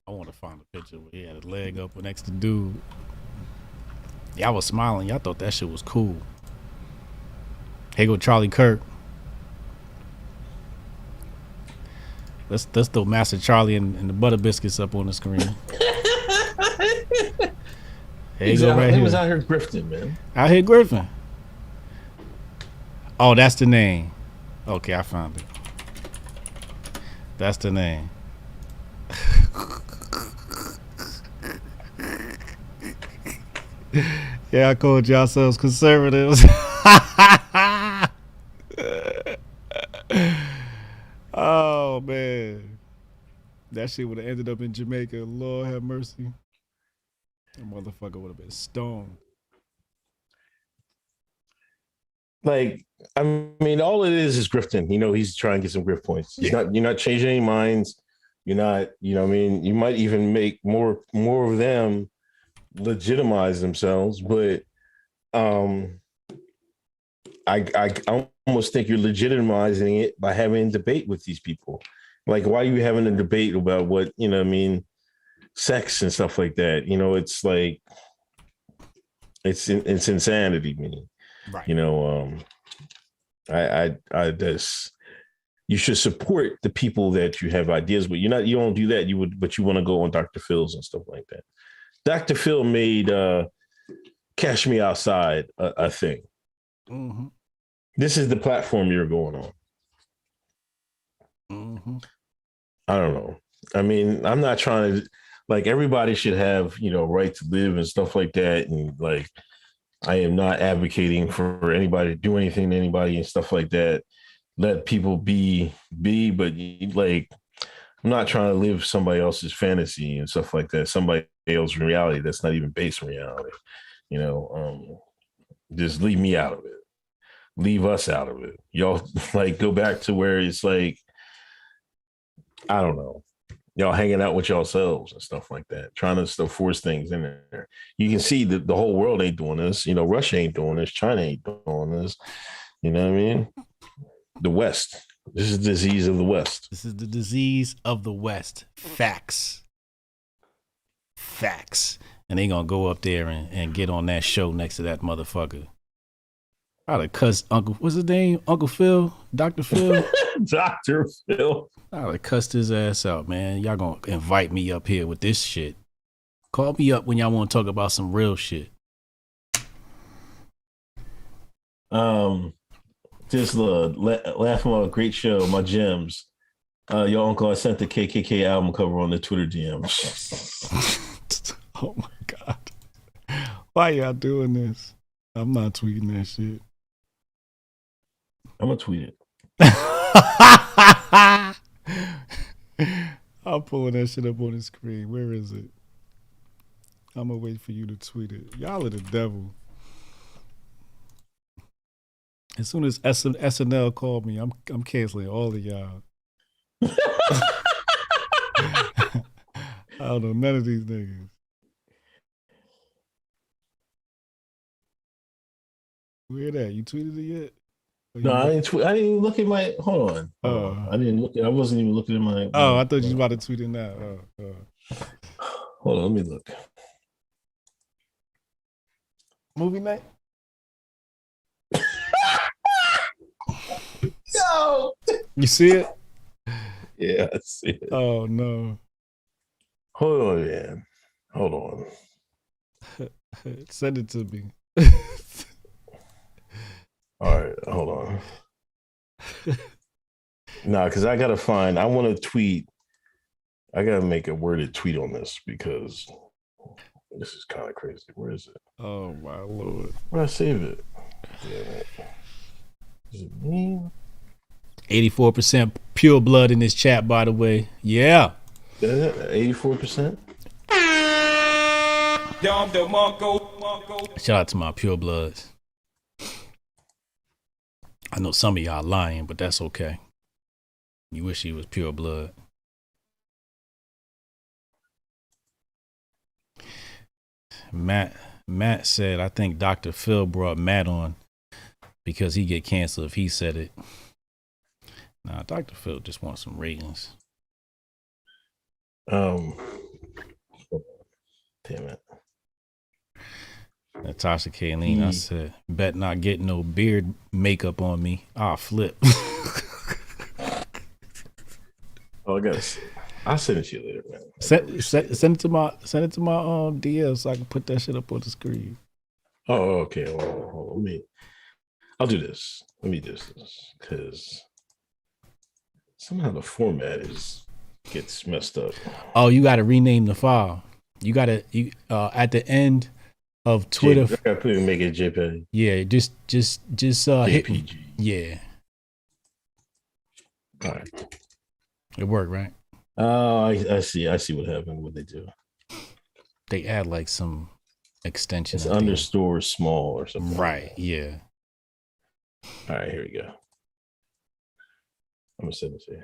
I want to find a picture where he had his leg up next to dude. Y'all was smiling. Y'all thought that shit was cool. Here go Charlie Kirk. Let's throw Master Charlie and the Butter Biscuits up on the screen. He was out here grifting, man. Out here grifting. Oh, that's the name. Okay, I found it. That's the name. Yeah, I called yourselves conservatives. Oh man, that shit would have ended up in Jamaica. Lord have mercy. That motherfucker would have been stoned. I mean, all it is grifting. You know, he's trying to get some grift points. You're not changing any minds. You're not, you know what I mean? You might even make more of them legitimize themselves, but I almost think you're legitimizing it by having a debate with these people. Like, why are you having a debate about what, you know what I mean, sex and stuff like that? You know, it's like, it's insanity, meaning. Right. You know, you should support the people that you have ideas with. You don't do that. But you want to go on Dr. Phil's and stuff like that. Dr. Phil made Cash Me Outside a thing. Mm-hmm. This is the platform you're going on. Mm-hmm. I don't know. I mean, I'm not trying to like everybody should have, right to live and stuff like that. And like I am not advocating for anybody to do anything to anybody and stuff like that. Let people be, but like I'm not trying to live somebody else's fantasy and stuff like that. Somebody else's reality that's not even based on reality. Just leave me out of it. Leave us out of it. Y'all like go back to where it's like, I don't know. Y'all hanging out with yourselves and stuff like that, trying to still force things in there. You can see that the whole world ain't doing this. Russia ain't doing this. China ain't doing this. You know what I mean? The West. This is the disease of the West. This is the disease of the West. Facts. And they gonna go up there and get on that show next to that motherfucker. I'd have cussed Uncle, what's his name? Uncle Phil? Dr. Phil? Dr. Phil. I'd have cussed his ass out, man. Y'all gonna invite me up here with this shit. Call me up when y'all want to talk about some real shit. Just laughing on a great show, my gems. Your uncle, I sent the KKK album cover on the Twitter DMs. Oh my God. Why y'all doing this? I'm not tweeting that shit. I'm gonna tweet it. I'm pulling that shit up on the screen. Where is it? I'm gonna wait for you to tweet it. Y'all are the devil. As soon as SNL called me, I'm canceling all of y'all. I don't know none of these niggas. Where that? You tweeted it yet? No, I didn't tweet. I didn't even look at my. Hold on. I didn't look. I wasn't even looking at my. Oh, I thought you was about to tweet it now. Hold on, let me look. Movie night. Yo, you see it? Yeah, I see it. Oh no. Hold on, man. Hold on. Send it to me. All right, hold on. Because I gotta find. I want to tweet. I gotta make a worded tweet on this because this is kind of crazy. Where is it? Oh my lord! Where I save it? Yeah. Is it me? 84% pure blood in this chat, by the way. Yeah. 84%. Shout out to my pure bloods. I know some of y'all lying, but that's okay. You wish he was pure blood. Matt said, I think Dr. Phil brought Matt on because he get canceled if he said it. Nah, Dr. Phil just wants some ratings. Damn it. Natasha Kayleen, I said, bet not get no beard makeup on me. I'll flip. Oh, I gotta see. I'll send it to you later, man. Send it to my DL so I can put that shit up on the screen. Oh, okay. Hold on. I'll do this. Let me do this because somehow the format gets messed up. Oh, you got to rename the file. You got to at the end of Twitter. I gotta put it, make it JPEG. Yeah, just JPG. Yeah. All right. It worked, right? Oh, I see. I see what happened. What they do? They add like some extension. It's underscore small or something. Right. Yeah. All right. Here we go. I'm gonna send it to you.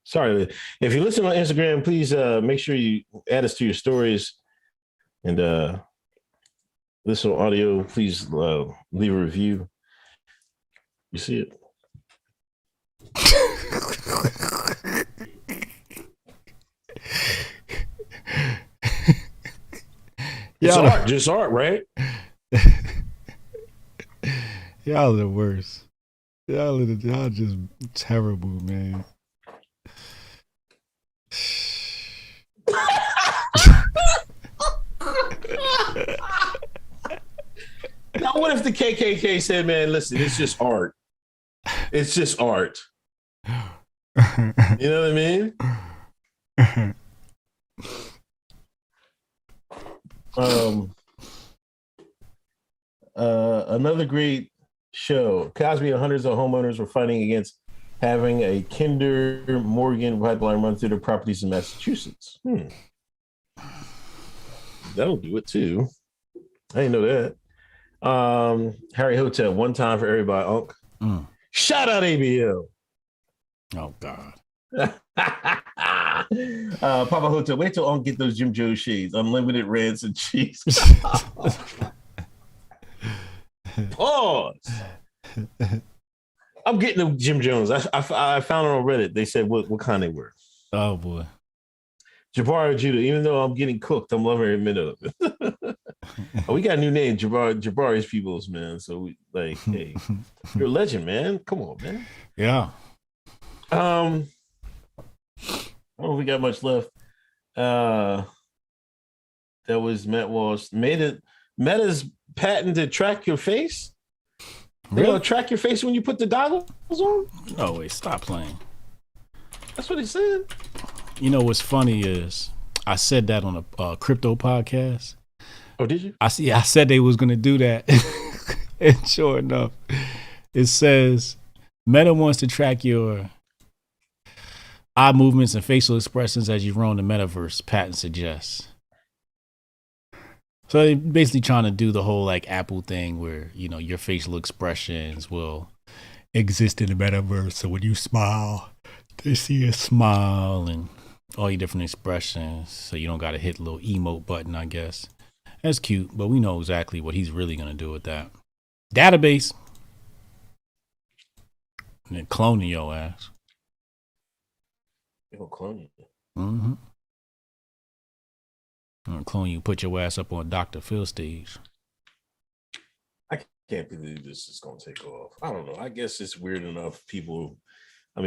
Sorry, if you listen on Instagram, please make sure you add us to your stories, and listen on audio. Please leave a review. You see it? It's art, just art, right? Y'all are the worst. Y'all just terrible, man. Now, what if the KKK said, "Man, listen, it's just art. It's just art." You know what I mean? Another great show. Cosby and hundreds of homeowners were fighting against having a Kinder Morgan pipeline run through their properties in Massachusetts. That'll do it too. I didn't know that. Harry Hotep, one time for everybody, Unc. Shout out ABL. Oh God. Papa Hotep, wait till Unc get those Jim Joe shades. Unlimited rants and cheese. Pause. I'm getting the Jim Jones. I found it on Reddit. They said what kind they were. Oh boy. Jabari Judah, even though I'm getting cooked, I'm loving every minute of it. Oh, we got a new name, Jabari's Peoples, man. So we like, hey, you're a legend, man. Come on, man. Yeah. I don't know if we got much left. That was Matt Walsh. Meta's patent to track your face. They're gonna track your face when you put the goggles on. Oh wait, stop playing. That's what he said. You know what's funny is I said that on a crypto podcast. Oh, did you? I said they was gonna do that, and sure enough, it says Meta wants to track your eye movements and facial expressions as you roam the metaverse. Patent suggests. So they're basically trying to do the whole like Apple thing where, you know, your facial expressions will exist in the metaverse. So when you smile, they see a smile and all your different expressions. So you don't got to hit the little emote button, I guess. That's cute, but we know exactly what he's really going to do with that. Database. And then cloning your ass. He'll clone you. Mm-hmm. I'm gonna clone you, put your ass up on Dr. Phil stage. I can't believe this is going to take off. I don't know. I guess it's weird enough. People buy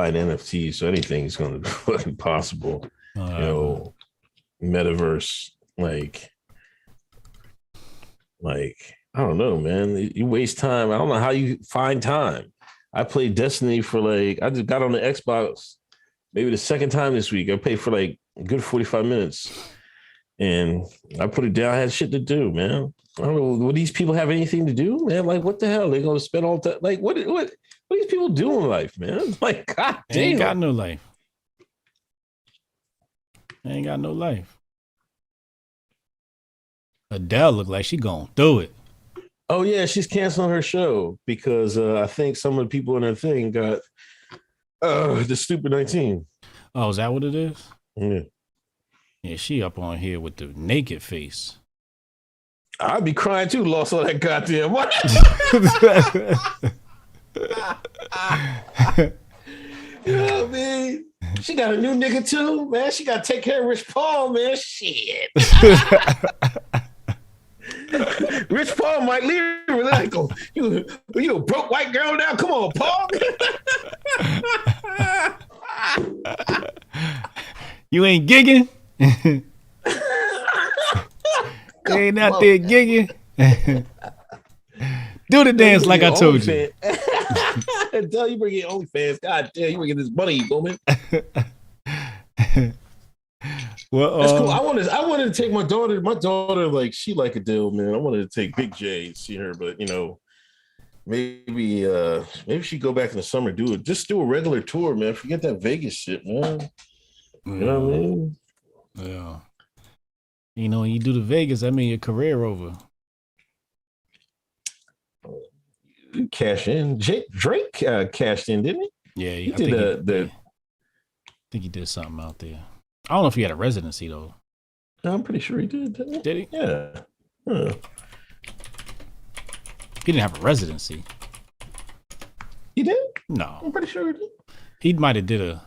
NFTs, so anything's going to be possible. You know, metaverse, like, I don't know, man. You waste time. I don't know how you find time. I played Destiny for I just got on the Xbox maybe the second time this week. I played for a good 45 minutes. And I put it down. I had shit to do, man. I don't know. Would these people have anything to do, man? Like, what the hell? They're going to spend all time. Like, what these people do in life, man? Like, God damn. They ain't got no life. They ain't got no life. Adele look like she going through it. Oh, yeah. She's canceling her show because I think some of the people in her thing got the stupid 19. Oh, is that what it is? Yeah. Yeah, she up on here with the naked face. I'd be crying too, lost all that goddamn money. You know what I mean? She got a new nigga too, man. She got to take care of Rich Paul, man. Shit. Rich Paul might leave her. Like, you a broke white girl now? Come on, Paul. You ain't gigging? They ain't out there gigging. Do the dance like I told you. Tell you bring your OnlyFans. God damn, you bringing this money, woman. Well, that's cool. I wanted to take my daughter. My daughter, she like a deal, man. I wanted to take Big J and see her, but maybe she go back in the summer, do a regular tour, man. Forget that Vegas shit, man. You know what I mean? Yeah. You know, when you do the Vegas, that mean your career over. You cash in. Drake cashed in, didn't he? Yeah, I think he did something out there. I don't know if he had a residency though. I'm pretty sure he did. Didn't he? Did he? Yeah. Huh. He didn't have a residency. He did? No. I'm pretty sure he did. He might have did a.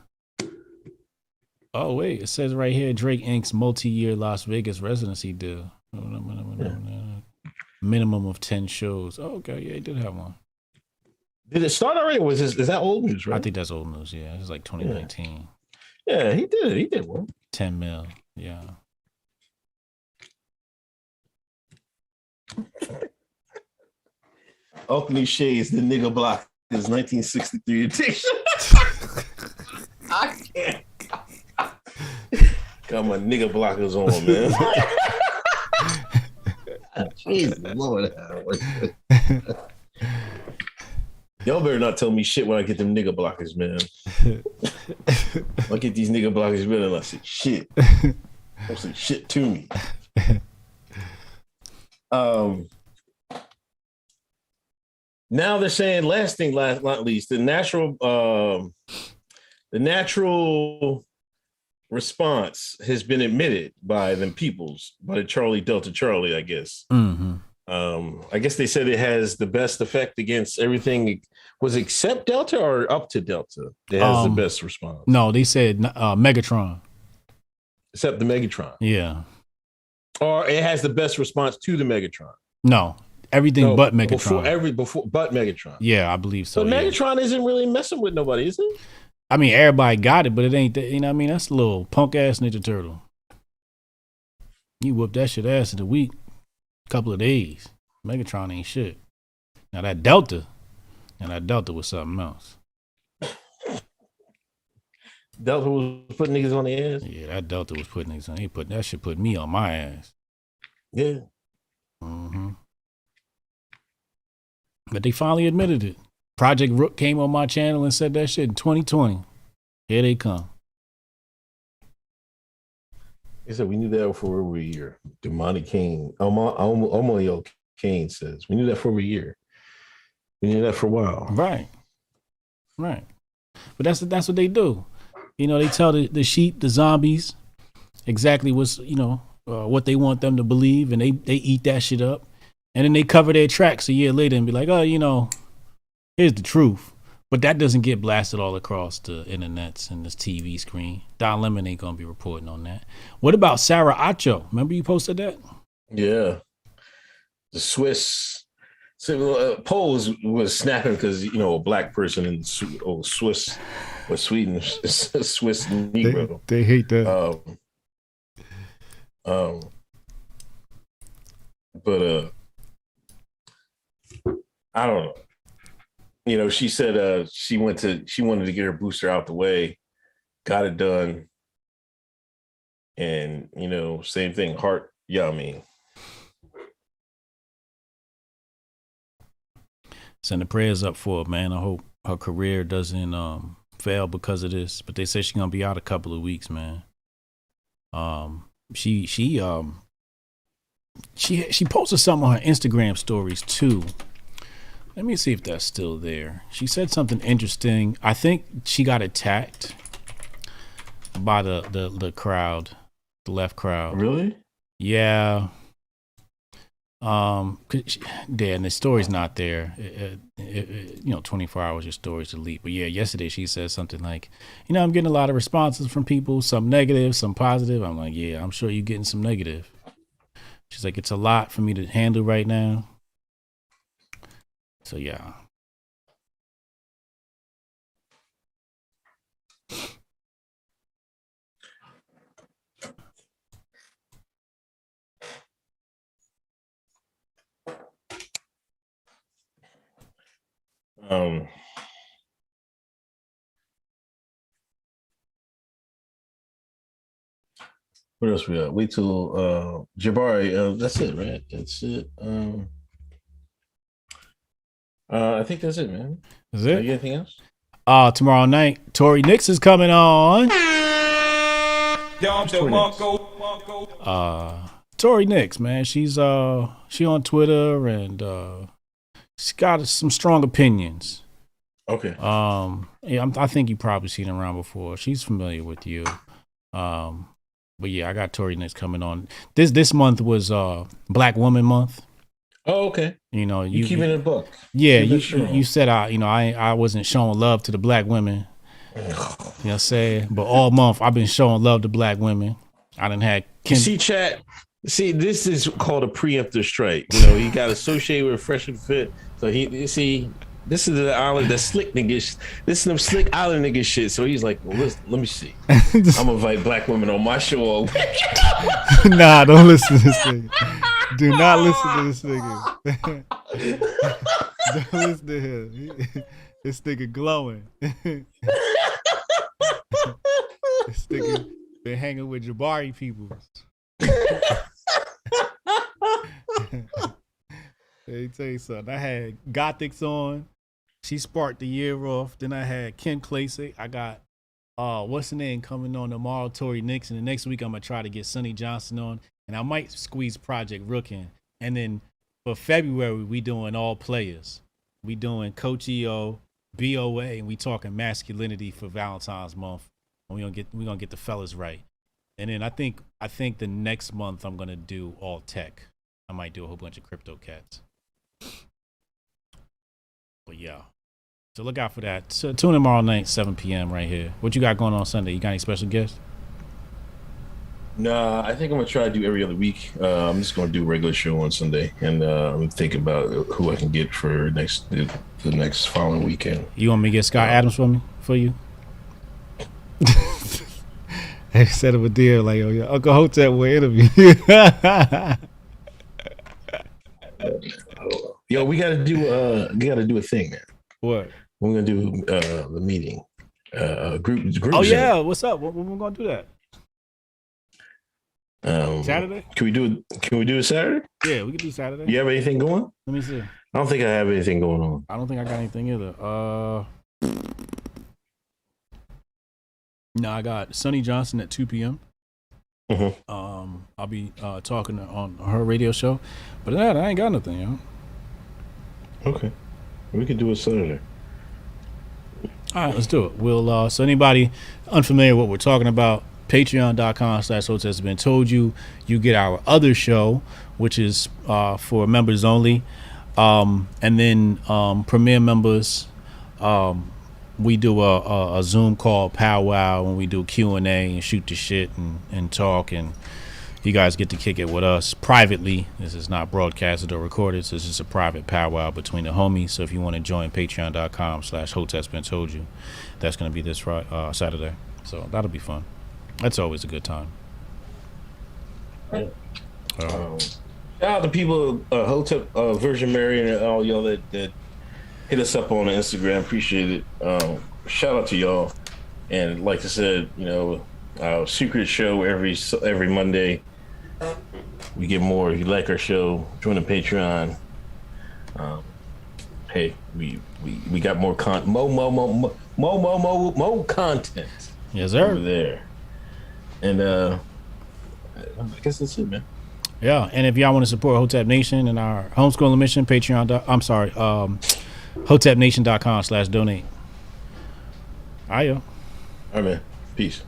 Oh wait, it says right here Drake Inc.'s multi-year Las Vegas residency deal. Minimum of 10 shows. Oh, okay, yeah, he did have one. Did it start already? Or is that old news, right? I think that's old news, yeah. It's like 2019. Yeah, he did it. He did one. 10 mil, yeah. Opening shades, the nigga block is 1963 addiction. Got my nigga blockers on, man. Jesus Lord. Y'all better not tell me shit when I get them nigga blockers, man. I get these nigga blockers, man, and I say shit. Don't say shit to me. Now they're saying last not least, the natural response has been admitted by them peoples, by the Charlie Delta Charlie, I guess. Mm-hmm. I guess they said it has the best effect against everything. Was it except Delta or up to Delta? It has the best response. No, they said Megatron. Except the Megatron. Yeah. Or it has the best response to the Megatron. No, everything but Megatron. Before but Megatron. Yeah, I believe so. So Megatron isn't really messing with nobody, is it? I mean, everybody got it, but it ain't that. You know what I mean? That's a little punk ass Ninja Turtle. You whoop that shit ass in a week, couple of days. Megatron ain't shit. Now that Delta was something else. Delta was putting niggas on the ass. Yeah, that Delta was putting niggas on. That shit put me on my ass. Yeah. Mm-hmm. But they finally admitted it. Project Rook came on my channel and said that shit in 2020. Here they come. They said we knew that for over a year. Demonic Kane. Omoyo Kane says we knew that for over a year. We knew that for a while. Right. But that's what they do. You know, they tell the sheep, the zombies, exactly what's, what they want them to believe, and they eat that shit up. And then they cover their tracks a year later and be like, oh, here's the truth. But that doesn't get blasted all across the internets and this TV screen. Don Lemon ain't going to be reporting on that. What about Sarah Acho? Remember you posted that? Yeah. The Swiss. So, Poles was snapping because, a black person in Swiss or Sweden, Swiss Negro. They hate that. But I don't know. She said she wanted to get her booster out the way, got it done, and same thing. Heart, Send the prayers up for her, man. I hope her career doesn't fail because of this. But they say she's gonna be out a couple of weeks, man. She posted something on her Instagram stories too. Let me see if that's still there. She said something interesting. I think she got attacked by the crowd, the left crowd. Really? Yeah. And the story's not there. 24 hours, your story's delete. But yeah, yesterday she said something like, I'm getting a lot of responses from people, some negative, some positive. I'm like, yeah, I'm sure you're getting some negative. She's like, it's a lot for me to handle right now. So yeah. What else we got? Wait till Jabari. That's it, right? That's it. I think that's it, man. Is it? Anything else? Tomorrow night, Tory Nix is coming on. Tory Nix, man. She on Twitter and she's got some strong opinions. Okay. I think you probably seen her around before. She's familiar with you. But yeah, I got Tory Nix coming on. This month was Black Woman Month. Oh, okay. You keeping it a book. Yeah, you said I wasn't showing love to the black women. You know what I'm saying? But all month I've been showing love to black women. I done had See, chat. See, this is called a preemptive strike. He got associated with Fresh and Fit. So this is the island, the slick niggas. This is them slick island nigga shit. So he's like, well, let me see. I'm gonna invite black women on my show. Nah, don't listen to this nigga. Do not listen to this nigga. Don't listen to him. This nigga glowing. This Been hanging with Jabari people. Let me tell you something. I had Gothics on. She sparked the year off. Then I had Ken Klasik. I got what's the name coming on tomorrow, Tory Nix. And the next week I'm gonna try to get Sonny Johnson on. And I might squeeze Project Rook in. And then for February, we doing all players. We doing Coach EO, BOA, and we talking masculinity for Valentine's month. And we gonna get the fellas right. And then I think the next month I'm gonna do all tech. I might do a whole bunch of crypto cats. But yeah. So look out for that. So tune in tomorrow night, 7 p.m. right here. What you got going on Sunday? You got any special guests? Nah, I think I'm gonna try to do every other week. I'm just gonna do a regular show on Sunday, and I'm thinking about who I can get for the next following weekend. You want me to get Scott Adams for you? I set up a deal like, oh yeah, Uncle Hotep will interview. Yo, we gotta do a thing, man. What? We're gonna do the meeting. Group. Oh yeah, what's up? When we gonna do that? Saturday? Can we do it Saturday? Yeah, we can do Saturday. You have anything going? Let me see. I don't think I have anything going on. I don't think I got anything either. No, I got Sonny Johnson at 2 p.m. Mm-hmm. I'll be talking on her radio show, but that I ain't got nothing, yo. Okay, we can do it Saturday. All right, let's do it. We'll so anybody unfamiliar with what we're talking about, patreon.com/Hotep has been told you. You get our other show, which is for members only, and then premier members. We do a Zoom call powwow when we do Q&A and shoot the shit and talk, and you guys get to kick it with us privately. This is not broadcasted or recorded. So this is a private powwow between the homies. So if you want to join, patreon.com/Hotep's been told you. That's going to be this Saturday. So that'll be fun. That's always a good time. Shout out to people, Hotep, Virgin Mary, and all y'all that hit us up on Instagram. Appreciate it. Shout out to y'all. And like I said, our secret show every Monday. We get more. If you like our show, join the Patreon. Hey, we got more content. More content. Yes, sir. Over there. And I guess that's it, man. Yeah, and if y'all want to support Hotep Nation and our homeschooling mission, hotepnation.com/donate. All right, yo. All right, man. Peace.